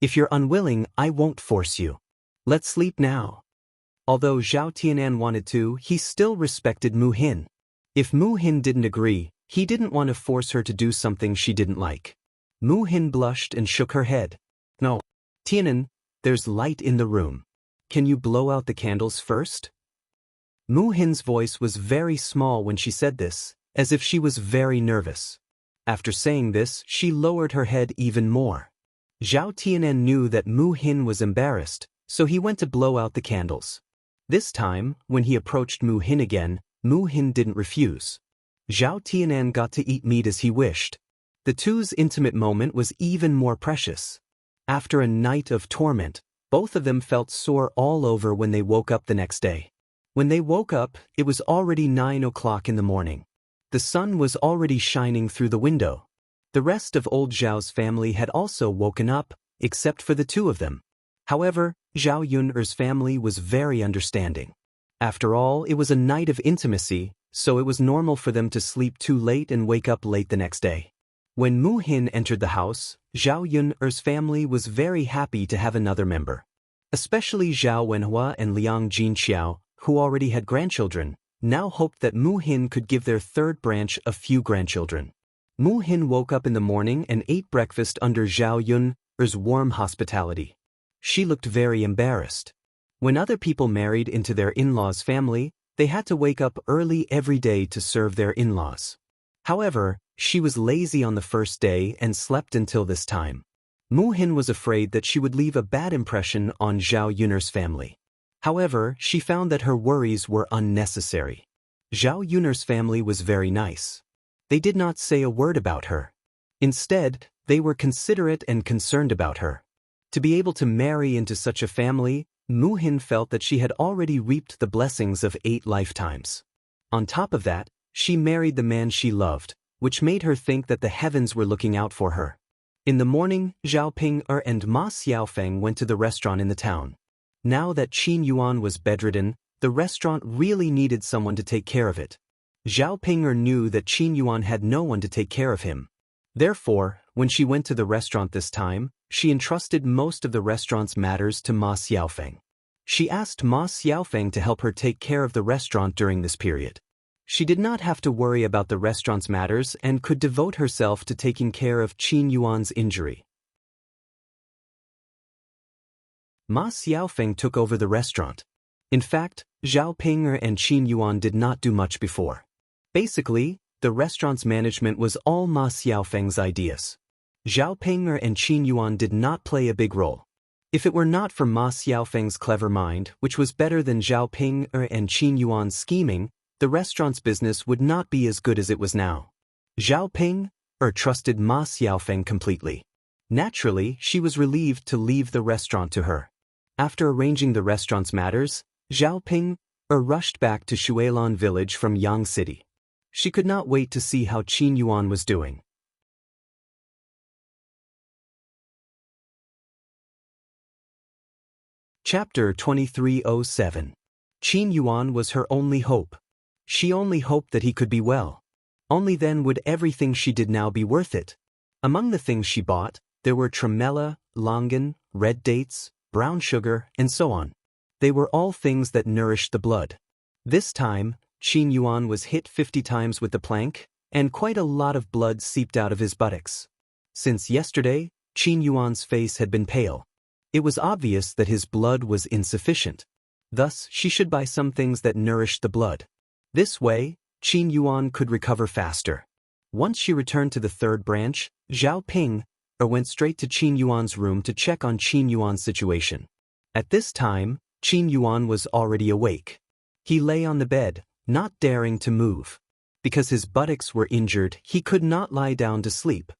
If you're unwilling, I won't force you. Let's sleep now. Although Zhao Tianan wanted to, he still respected Mu Hin. If Mu Hin didn't agree, he didn't want to force her to do something she didn't like. Mu Hin blushed and shook her head. No. Tianan, there's light in the room. Can you blow out the candles first? Mu Hin's voice was very small when she said this, as if she was very nervous. After saying this, she lowered her head even more. Zhao Tianan knew that Mu Hin was embarrassed, so he went to blow out the candles. This time, when he approached Mu Hin again, Mu Hin didn't refuse. Zhao Tianan got to eat meat as he wished. The two's intimate moment was even more precious. After a night of torment, both of them felt sore all over when they woke up the next day. When they woke up, it was already 9 o'clock in the morning. The sun was already shining through the window. The rest of old Zhao's family had also woken up, except for the two of them. However, Zhao Yun'er's family was very understanding. After all, it was a night of intimacy, so it was normal for them to sleep too late and wake up late the next day. When Mu Hin entered the house, Zhao Yun'er's family was very happy to have another member. Especially Zhao Wenhua and Liang Jinqiao, who already had grandchildren, now hoped that Mu Hin could give their third branch a few grandchildren. Mu Hin woke up in the morning and ate breakfast under Zhao Yun'er's warm hospitality. She looked very embarrassed. When other people married into their in-laws' family, they had to wake up early every day to serve their in-laws. However, she was lazy on the first day and slept until this time. Mu Hin was afraid that she would leave a bad impression on Zhao Yun'er's family. However, she found that her worries were unnecessary. Zhao Yun'er's family was very nice. They did not say a word about her. Instead, they were considerate and concerned about her. To be able to marry into such a family, Mu Hin felt that she had already reaped the blessings of 8 lifetimes. On top of that, she married the man she loved, which made her think that the heavens were looking out for her. In the morning, Zhao Ping'er and Ma Xiaofeng went to the restaurant in the town. Now that Qin Yuan was bedridden, the restaurant really needed someone to take care of it. Zhao Ping'er knew that Qin Yuan had no one to take care of him. Therefore, when she went to the restaurant this time, she entrusted most of the restaurant's matters to Ma Xiaofeng. She asked Ma Xiaofeng to help her take care of the restaurant during this period. She did not have to worry about the restaurant's matters and could devote herself to taking care of Qin Yuan's injury. Ma Xiaofeng took over the restaurant. In fact, Zhao Ping'er and Qin Yuan did not do much before. Basically, the restaurant's management was all Ma Xiaofeng's ideas. Zhao Ping'er and Qin Yuan did not play a big role. If it were not for Ma Xiaofeng's clever mind, which was better than Zhao Ping'er and Qin Yuan's scheming, the restaurant's business would not be as good as it was now. Zhao Ping'er trusted Ma Xiaofeng completely. Naturally, she was relieved to leave the restaurant to her. After arranging the restaurant's matters, Zhao Ping'er rushed back to Shuilan village from Yang City. She could not wait to see how Qin Yuan was doing. Chapter 2307. Qin Yuan was her only hope. She only hoped that he could be well. Only then would everything she did now be worth it. Among the things she bought, there were tremella, longan, red dates, brown sugar, and so on. They were all things that nourished the blood. This time, Qin Yuan was hit 50 times with the plank, and quite a lot of blood seeped out of his buttocks. Since yesterday, Qin Yuan's face had been pale. It was obvious that his blood was insufficient. Thus, she should buy some things that nourished the blood. This way, Qin Yuan could recover faster. Once she returned to the third branch, Zhao Ping went straight to Qin Yuan's room to check on Qin Yuan's situation. At this time, Qin Yuan was already awake. He lay on the bed, not daring to move. Because his buttocks were injured, he could not lie down to sleep.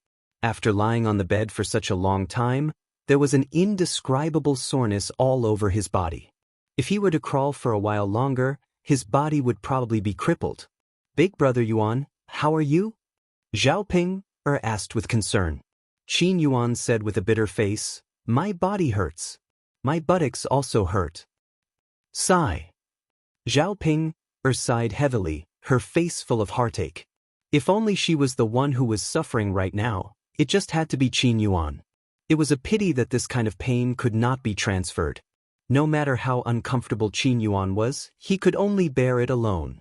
After lying on the bed for such a long time, there was an indescribable soreness all over his body. If he were to crawl for a while longer, his body would probably be crippled. "Big brother Yuan, how are you?" Zhao Ping asked with concern. Qin Yuan said with a bitter face, "My body hurts. My buttocks also hurt." Sigh. Zhao Ping sighed heavily, her face full of heartache. If only she was the one who was suffering right now, it just had to be Qin Yuan. It was a pity that this kind of pain could not be transferred. No matter how uncomfortable Qin Yuan was, he could only bear it alone.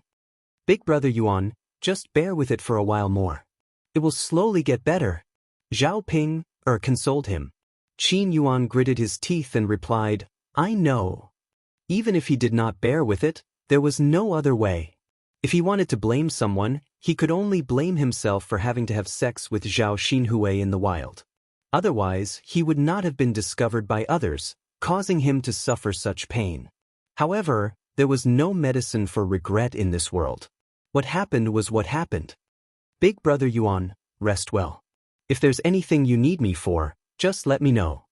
"Big brother Yuan, just bear with it for a while more. It will slowly get better." Zhao Ping consoled him. Qin Yuan gritted his teeth and replied, "I know." Even if he did not bear with it, there was no other way. If he wanted to blame someone, he could only blame himself for having to have sex with Zhao Xinhui in the wild. Otherwise, he would not have been discovered by others, causing him to suffer such pain. However, there was no medicine for regret in this world. What happened was what happened. "Big brother Yuan, rest well. If there's anything you need me for, just let me know.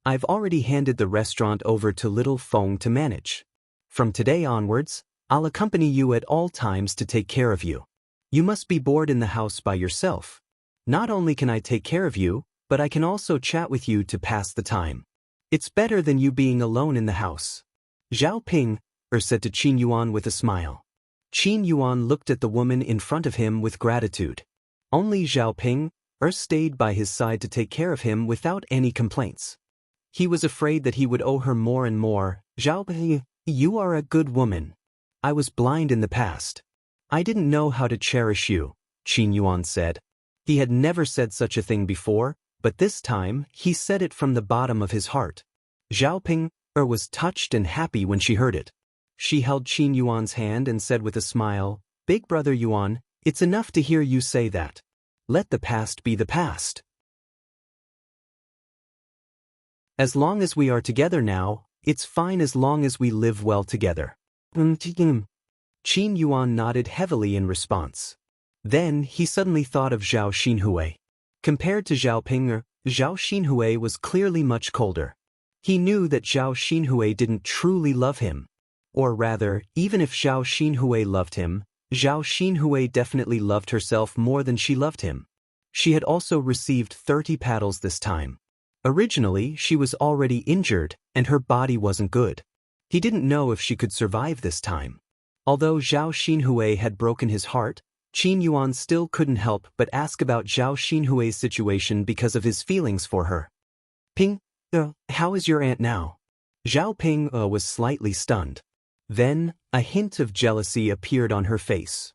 I've already handed the restaurant over to little Feng to manage. From today onwards, I'll accompany you at all times to take care of you. You must be bored in the house by yourself. Not only can I take care of you, but I can also chat with you to pass the time. It's better than you being alone in the house." Zhao Ping said to Qin Yuan with a smile. Qin Yuan looked at the woman in front of him with gratitude. Only Zhao Ping stayed by his side to take care of him without any complaints. He was afraid that he would owe her more and more. "Zhao Ping, you are a good woman. I was blind in the past. I didn't know how to cherish you," Qin Yuan said. He had never said such a thing before, but this time, he said it from the bottom of his heart. Zhao Ping was touched and happy when she heard it. She held Qin Yuan's hand and said with a smile, "Big brother Yuan, it's enough to hear you say that. Let the past be the past. As long as we are together now, it's fine as long as we live well together." Qin Yuan nodded heavily in response. Then he suddenly thought of Zhao Xinhui. Compared to Zhao Ping, Zhao Xinhui was clearly much colder. He knew that Zhao Xinhui didn't truly love him. Or rather, even if Zhao Xinhui loved him, Zhao Xinhui definitely loved herself more than she loved him. She had also received 30 paddles this time. Originally, she was already injured, and her body wasn't good. He didn't know if she could survive this time. Although Zhao Xinhui had broken his heart, Qin Yuan still couldn't help but ask about Zhao Xinhui's situation because of his feelings for her. "Ping, how is your aunt now?" Zhao Ping was slightly stunned. Then, a hint of jealousy appeared on her face.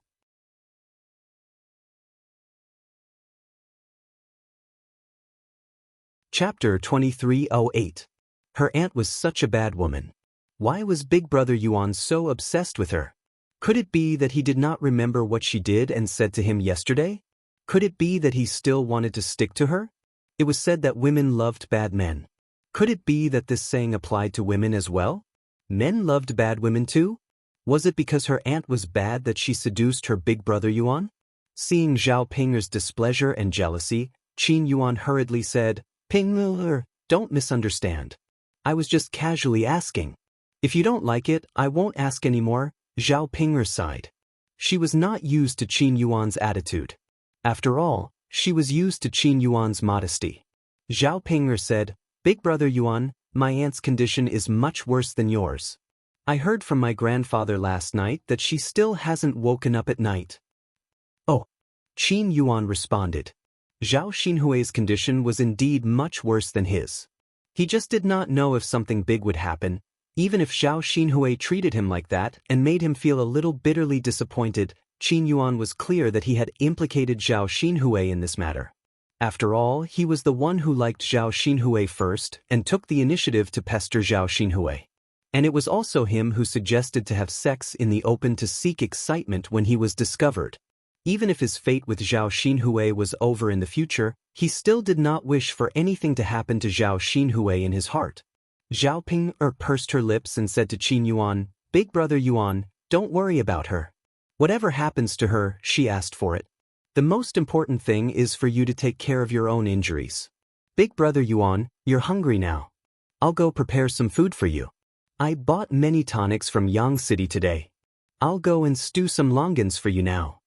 Chapter 2308. Her aunt was such a bad woman. Why was Big Brother Yuan so obsessed with her? Could it be that he did not remember what she did and said to him yesterday? Could it be that he still wanted to stick to her? It was said that women loved bad men. Could it be that this saying applied to women as well? Men loved bad women too? Was it because her aunt was bad that she seduced her Big Brother Yuan? Seeing Zhao Pinger's displeasure and jealousy, Qin Yuan hurriedly said, "Ping, don't misunderstand. I was just casually asking. If you don't like it, I won't ask anymore." Zhao Pinger sighed. She was not used to Qin Yuan's attitude. After all, she was used to Qin Yuan's modesty. Zhao Pinger said, "Big Brother Yuan, my aunt's condition is much worse than yours. I heard from my grandfather last night that she still hasn't woken up at night. Oh, Qin Yuan responded. Zhao Xinhui's condition was indeed much worse than his. He just did not know if something big would happen, even if Zhao Xinhui treated him like that and made him feel a little bitterly disappointed. Qin Yuan was clear that he had implicated Zhao Xinhui in this matter. After all, he was the one who liked Zhao Xinhui first and took the initiative to pester Zhao Xinhui. And it was also him who suggested to have sex in the open to seek excitement when he was discovered. Even if his fate with Zhao Xinhui was over in the future, he still did not wish for anything to happen to Zhao Xinhui in his heart. Zhao Ping pursed her lips and said to Qin Yuan, "Big brother Yuan, don't worry about her. Whatever happens to her, she asked for it. The most important thing is for you to take care of your own injuries. Big brother Yuan, you're hungry now. I'll go prepare some food for you. I bought many tonics from Yang City today. I'll go and stew some longans for you now."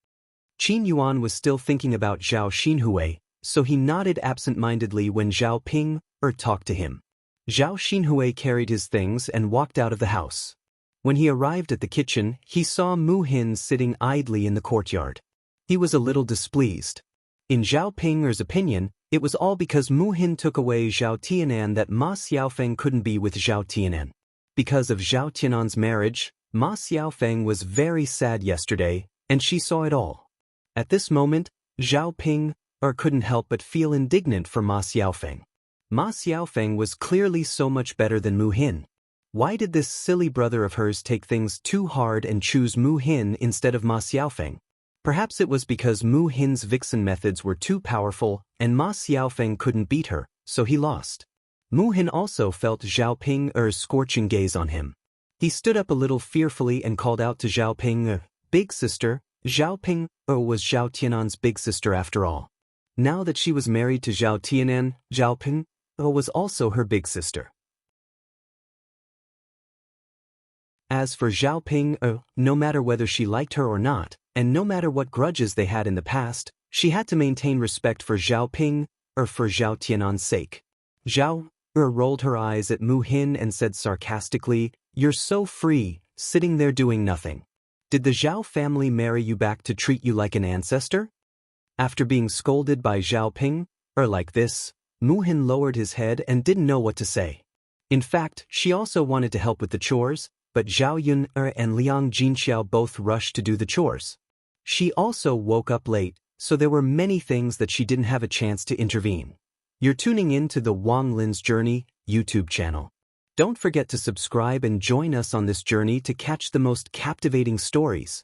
Qin Yuan was still thinking about Zhao Xinhui, so he nodded absent-mindedly when Zhao Ping talked to him. Zhao Xinhui carried his things and walked out of the house. When he arrived at the kitchen, he saw Mu Hin sitting idly in the courtyard. He was a little displeased. In Zhao Ping's opinion, it was all because Mu Hin took away Zhao Tianan that Ma Xiaofeng couldn't be with Zhao Tianan. Because of Zhao Tianan's marriage, Ma Xiaofeng was very sad yesterday, and she saw it all. At this moment, Zhao Ping couldn't help but feel indignant for Ma Xiaofeng. Ma Xiaofeng was clearly so much better than Mu Hin. Why did this silly brother of hers take things too hard and choose Mu Hin instead of Ma Xiaofeng? Perhaps it was because Mu Hin's vixen methods were too powerful and Ma Xiaofeng couldn't beat her, so he lost. Mu Hin also felt Zhao Ping's scorching gaze on him. He stood up a little fearfully and called out to Zhao Ping, "Big sister." Zhao Ping was Zhao Tianan's big sister after all. Now that she was married to Zhao Tianan, Zhao Ping was also her big sister. As for Zhao Ping, no matter whether she liked her or not, and no matter what grudges they had in the past, she had to maintain respect for Zhao Ping for Zhao Tianan's sake. Zhao rolled her eyes at Mu Hin and said sarcastically, "You're so free, sitting there doing nothing. Did the Zhao family marry you back to treat you like an ancestor?" After being scolded by Zhao Ping like this, Mu Hin lowered his head and didn't know what to say. In fact, she also wanted to help with the chores, but Zhao Yun and Liang Jinxiao both rushed to do the chores. She also woke up late, so there were many things that she didn't have a chance to intervene. You're tuning in to the Wang Lin's Journey YouTube channel. Don't forget to subscribe and join us on this journey to catch the most captivating stories.